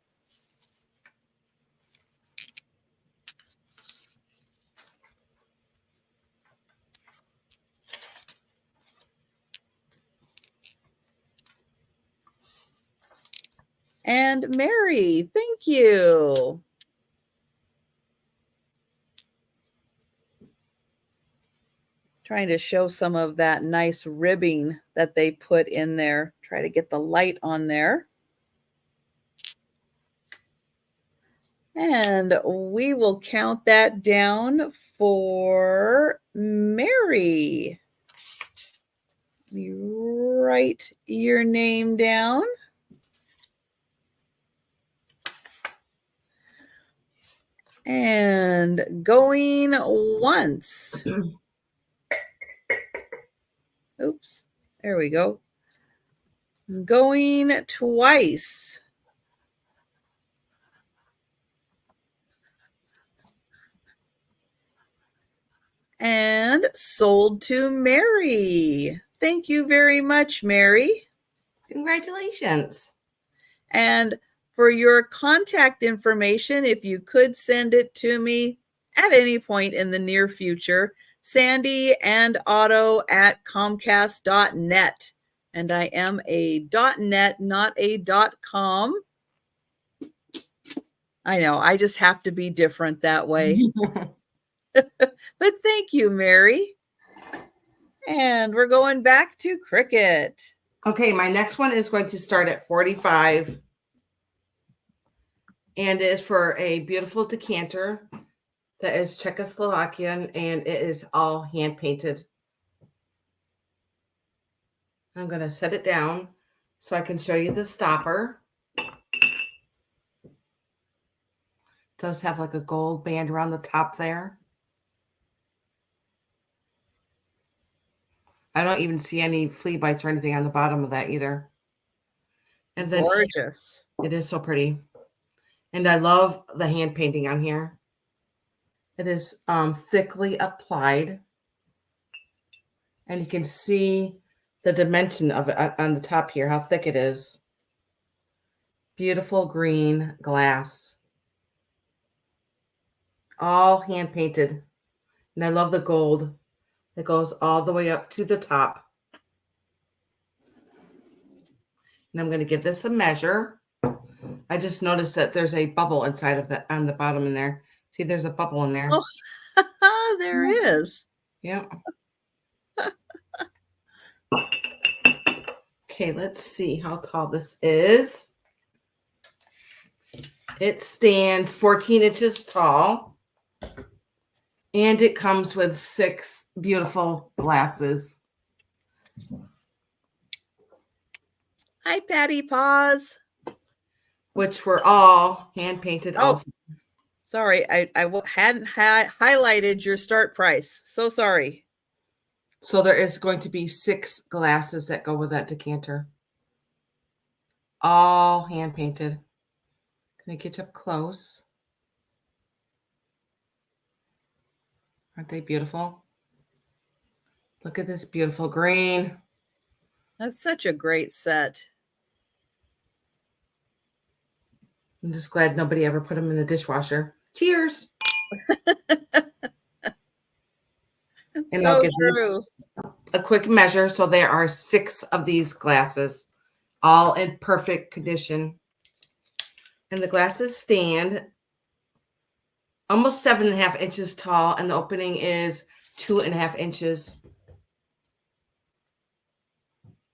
And Mary, thank you. Trying to show some of that nice ribbing that they put in there. Try to get the light on there. And we will count that down for Mary. You write your name down. And going once. Oops, there we go. Going twice. And sold to Mary. Thank you very much, Mary. Congratulations. And for your contact information, if you could send it to me at any point in the near future, sandyandotto@comcast.net. And I am a .net, not a .com. I know, I just have to be different that way. But thank you, Mary. And we're going back to Cricket. Okay, my next one is going to start at $45. And it is for a beautiful decanter that is Czechoslovakian, and it is all hand painted. I'm going to set it down so I can show you the stopper. It does have like a gold band around the top there. I don't even see any flea bites or anything on the bottom of that either. And then gorgeous. It is so pretty. And I love the hand painting on here. It is thickly applied. And you can see the dimension of it on the top here, how thick it is. Beautiful green glass. All hand painted. And I love the gold that goes all the way up to the top. And I'm going to give this a measure. I just noticed that there's a bubble inside of that on the bottom in there. See, there's a bubble in there. Oh, there is. Yeah. Okay, let's see how tall this is. It stands 14 inches tall. And it comes with 6 beautiful glasses. Hi, Patty Paws. Which were all hand painted also. Sorry, I hadn't highlighted your start price. So sorry. So there is going to be 6 glasses that go with that decanter. All hand painted. Gonna get you up close. Aren't they beautiful? Look at this beautiful green. That's such a great set. I'm just glad nobody ever put them in the dishwasher. Cheers. And so I'll give true. a quick measure. So there are 6 of these glasses, all in perfect condition. And the glasses stand almost 7.5 inches tall, and the opening is 2.5 inches.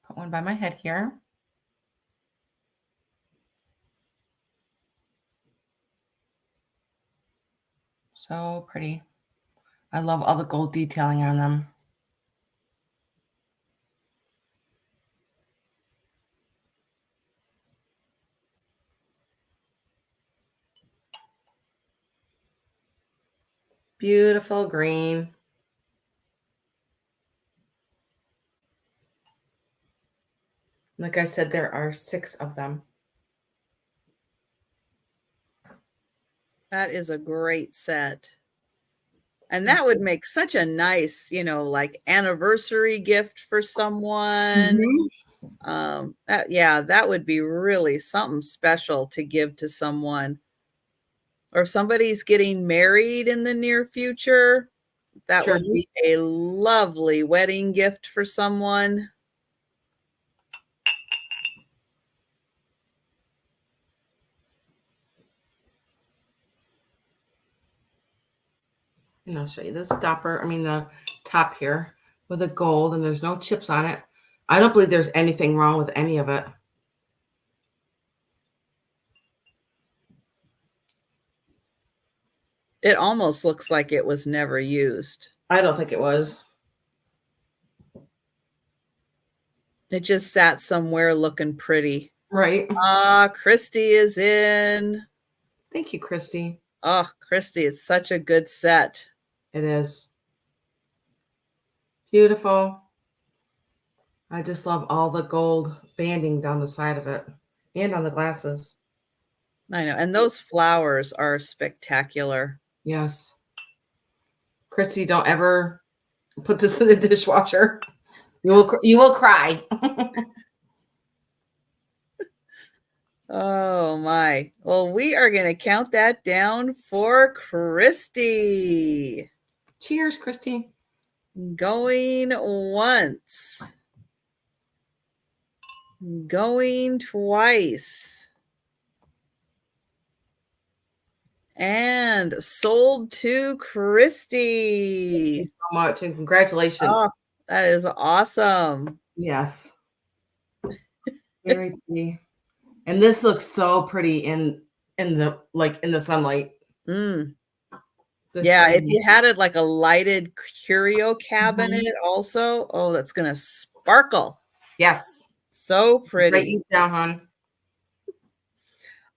Put one by my head here. So pretty. I love all the gold detailing on them. Beautiful green. Like I said, there are 6 of them. That is a great set. And that would make such a nice, like anniversary gift for someone. That would be really something special to give to someone. Or if somebody's getting married in the near future, that would be a lovely wedding gift for someone. And I'll show you the stopper. I mean, the top here with the gold, and there's no chips on it. I don't believe there's anything wrong with any of it. It almost looks like it was never used. I don't think it was. It just sat somewhere looking pretty. Right. Christy is in. Thank you, Christy. Oh, Christy, it's such a good set. It is. Beautiful. I just love all the gold banding down the side of it and on the glasses. I know. And those flowers are spectacular. Yes. Christy, don't ever put this in the dishwasher. You will cry. Oh my. Well, we are going to count that down for Christy. Cheers, Christy. Going once. Going twice. And sold to Christy. Thank you so much, and congratulations. Oh, that is awesome. Yes. Very pretty. And this looks so pretty in the sunlight. Mm. This Yeah, if frame. you had it like a lighted curio cabinet Mhm. also, oh, that's gonna sparkle. Yes. So Write pretty. these down, hon.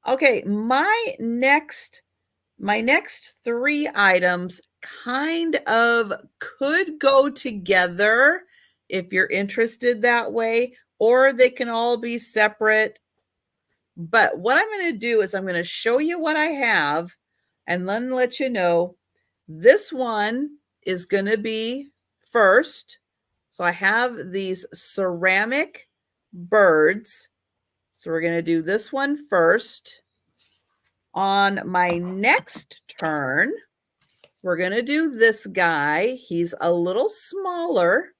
Okay, my next 3 items kind of could go together if you're interested that way, or they can all be separate. But what I'm gonna do is I'm gonna show you what I have and then let you know this one is gonna be first. So I have these ceramic birds. So we're gonna do this one first. On my next turn, we're gonna do this guy. He's a little smaller,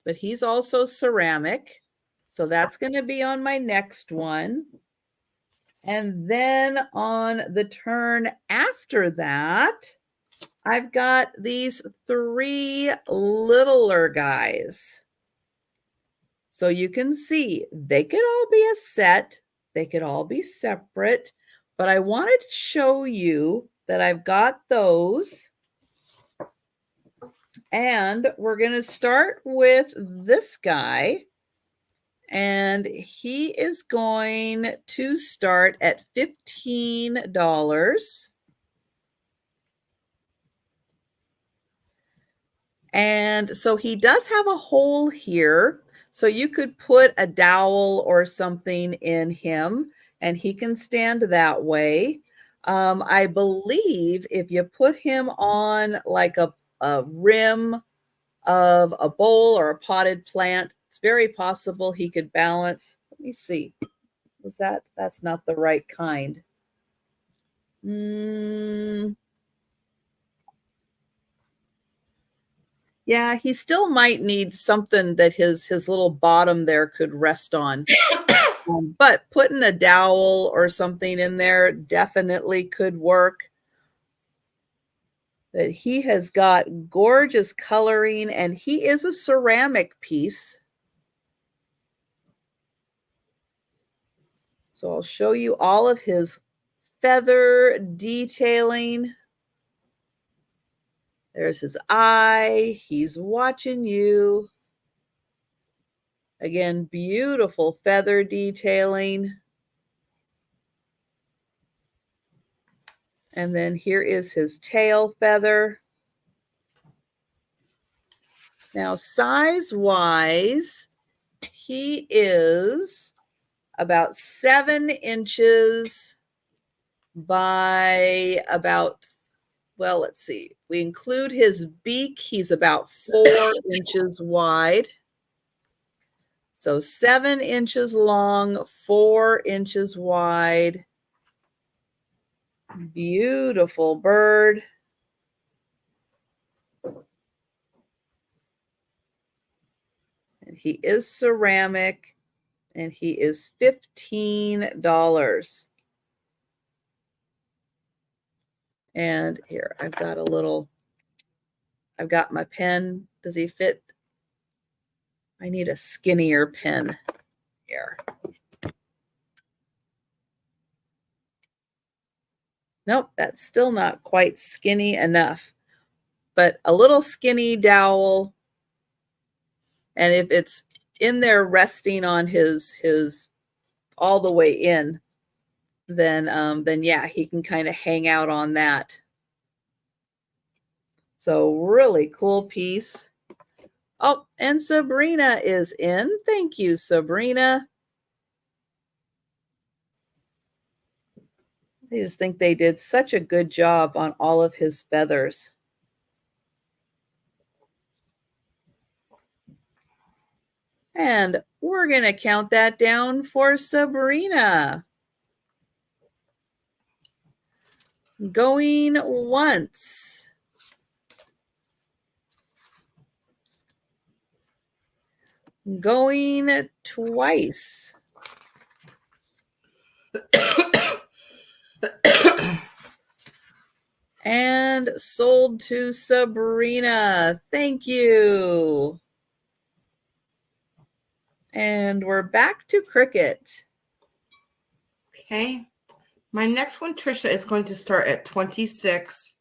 but he's also ceramic. So that's gonna be on my next one. And then on the turn after that, I've got these 3 littler guys. So you can see they could all be a set, they could all be separate, but I wanted to show you that I've got those. And we're going to start with this guy. And he is going to start at $15. And so he does have a hole here. So you could put a dowel or something in him and he can stand that way. I believe if you put him on like a rim of a bowl or a potted plant, it's very possible he could balance. Let me see. That's not the right kind. Yeah, he still might need something that his little bottom there could rest on. But putting a dowel or something in there definitely could work. But he has got gorgeous coloring and he is a ceramic piece. So I'll show you all of his feather detailing. There's his eye. He's watching you. Again, beautiful feather detailing. And then here is his tail feather. Now, size-wise, he is about 7 inches by about, well, let's see. We include his beak. He's about 4 inches wide. So 7 inches long, 4 inches wide. Beautiful bird. And he is ceramic and he is $15. And here, I've got my pen. Does he fit? I need a skinnier pen here. Nope, that's still not quite skinny enough. But a little skinny dowel. And if it's in there resting on his all the way in, then yeah, he can kind of hang out on that. So really cool piece. Oh, and Sabrina is in. Thank you, Sabrina. I just think they did such a good job on all of his feathers. And we're going to count that down for Sabrina. Going once. Going twice. And sold to Sabrina. Thank you. And we're back to Cricket. Okay. My next one, Trisha, is going to start at 26.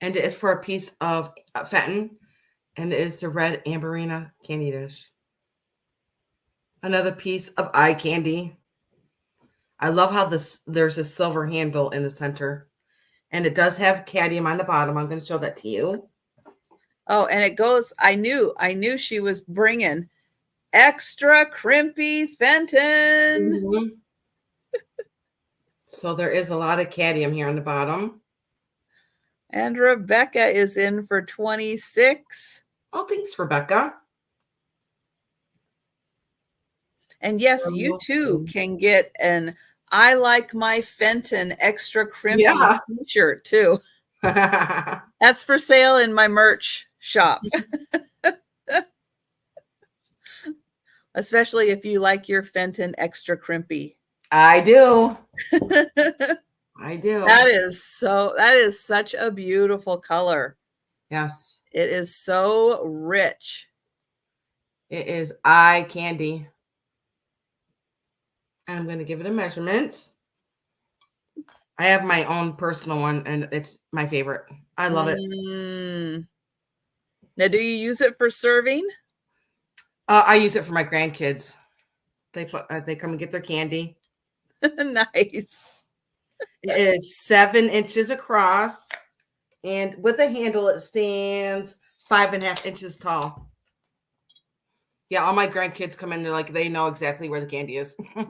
And it is for a piece of Fenton. And it is the red Amberina candy dish. Another piece of eye candy. I love how there's a silver handle in the center. And it does have cadmium on the bottom. I'm going to show that to you. Oh, and it goes, I knew she was bringing extra crimpy Fenton. Mm-hmm. So there is a lot of cadmium here on the bottom. And Rebecca is in for 26. Oh, thanks, Rebecca. And yes, you too can get an I Like My Fenton extra crimpy t-shirt too. That's for sale in my merch shop. Especially if you like your Fenton extra crimpy. I do. I do. That is such a beautiful color. Yes. It is so rich. It is eye candy. I'm going to give it a measurement. I have my own personal one, and it's my favorite. I love it. Now, do you use it for serving? I use it for my grandkids. They come and get their candy. Nice. It is 7 inches across, and with a handle, it stands 5.5 inches tall. Yeah, all my grandkids come in. They're like, they know exactly where the candy is. Yep.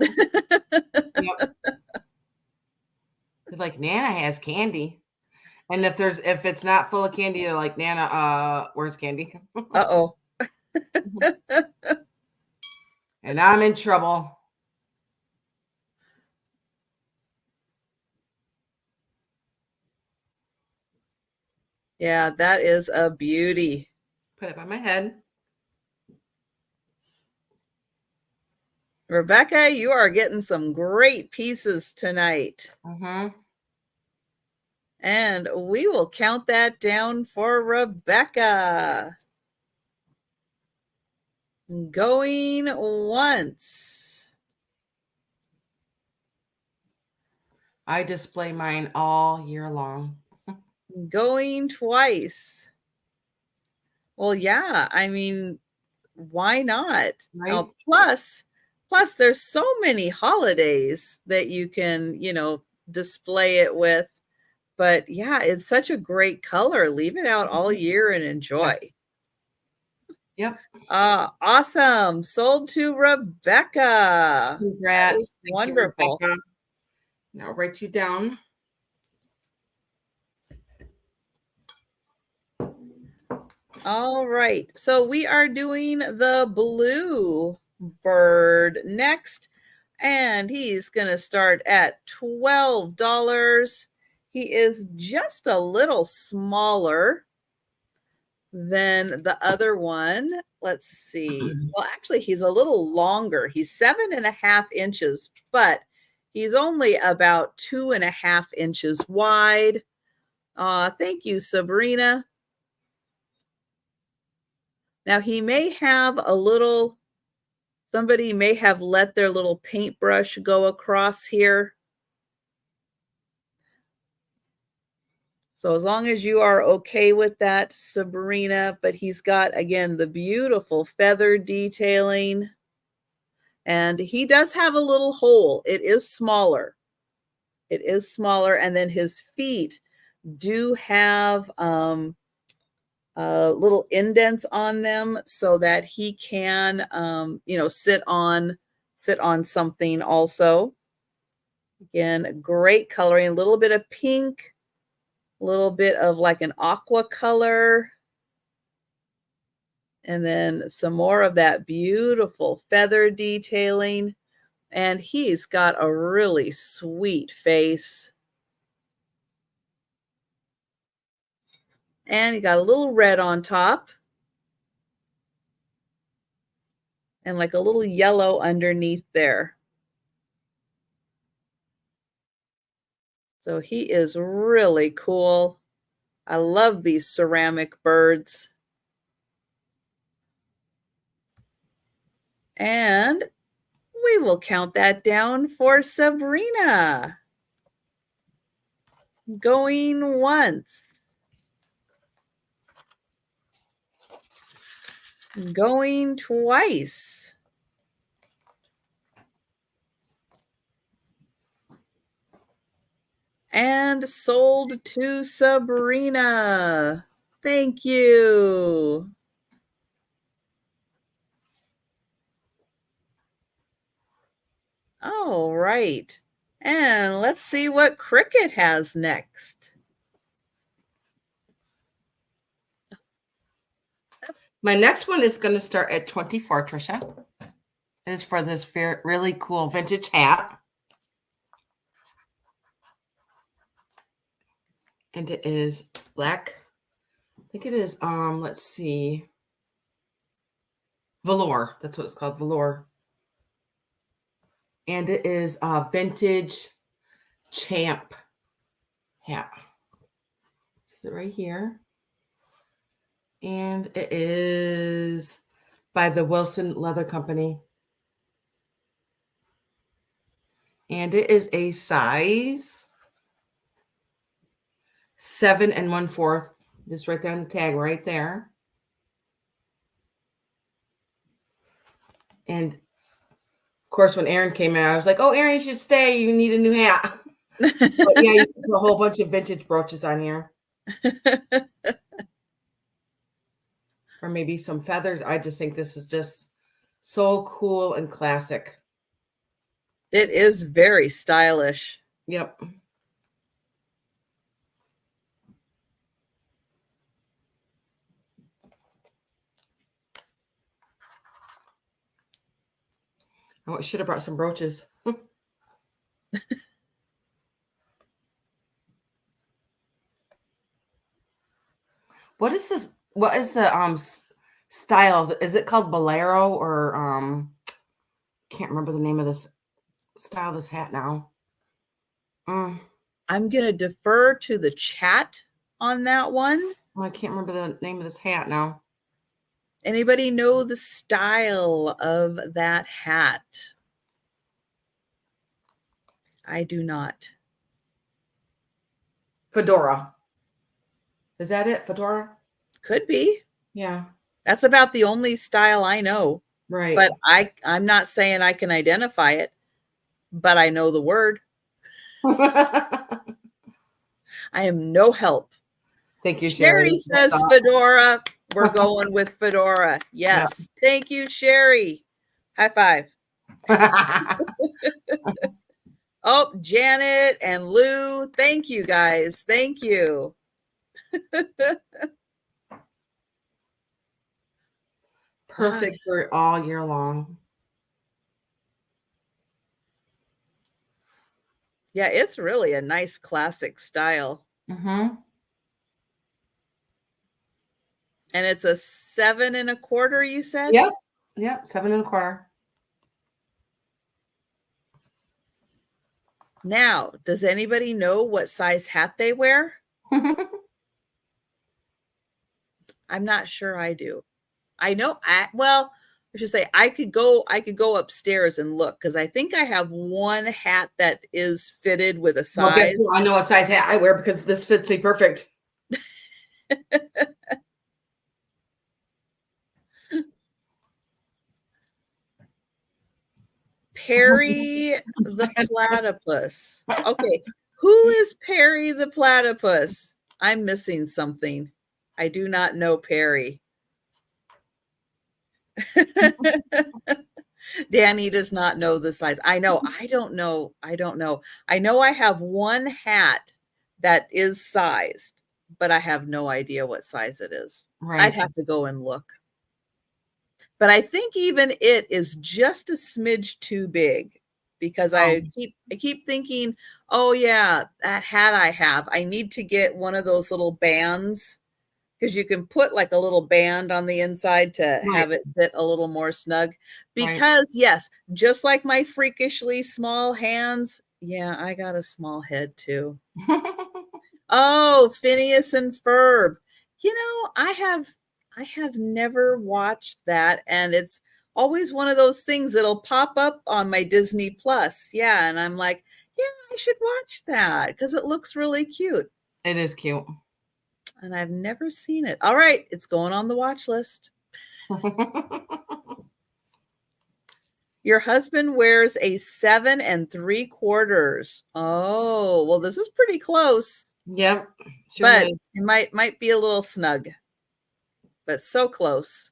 They're like, Nana has candy. And if it's not full of candy, they're like, Nana, where's candy? Uh-oh. And I'm in trouble. Yeah, that is a beauty. Put it by my head. Rebecca, you are getting some great pieces tonight. Mm-hmm. And we will count that down for Rebecca. Going once. I display mine all year long. Going twice. Well, yeah, I mean, why not? Right? Plus, there's so many holidays that you can, display it with. But yeah, it's such a great color. Leave it out all year and enjoy. Yep. Awesome. Sold to Rebecca. Congrats. Wonderful. You, now write you down. All right. So we are doing the blue bird next. And he's going to start at $12. He is just a little smaller than the other one. Let's see. Well, actually, he's a little longer. He's 7.5 inches, but he's only about 2.5 inches wide. Thank you, Sabrina. Now, he may have somebody may have let their little paintbrush go across here. So as long as you are okay with that, Sabrina, but he's got, again, the beautiful feather detailing. And he does have a little hole. It is smaller. It is smaller. And then his feet do have little indents on them so that he can, sit on something also. Again, great coloring, a little bit of pink, a little bit of like an aqua color, and then some more of that beautiful feather detailing. And he's got a really sweet face. And he got a little red on top. And like a little yellow underneath there. So he is really cool. I love these ceramic birds. And we will count that down for Sabrina. Going once. Going twice. And sold to Sabrina. Thank you. All right. And let's see what Cricket has next. My next one is going to start at 24, Trisha. It's for this really cool vintage hat. And it is black. I think it is, let's see. Velour. That's what it's called, velour. And it is a vintage champ hat. This is it right here. And it is by the Wilson Leather Company. And it is a size 7 1/4. Just write down the tag right there. And of course, when Aaron came in, I was like, "Oh, Aaron, you should stay. You need a new hat." But yeah, you put a whole bunch of vintage brooches on here. Or maybe some feathers. I just think this is just so cool and classic. It is very stylish. Yep. Oh, I should have brought some brooches. What is this? What is the style? Is it called bolero or can't remember the name of this style, this hat now. I'm going to defer to the chat on that one. I can't remember the name of this hat now. Anybody know the style of that hat? I do not. Fedora. Is that it? Fedora? Could be. Yeah. That's about the only style I know. Right. But I'm not saying I can identify it, but I know the word. I am no help. Thank you, Sherry. Sherry says fedora. We're going with fedora. Yes. Yep. Thank you, Sherry. High five. Oh, Janet and Lou. Thank you, guys. Thank you. Perfect for all year long. Yeah, it's really a nice classic style. Mm-hmm. And it's a 7 1/4, you said? Yep. Yep. 7 1/4. Now, does anybody know what size hat they wear? I'm not sure I do. I know I should say I could go upstairs and look, because I think I have one hat that is fitted with a size. Well, guess what? I know what size hat I wear because this fits me perfect. Perry the platypus. Okay, who is Perry the platypus? I'm missing something. I do not know Perry. Danny does not know the size. I know. I don't know. I know I have one hat that is sized, but I have no idea what size it is. Right. I'd have to go and look. But I think even it is just a smidge too big, because I keep thinking, oh yeah, that hat I have, I need to get one of those little bands, because you can put like a little band on the inside to have it fit a little more snug. Because yes, just like my freakishly small hands, yeah, I got a small head too. Oh, Phineas and Ferb. You know, I have never watched that, and it's always one of those things that'll pop up on my Disney Plus. Yeah, and I'm like, yeah, I should watch that because it looks really cute. It is cute. And I've never seen it. All right, it's going on the watch list. Your husband wears a 7 3/4. Oh, well, this is pretty close. Yep, sure but is. it might be a little snug, but so close.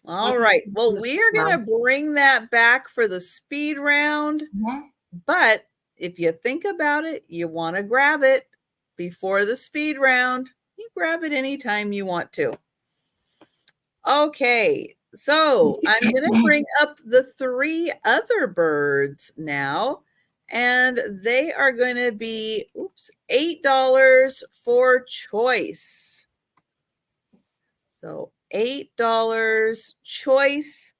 All I'll just right. put Well, this we are going down. to bring that back for the speed round. Mhm. But if you think about it, you want to grab it before the speed round. You grab it anytime you want to. Okay. So I'm going to bring up the 3 other birds now. And they are going to be, $8 for choice. So $8 choice.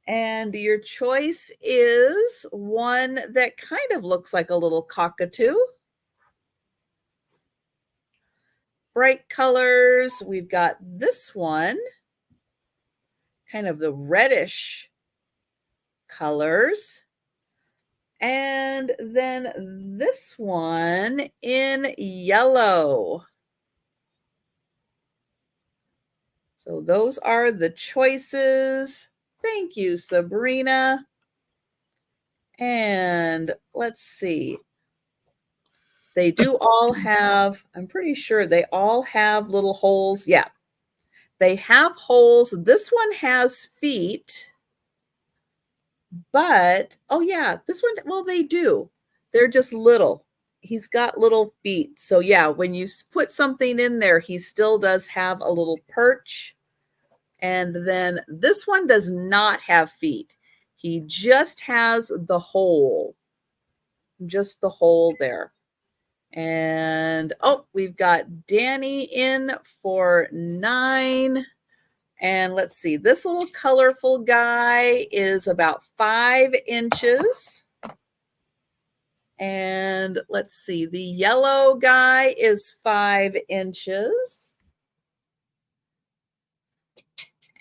And your choice is one that kind of looks like a little cockatoo. Bright colors. We've got this one, kind of the reddish colors. And then this one in yellow. So those are the choices. Thank you, Sabrina. And let's see. They do all have, I'm pretty sure they all have little holes. Yeah, they have holes. This one has feet, but, oh yeah, this one, well, they do. They're just little. He's got little feet. So yeah, when you put something in there, he still does have a little perch. And then this one does not have feet. He just has the hole, just the hole there. And we've got Danny in for 9. And let's see, this little colorful guy is about 5 inches. And let's see, the yellow guy is 5 inches.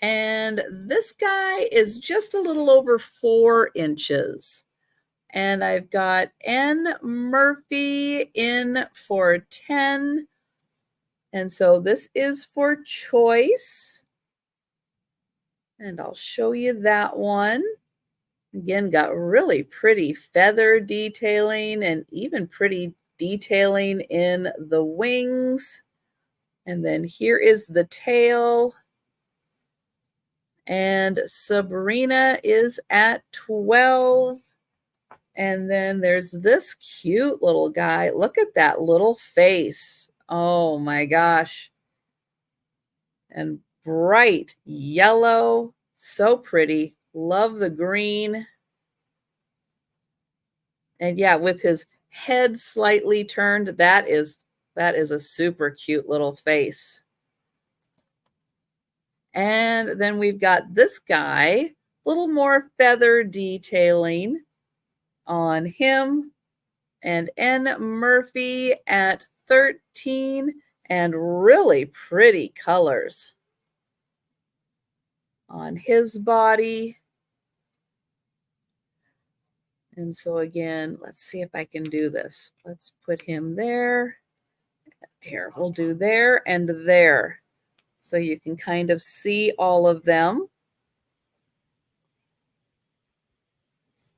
And this guy is just a little over 4 inches. And I've got N. Murphy in for 10. And so this is for choice. And I'll show you that one. Again, got really pretty feather detailing and even pretty detailing in the wings. And then here is the tail. And Sabrina is at 12. And then there's this cute little guy. Look at that little face. Oh my gosh. And bright yellow. So pretty. Love the green. And yeah, with his head slightly turned, that is a super cute little face. And then we've got this guy, a little more feather detailing on him. And N. Murphy at 13, and really pretty colors on his body. And so again, let's see if I can do this. Let's put him there. Here, we'll do there and there. So you can kind of see all of them.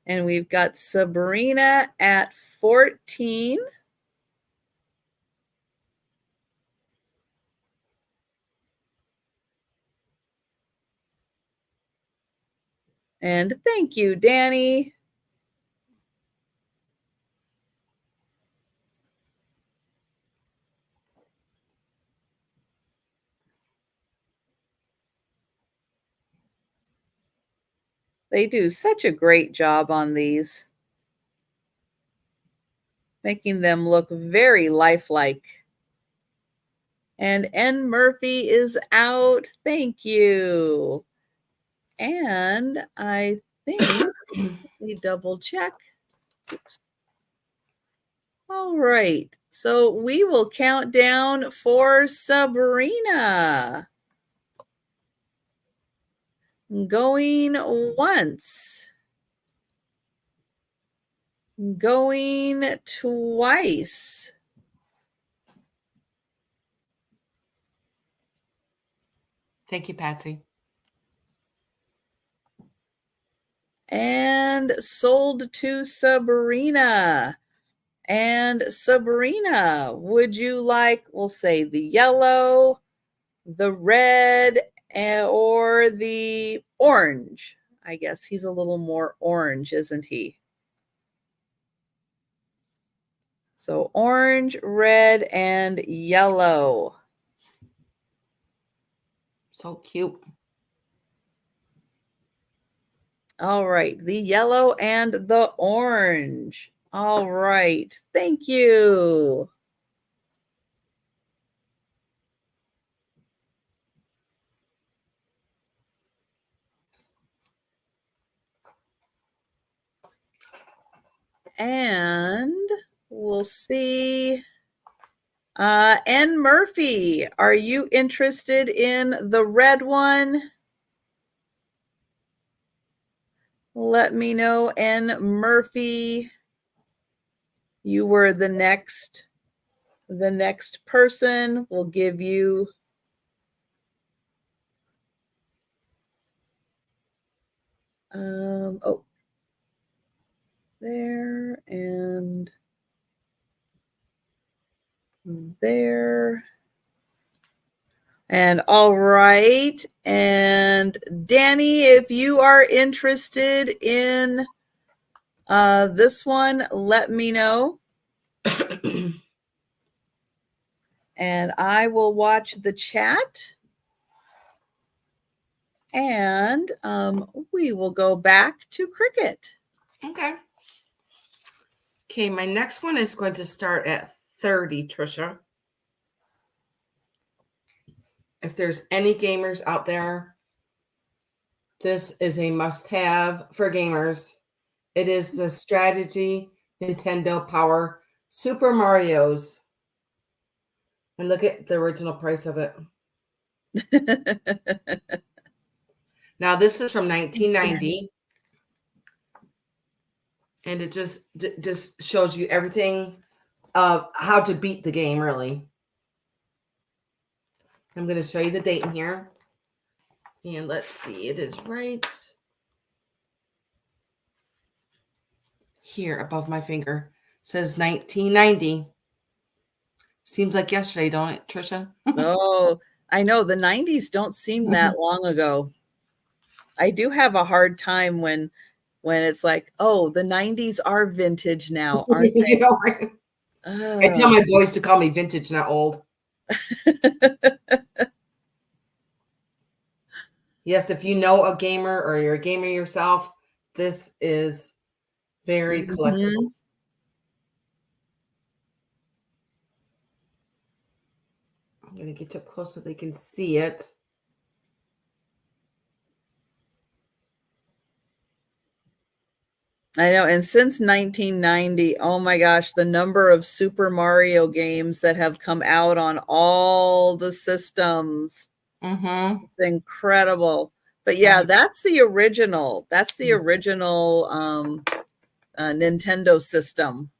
And we've got Sabrina at 14. And thank you, Danny. They do such a great job on these, making them look very lifelike. And N. Murphy is out. Thank you. And I think, let me double check. Oops. All right. So we will count down for Sabrina. Going once. Going twice. Thank you, Patsy. And sold to Sabrina. And Sabrina, would you like, we'll say the yellow, the red, or the orange? I guess he's a little more orange, isn't he? So orange, red, and yellow. So cute. All right, the yellow and the orange. All right, thank you. And we'll see. N. Murphy, are you interested in the red one? Let me know, N. Murphy. You were the next person. We'll give you oh, there and there. And all right. And Danny, if you are interested in this one, let me know. And I will watch the chat. And we will go back to cricket. Okay. Okay, my next one is going to start at 30, Trisha. If there's any gamers out there, this is a must-have for gamers. It is the strategy Nintendo Power Super Mario's. And look at the original price of it. Now, this is from 1990. And it just shows you everything of how to beat the game, really. I'm going to show you the date in here. And let's see, it is right here above my finger. It says 1990. Seems like yesterday, don't it, Trisha? Oh, I know the 90s don't seem that long ago. I do have a hard time when it's like, oh, the 90s are vintage now, aren't they? You know, I tell my boys to call me vintage, not old. Yes, if you know a gamer or you're a gamer yourself, this is very collectible. I'm going to get up close so they can see it. I know. And since 1990, oh my gosh, the number of Super Mario games that have come out on all the systems. It's incredible. But yeah, that's the original. That's the original Nintendo system.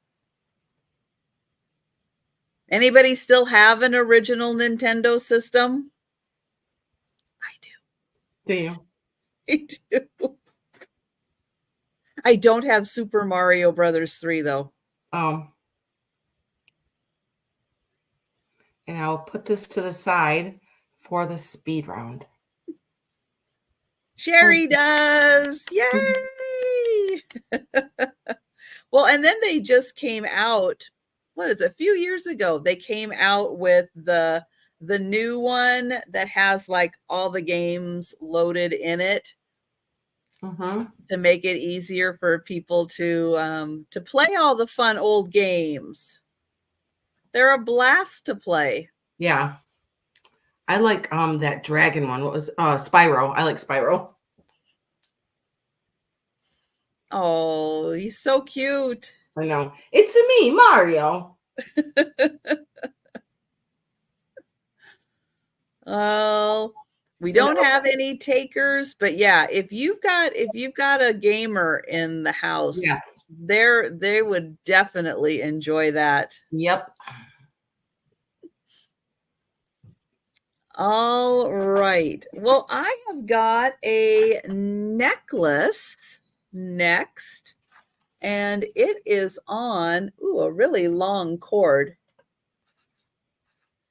Anybody still have an original Nintendo system? I do. Do you? I do. I don't have Super Mario Brothers 3 though. And I'll put this to the side for the speed round. Sherry does. Yay! Well, and then they just came out, what is it, a few years ago, they came out with the new one that has like all the games loaded in it. To make it easier for people to play all the fun old games. They're a blast to play. Yeah. I like that dragon one. What was Spyro? I like Spyro. Oh, he's so cute. I know. It's me, Mario. Well, We don't have any takers, but yeah, if you've got a gamer in the house, yes, they would definitely enjoy that. yep. All right. Well, I have got a necklace next, and it is on a really long cord.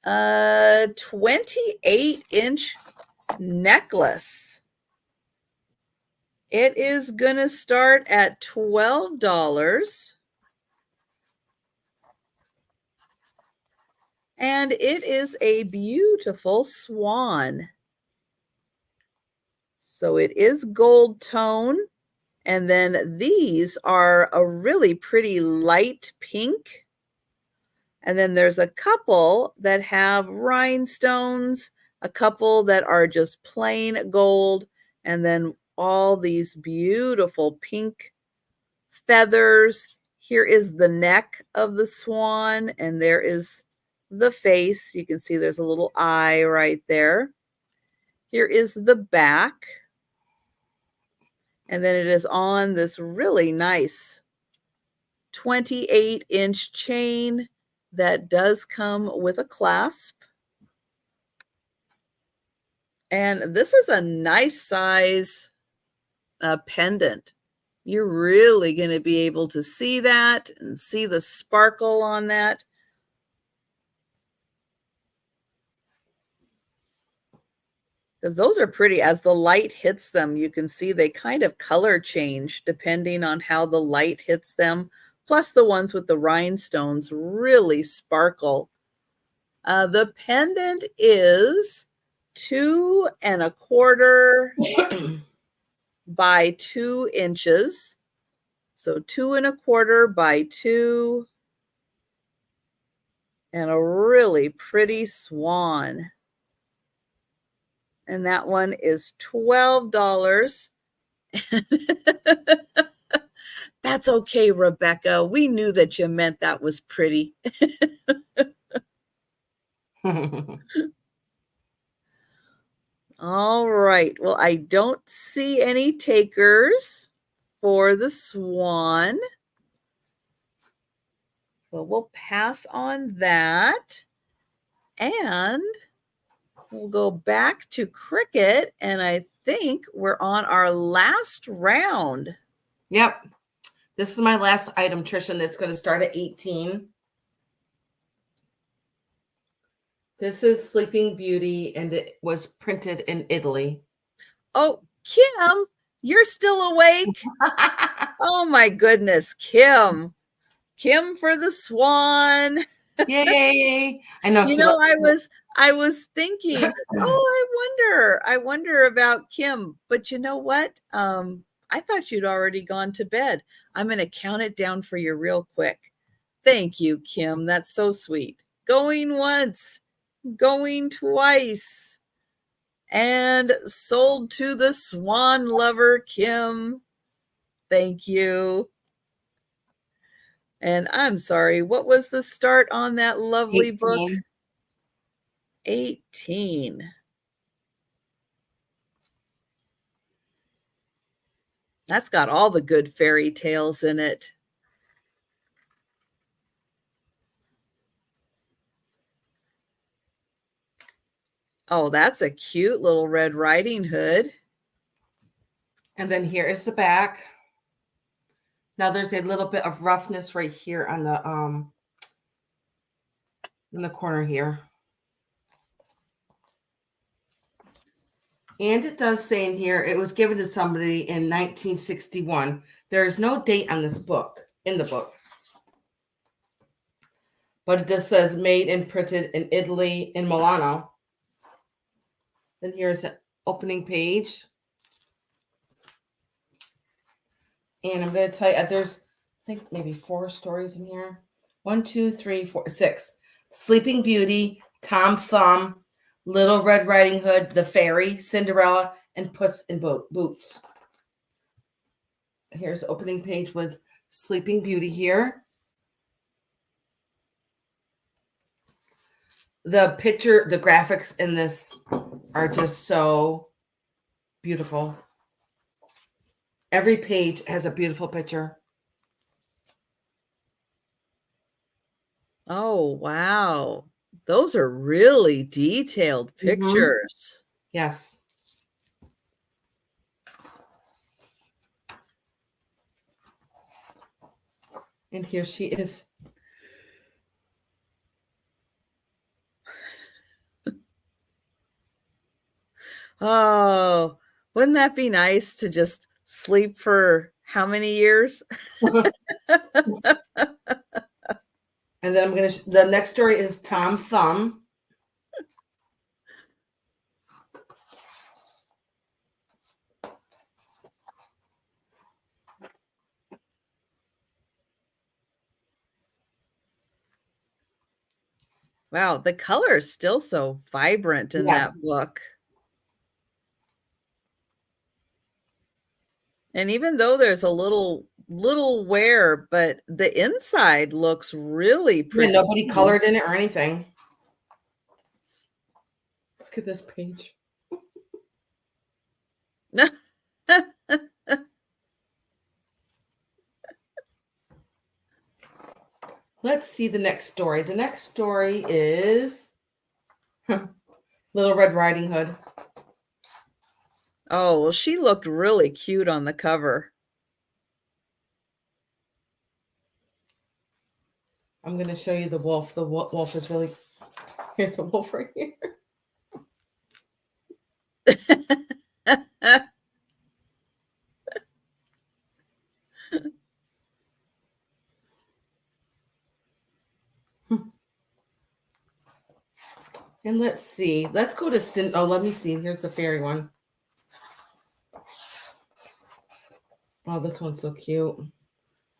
28-inch necklace. It is gonna start at $12. And it is a beautiful swan. So it is gold tone. And then these are a really pretty light pink. And then there's a couple that have rhinestones, a couple that are just plain gold, and then all these beautiful pink feathers. Here is the neck of the swan, and there is the face. You can see there's a little eye right there. Here is the back. And then it is on this really nice 28-inch chain that does come with a clasp. And this is a nice size pendant. You're really going to be able to see that and see the sparkle on that. Because those are pretty. As the light hits them, you can see they kind of color change depending on how the light hits them. Plus the ones with the rhinestones really sparkle. The pendant is 2 1/4 by 2 inches. So 2 1/4 by 2, and a really pretty swan. And that one is $12. That's okay, Rebecca. We knew that you meant that was pretty. All right. Well, I don't see any takers for the swan. Well, we'll pass on that. And we'll go back to cricket. And I think we're on our last round. Yep. This is my last item, Trisha, and it's going to start at 18. This is Sleeping Beauty, and it was printed in Italy. Oh, Kim, you're still awake? Oh, my goodness, Kim. Kim for the swan. Yay. I know. I was thinking, I wonder about Kim. But you know what? I thought you'd already gone to bed. I'm going to count it down for you real quick. Thank you, Kim. That's so sweet. Going once, going twice, and sold to the swan lover, Kim. Thank you. And I'm sorry, what was the start on that lovely 18. book? 18. That's got all the good fairy tales in it. Oh, that's a cute little Red Riding Hood. And then here is the back. Now there's a little bit of roughness right here on the in the corner here. And it does say in here, it was given to somebody in 1961. There is no date on this book, in the book. But it just says made and printed in Italy, in Milano. Then here's the opening page. And I'm going to tell you, there's, I think, maybe 4 stories in here. 1, 2, 3, 4, 6. Sleeping Beauty, Tom Thumb, Little Red Riding Hood, The Fairy, Cinderella, and Puss in Boots. Here's the opening page with Sleeping Beauty here. The picture, the graphics in this are just so beautiful. Every page has a beautiful picture. Oh, wow. Those are really detailed pictures. Yes. And here she is. Oh, wouldn't that be nice to just sleep for how many years? And then the next story is Tom Thumb. Wow, the color is still so vibrant in Yes. that book. And even though there's a little wear, but the inside looks really Yeah, nobody pristine. colored in it or anything. Look at this page. Let's see the next story. The next story is Little Red Riding Hood. Oh, well, she looked really cute on the cover. I'm going to show you the wolf. The wolf is really... Here's a wolf right here. And let's see. Let's go to Oh, let me see. Here's the fairy one. Oh, this one's so cute.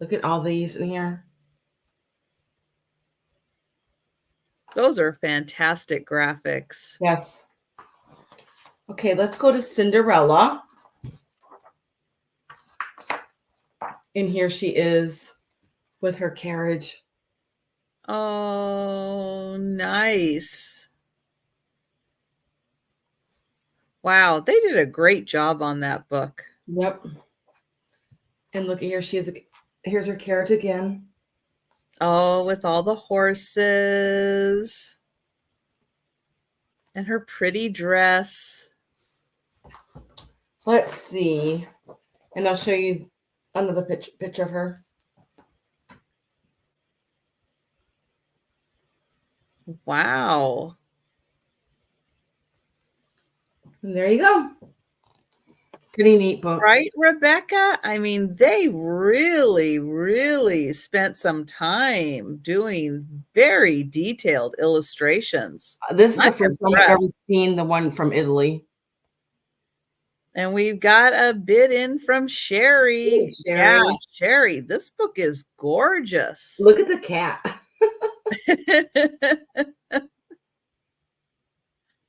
Look at all these in here. Those are fantastic graphics. Yes. Okay, let's go to Cinderella. And here she is with her carriage. Oh, nice. Wow, they did a great job on that book. Yep. And look at here. Here's her carriage again. Oh, with all the horses and her pretty dress. Let's see. And I'll show you another picture of her. Wow. And there you go. Pretty neat book. Right, Rebecca? I mean, they really spent some time doing very detailed illustrations. This is I'm the first time I've ever impressed. seen the one from Italy. And we've got a bid in from Sherry. Hey, Sherry. Yeah, Sherry, this book is gorgeous. Look at the cat.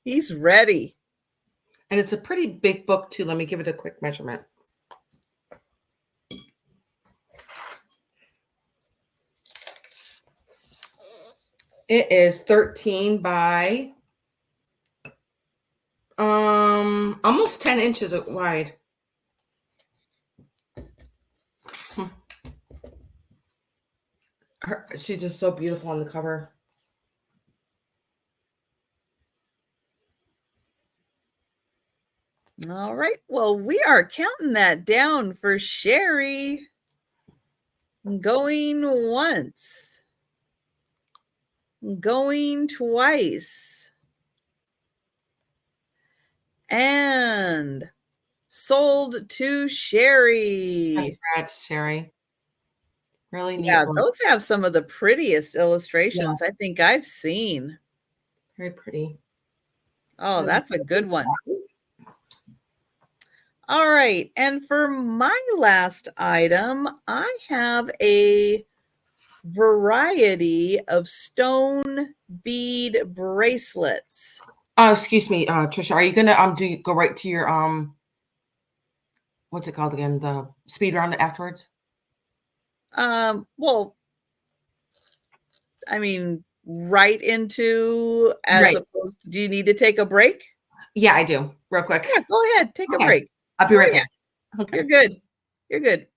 He's ready. And it's a pretty big book, too. Let me give it a quick measurement. It is 13 by almost 10 inches wide. She's just so beautiful on the cover. All right. Well, we are counting that down for Sherry. Going once. Going twice. And sold to Sherry. Congrats, Sherry. Really neat. Yeah, book. those have some of the prettiest illustrations I think I've seen. Very pretty. Oh, that's a good one. All right. And for my last item, I have a variety of stone bead bracelets. Excuse me, Trisha. Are you gonna go right to your what's it called again? The speed round afterwards? Well, I mean, right into as Right. opposed to, do you need to take a break? Yeah, I do. Real quick. Yeah, go ahead. Take a Okay. break. I'll be Oh, right yeah. back. Okay. You're good. You're good.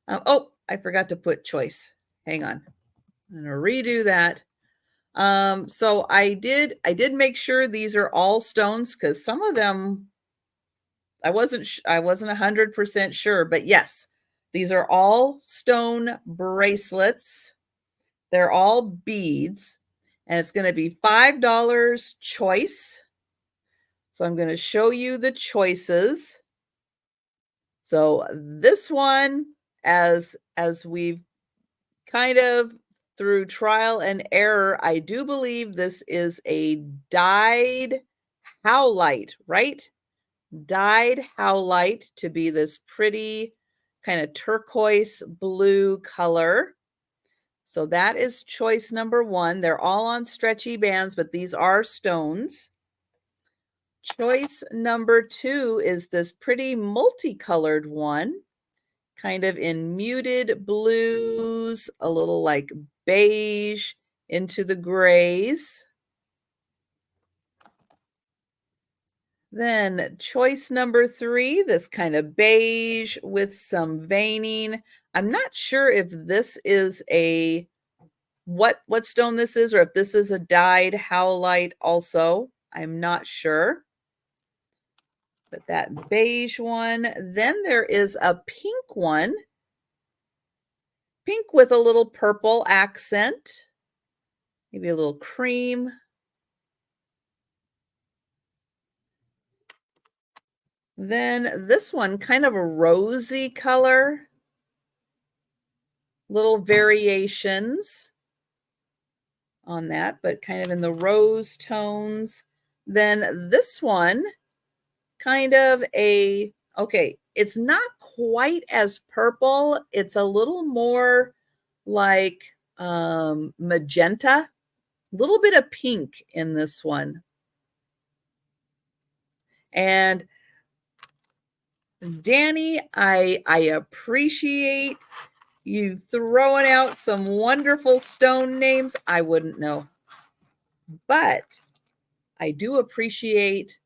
Oh, I forgot to put choice. Hang on. I'm gonna redo that. So I did make sure these are all stones because some of them I wasn't 100% sure, but yes, these are all stone bracelets. They're all beads, and it's going to be $5 choice. So I'm going to show you the choices. So this one, as we've kind of through trial and error, I do believe this is a dyed howlite, right? Dyed howlite to be this pretty kind of turquoise blue color. So that is choice number 1. They're all on stretchy bands, but these are stones. Choice number 2 is this pretty multicolored one, kind of in muted blues, a little like beige into the grays. Then choice number 3, this kind of beige with some veining. I'm not sure if this is a what stone this is, or if this is a dyed howlite also. I'm not sure. But that beige one. Then there is a pink one. Pink with a little purple accent. Maybe a little cream. Then this one, kind of a rosy color. Little variations on that, but kind of in the rose tones. Then this one, kind of okay, it's not quite as purple. It's a little more like magenta, a little bit of pink in this one. And Danny, I appreciate you throwing out some wonderful stone names. I wouldn't know. But I do appreciate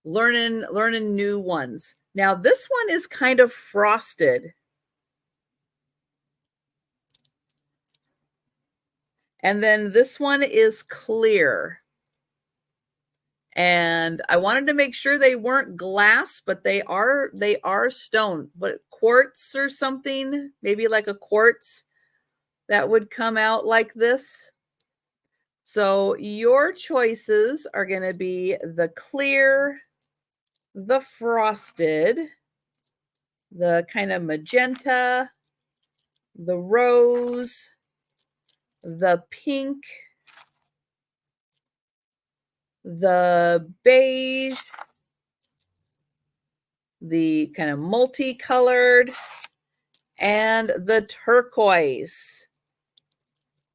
learning new ones. Now this one is kind of frosted. And then this one is clear. And I wanted to make sure they weren't glass, but they are stone. But quartz or something, maybe like a quartz that would come out like this. So your choices are going to be the clear, the frosted, the kind of magenta, the rose, the pink, the beige, the kind of multicolored, and the turquoise.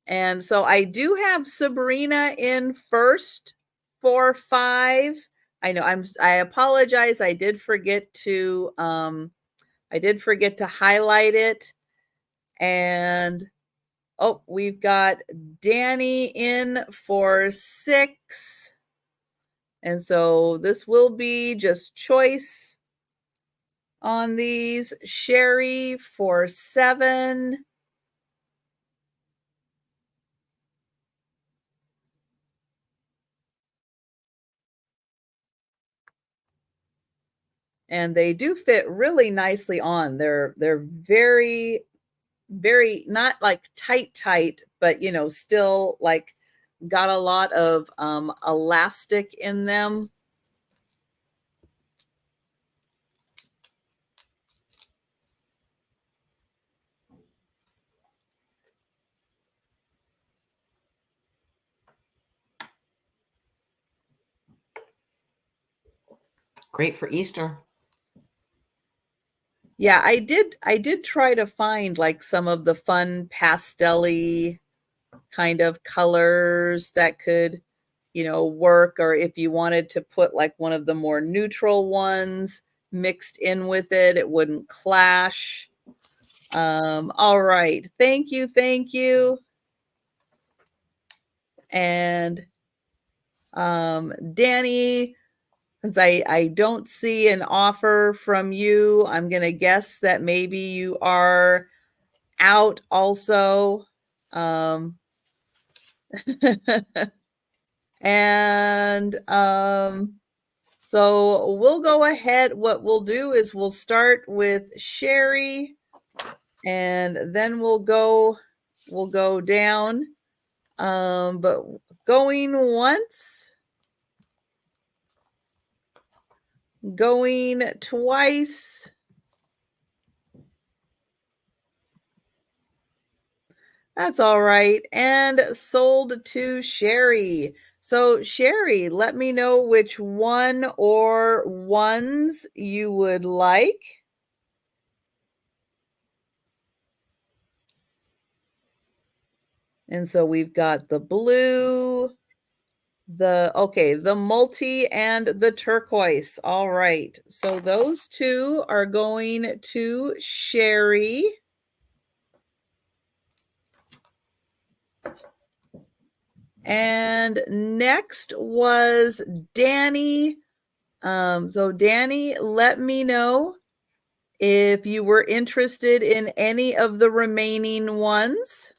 And so I do have Sabrina in first for 5. I know I apologize. I did forget to highlight it. And oh, we've got Danny in for 6. And so this will be just choice on these. Sherry for 7. And they do fit really nicely on. They're very, very not like tight, but still like got a lot of elastic in them. Great for Easter. Yeah, I did try to find like some of the fun pastel-y kind of colors that could, work, or if you wanted to put like one of the more neutral ones mixed in with it, it wouldn't clash. All right. Thank you. And Danny, since I don't see an offer from you, I'm going to guess that maybe you are out also. And so we'll go ahead. What we'll do is we'll start with Sherry, and then we'll go down. But going once, going twice. That's all right. And sold to Sherry. So Sherry, let me know which one or ones you would like. And so we've got the blue, the multi and the turquoise. All right. So those two are going to Sherry. And next was Danny. So Danny, let me know if you were interested in any of the remaining ones.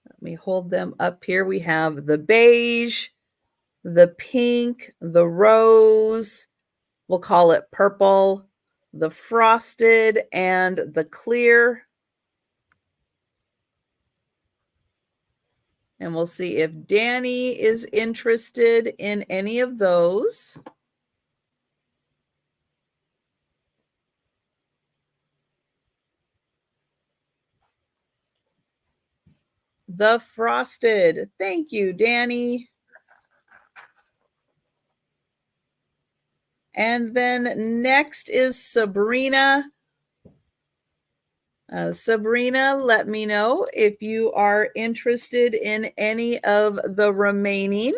Let me hold them up here. We have the beige, the pink, the rose, we'll call it purple, the frosted, and the clear. And we'll see if Danny is interested in any of those. The frosted. Thank you, Danny. And then next is Sabrina. Sabrina, let me know if you are interested in any of the remaining.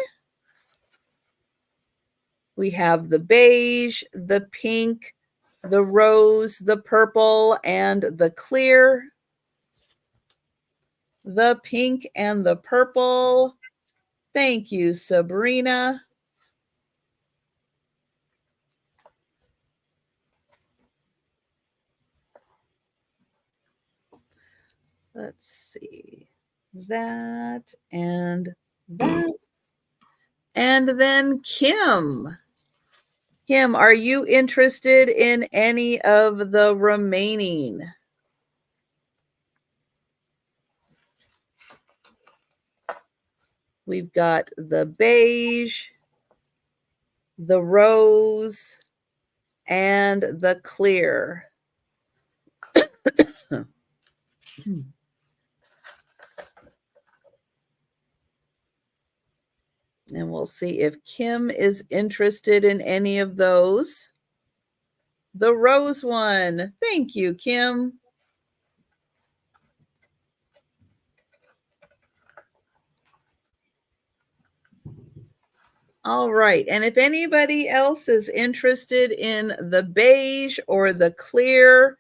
We have the beige, the pink, the rose, the purple, and the clear. The pink and the purple. Thank you, Sabrina. Let's see. That and that. And then Kim. Kim, are you interested in any of the remaining? We've got the beige, the rose, and the clear. And we'll see if Kim is interested in any of those. The rose one. Thank you, Kim. All right. And if anybody else is interested in the beige or the clear,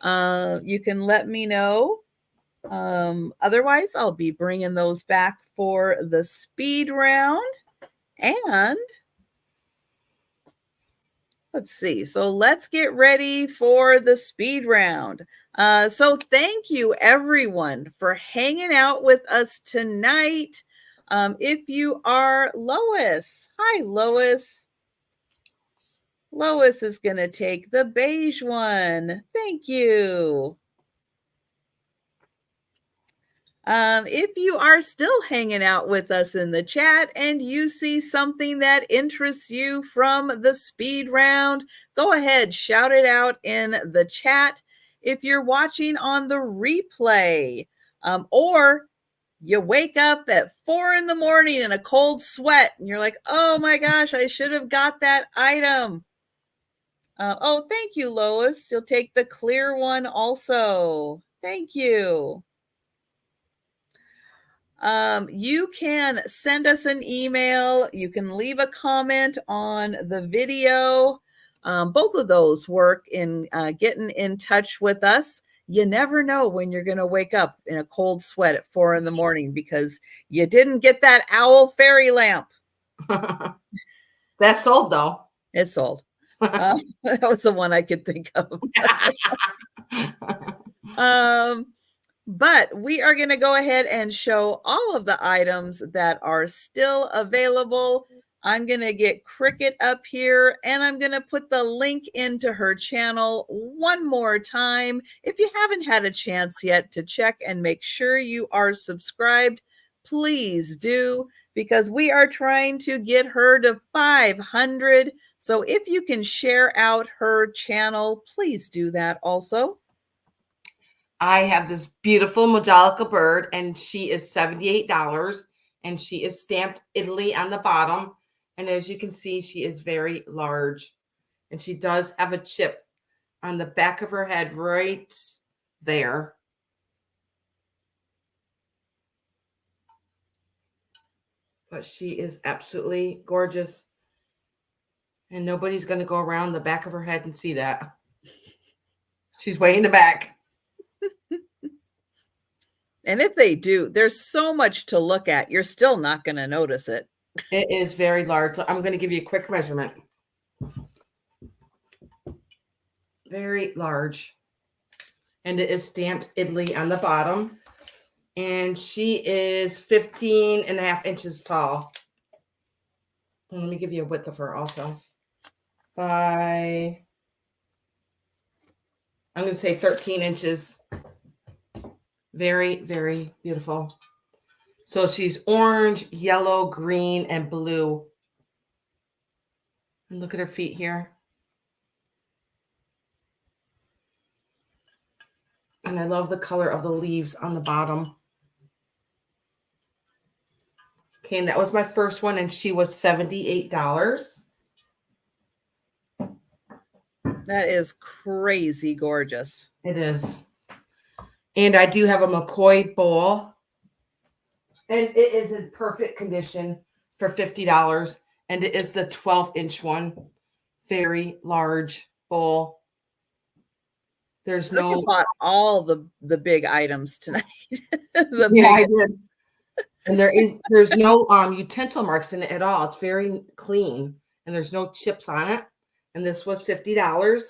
you can let me know. Otherwise, I'll be bringing those back for the speed round. And let's see. So let's get ready for the speed round. So thank you, everyone, for hanging out with us tonight. If you are Lois, hi, Lois. Lois is going to take the beige one. Thank you. If you are still hanging out with us in the chat and you see something that interests you from the speed round, go ahead, shout it out in the chat. If you're watching on the replay, or you wake up at 4 in the morning in a cold sweat and you're like, oh my gosh, I should have got that item. Oh, thank you, Lois. You'll take the clear one also. Thank you. You can send us an email. You can leave a comment on the video. Both of those work in getting in touch with us. you never know when you're going to wake up in a cold sweat at 4 a.m. because you didn't get that owl fairy lamp. That's sold though. It's sold. That was the one I could think of. But we are going to go ahead and show all of the items that are still available. I'm going to get Cricket up here and I'm going to put the link into her channel one more time. If you haven't had a chance yet to check and make sure you are subscribed, please do, because we are trying to get her to 500. So if you can share out her channel, please do that also. I have this beautiful Majolica bird, and she is $78, and she is stamped Italy on the bottom. And as you can see, she is very large, and she does have a chip on the back of her head right there. But she is absolutely gorgeous, and nobody's going to go around the back of her head and see that. She's way in the back. And if they do, there's so much to look at. You're still not going to notice it. It is very large. So I'm going to give you a quick measurement. Very large. And it is stamped Italy on the bottom. And she is 15.5 inches tall. And let me give you a width of her also. I'm going to say 13 inches. Very, very beautiful. So she's orange, yellow, green, and blue. And look at her feet here. And I love the color of the leaves on the bottom. Okay, and that was my first one, and she was $78. That is crazy gorgeous. It is. And I do have a McCoy bowl. And it is in perfect condition for $50. And it is the 12-inch one. Very large bowl. There's no... I bought all the big items tonight. I did. And there's no utensil marks in it at all. It's very clean. And there's no chips on it. And this was $50.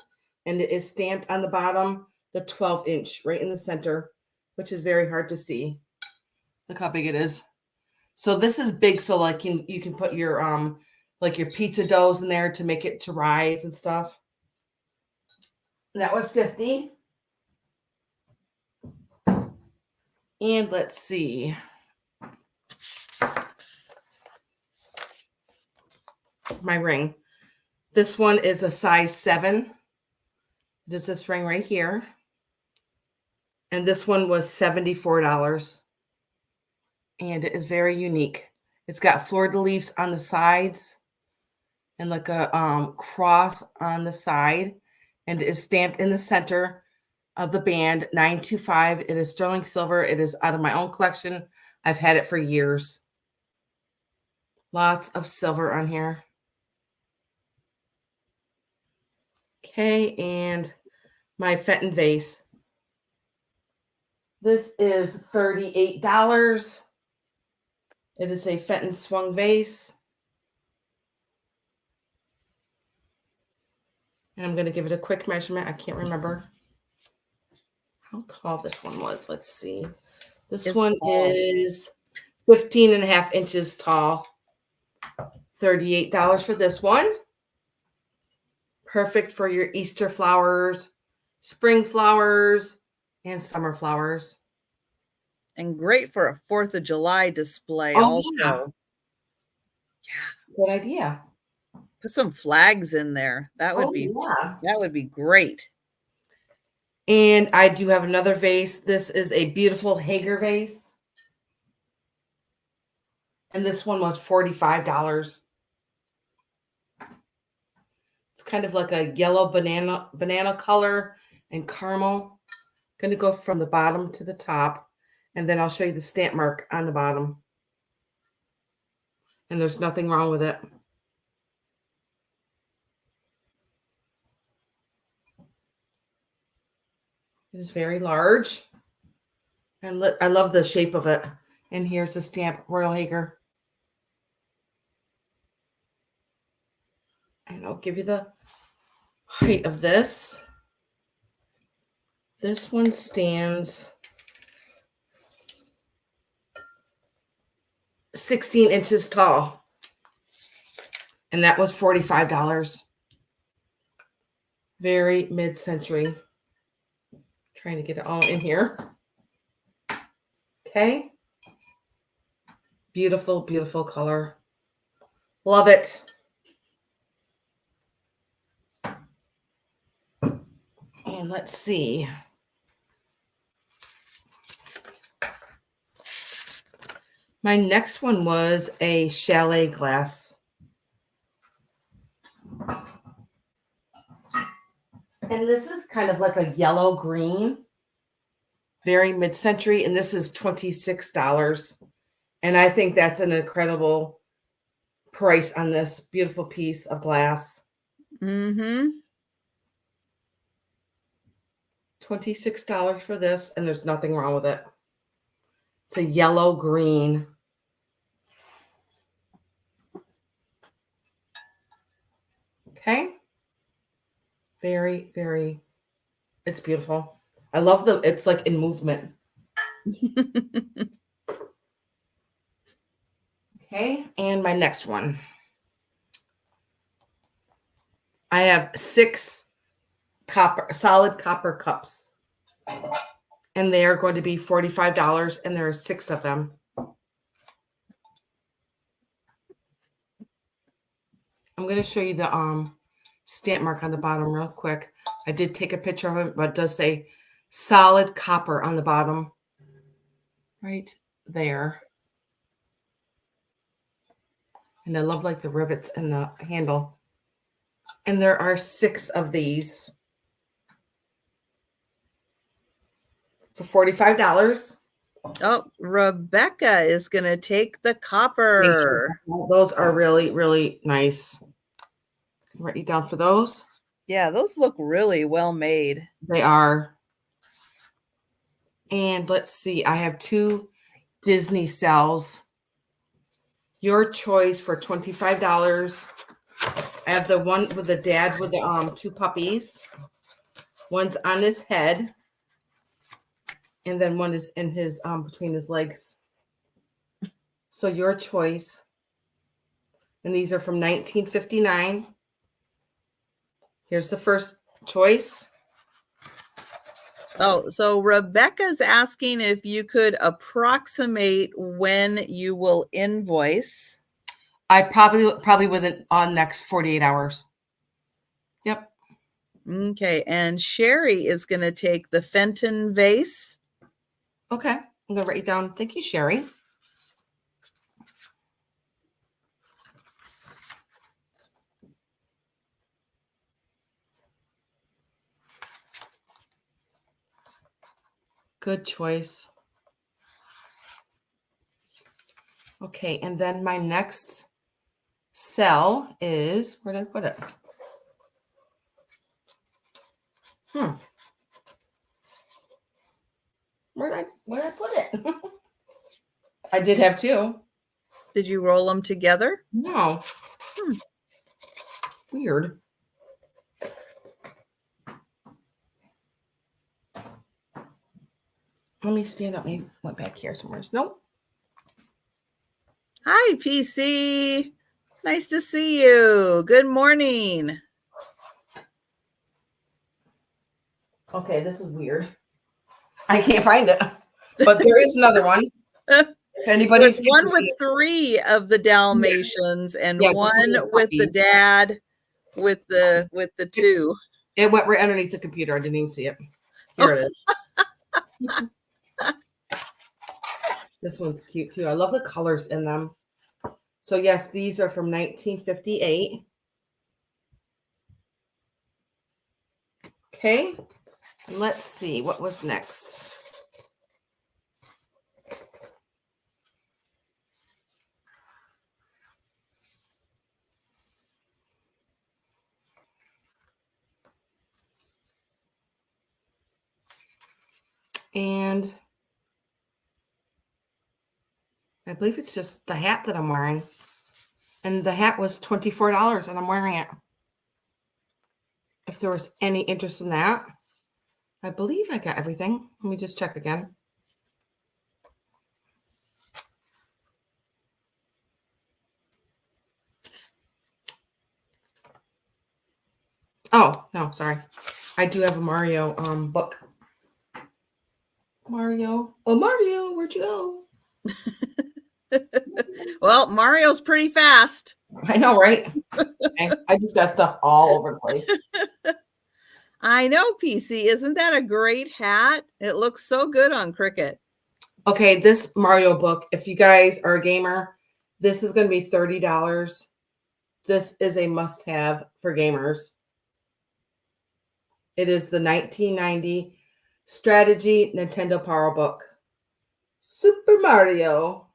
And it is stamped on the bottom, the 12-inch right in the center, which is very hard to see. Look how big it is. So this is big, so like you can put your like your pizza doughs in there to make it to rise and stuff. And that was $50. And let's see. My ring. This one is a size 7. This is this ring right here. And this one was $74. And it is very unique. It's got fleur-de-lis on the sides and like a cross on the side. And it is stamped in the center of the band, 925. It is sterling silver. It is out of my own collection. I've had it for years. Lots of silver on here. Okay, and my Fenton vase. This is $38. It is a Fenton swung vase. And I'm going to give it a quick measurement. I can't remember how tall this one was. Let's see. This one is 15.5 inches tall. $38 for this one. Perfect for your Easter flowers, spring flowers, and summer flowers. And great for a 4th of July display also. Yeah. Good idea. Put some flags in there. That would be great. And I do have another vase. This is a beautiful Hager vase. And this one was $45. It's kind of like a yellow banana color and caramel. Going to go from the bottom to the top. And then I'll show you the stamp mark on the bottom. And there's nothing wrong with it. It is very large. And I love the shape of it. And here's the stamp, Royal Hager. And I'll give you the height of this. This one stands 16 inches tall. And that was $45. Very mid-century. Trying to get it all in here. Okay. Beautiful, beautiful color. Love it. And let's see. My next one was a chalet glass. And this is kind of like a yellow green. Very mid-century. And this is $26. And I think that's an incredible price on this beautiful piece of glass. Mm-hmm. $26 for this, and there's nothing wrong with it. It's a yellow green. Okay. Very, very, it's beautiful. I love it's like in movement. Okay, and my next one. I have 6 solid copper cups. And they are going to be $45, and there are 6 of them. I'm going to show you the stamp mark on the bottom real quick. I did take a picture of it, but it does say solid copper on the bottom. Right there. And I love like the rivets and the handle. And there are 6 of these for $45. Oh, Rebecca is going to take the copper. Those are really, really nice. Write you down for those. Yeah, those look really well made. They are. And let's see. I have 2 Disney cells. Your choice for $25. I have the one with the dad with the 2 puppies. One's on his head. And then one is in his between his legs. So your choice. And these are from 1959. Here's the first choice. Oh, so Rebecca's asking if you could approximate when you will invoice. I probably within next 48 hours. Yep. Okay, and Sherry is going to take the Fenton vase. Okay, I'm going to write you down. Thank you, Sherry. Good choice. Okay, and then my next cell is, where did I put it? Where did I put it? I did have 2. Did you roll them together? No. Weird. Let me stand up. Maybe went back here somewhere. Nope. Hi, PC. Nice to see you. Good morning. Okay, this is weird. I can't find it, but there is another one. If anybody's There's one with 3 of the Dalmatians and one with the dad with the 2. It went right underneath the computer. I didn't even see it. Here it is. This one's cute too. I love the colors in them. So yes, these are from 1958. Okay. Let's see what was next. And I believe it's just the hat that I'm wearing. And the hat was $24 and I'm wearing it. If there was any interest in that, I believe I got everything. Let me just check again. Oh, no, sorry. I do have a Mario book. Mario. Oh, Mario, where'd you go? Well, Mario's pretty fast. I know, right? Okay. I just got stuff all over the place. I know, PC. Isn't that a great hat? It looks so good on Cricket. Okay, this Mario book, if you guys are a gamer, this is going to be $30. This is a must-have for gamers. It is the 1990 Strategy Nintendo Power Book. Super Mario.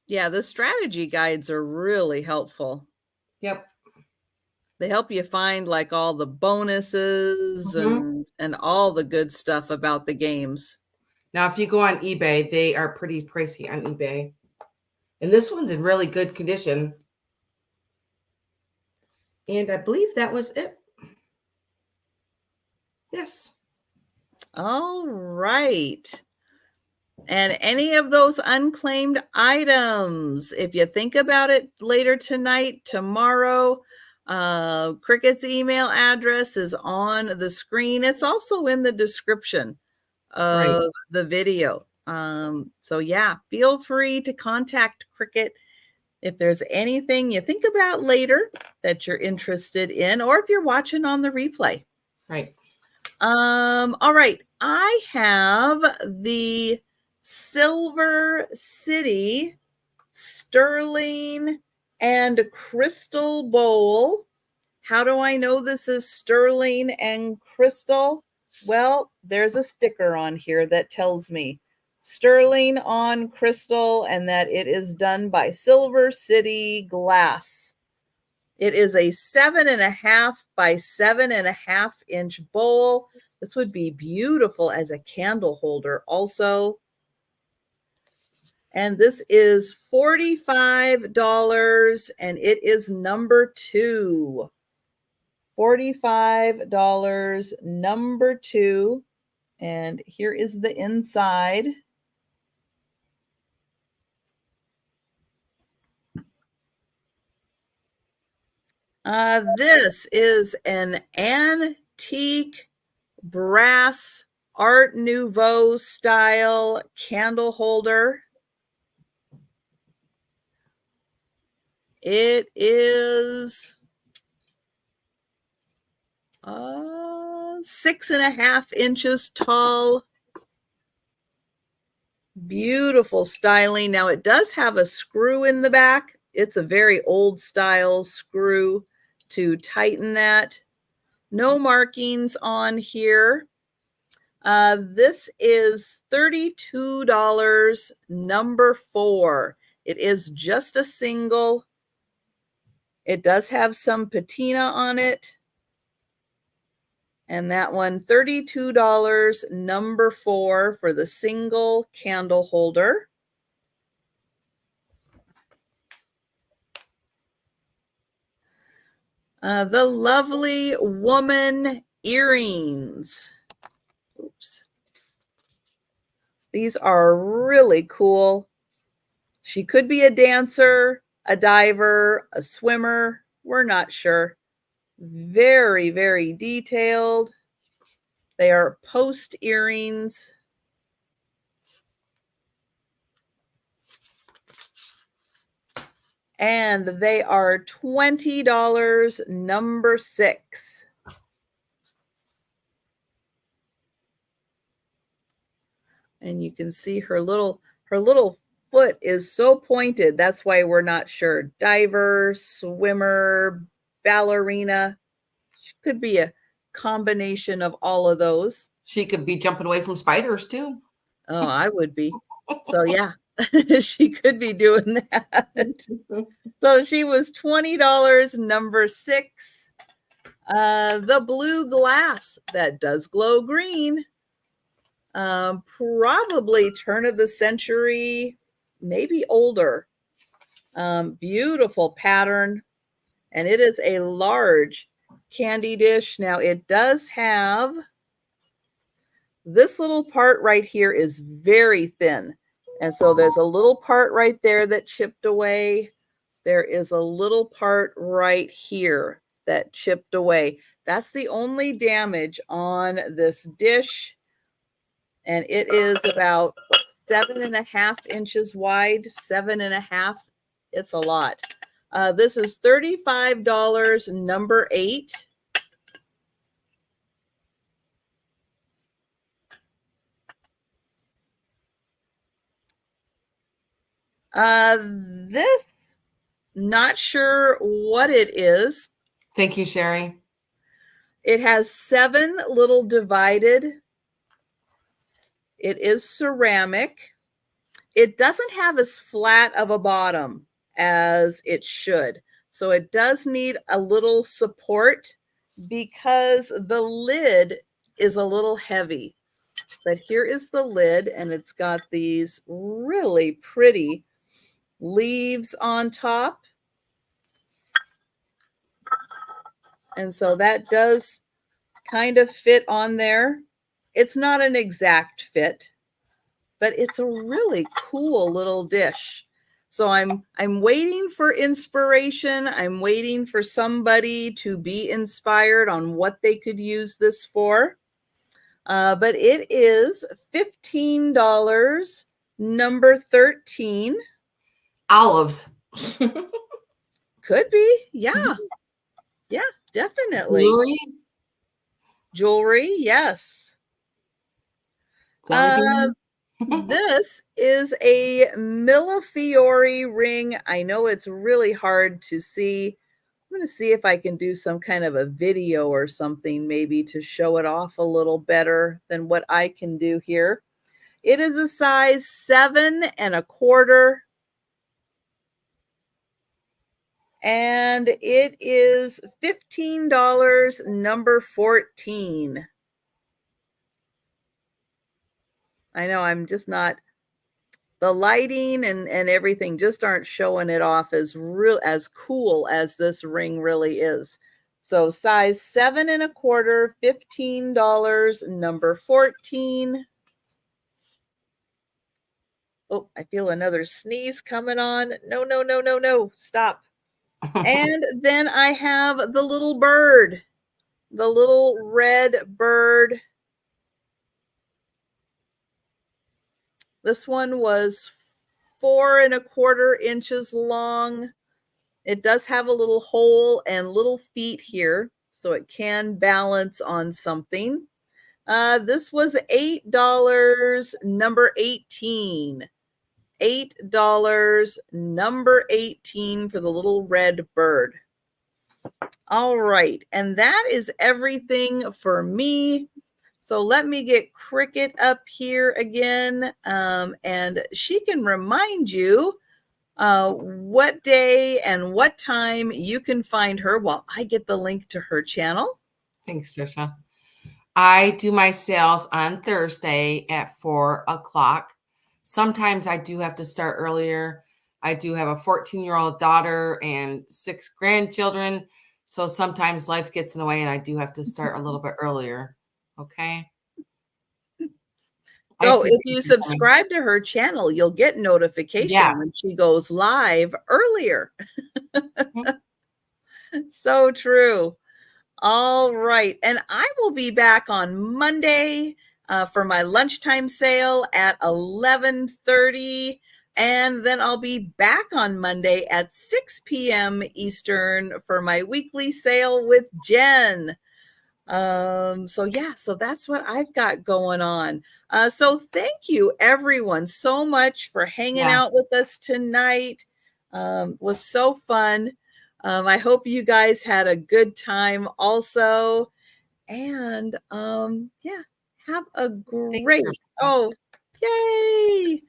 Yeah, the strategy guides are really helpful. Yep. They help you find like all the bonuses and all the good stuff about the games. Now, if you go on eBay, they are pretty pricey on eBay. And this one's in really good condition. And I believe that was it. Yes. All right. And any of those unclaimed items, if you think about it later tonight, tomorrow, Cricket's email address is on the screen. It's also in the description of the video. So yeah, feel free to contact Cricket if there's anything you think about later that you're interested in, or if you're watching on the replay. Right. All right. I have the Silver City sterling and crystal bowl. How do I know this is sterling and crystal? Well, there's a sticker on here that tells me sterling on crystal and that it is done by Silver City Glass. It is a 7.5 by 7.5 inch bowl. This would be beautiful as a candle holder also. And this is $45 and it is number 2. $45, number 2. And here is the inside. This is an antique brass Art Nouveau style candle holder. It is 6.5 inches tall. Beautiful styling. Now it does have a screw in the back. It's a very old style screw to tighten that. No markings on here. This is $32, number 4. It is just a single. It does have some patina on it. And that one, $32, number 4 for the single candle holder. The Lovely Woman earrings. Oops. These are really cool. She could be a dancer, a diver, a swimmer. We're not sure. Very, very detailed. They are post earrings. And they are $20, number 6. And you can see her little foot is so pointed. That's why we're not sure. Diver, swimmer, ballerina. She could be a combination of all of those. She could be jumping away from spiders too. Oh, I would be. So yeah, she could be doing that. So she was $20, number 6. The blue glass that does glow green. Probably turn of the century, maybe older. Beautiful pattern, and it is a large candy dish. Now it does have this little part right here is very thin. And so there's a little part right there that chipped away. There is a little part right here that chipped away. That's the only damage on this dish. And it is about 7.5 inches wide, 7.5. It's a lot. This is $35, number 8. This, not sure what it is. Thank you, Sherry. It has 7 little divided. It is ceramic. It doesn't have as flat of a bottom as it should. So it does need a little support because the lid is a little heavy. But here is the lid, and it's got these really pretty leaves on top. And so that does kind of fit on there. It's not an exact fit, but it's a really cool little dish. So I'm waiting for inspiration. I'm waiting for somebody to be inspired on what they could use this for. But it is $15, number 13. Olives. Could be. Yeah. Yeah, definitely. Jewelry, yes. This is a Millefiori ring. I know it's really hard to see. I'm going to see if I can do some kind of a video or something maybe to show it off a little better than what I can do here. It is a size 7.25. And it is $15, number 14. I know I'm just not, the lighting and everything just aren't showing it off as real as cool as this ring really is. So size 7.25, $15, number 14. Oh, I feel another sneeze coming on. No, no, no, no, no. Stop. And then I have the little bird, the little red bird. This one was 4.25 inches long. It does have a little hole and little feet here, so it can balance on something. This was $8, number 18. $8, number 18 for the little red bird. All right, and that is everything for me. So let me get Cricket up here again, and she can remind you what day and what time you can find her while I get the link to her channel. Thanks, Trisha. I do my sales on Thursday at 4 o'clock. Sometimes I do have to start earlier. I do have a 14-year-old daughter and 6 grandchildren. So sometimes life gets in the way and I do have to start a little bit earlier. Okay. So if you subscribe to her channel, you'll get notification when she goes live earlier. So true. All right. And I will be back on Monday for my lunchtime sale at 11:30. And then I'll be back on Monday at 6 p.m. Eastern for my weekly sale with Jen. So that's what I've got going on. So thank you everyone so much for hanging out with us tonight. Was so fun. I hope you guys had a good time also. And have a great, yay.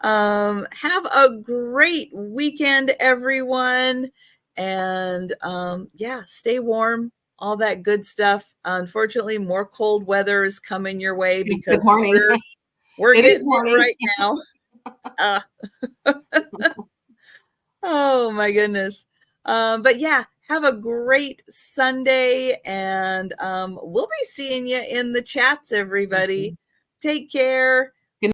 Have a great weekend, everyone. And stay warm, all that good stuff. Unfortunately, more cold weather is coming your way Good because morning. we're It is getting it morning. right now. Oh my goodness. But yeah, have a great Sunday, and we'll be seeing you in the chats, everybody. Take care.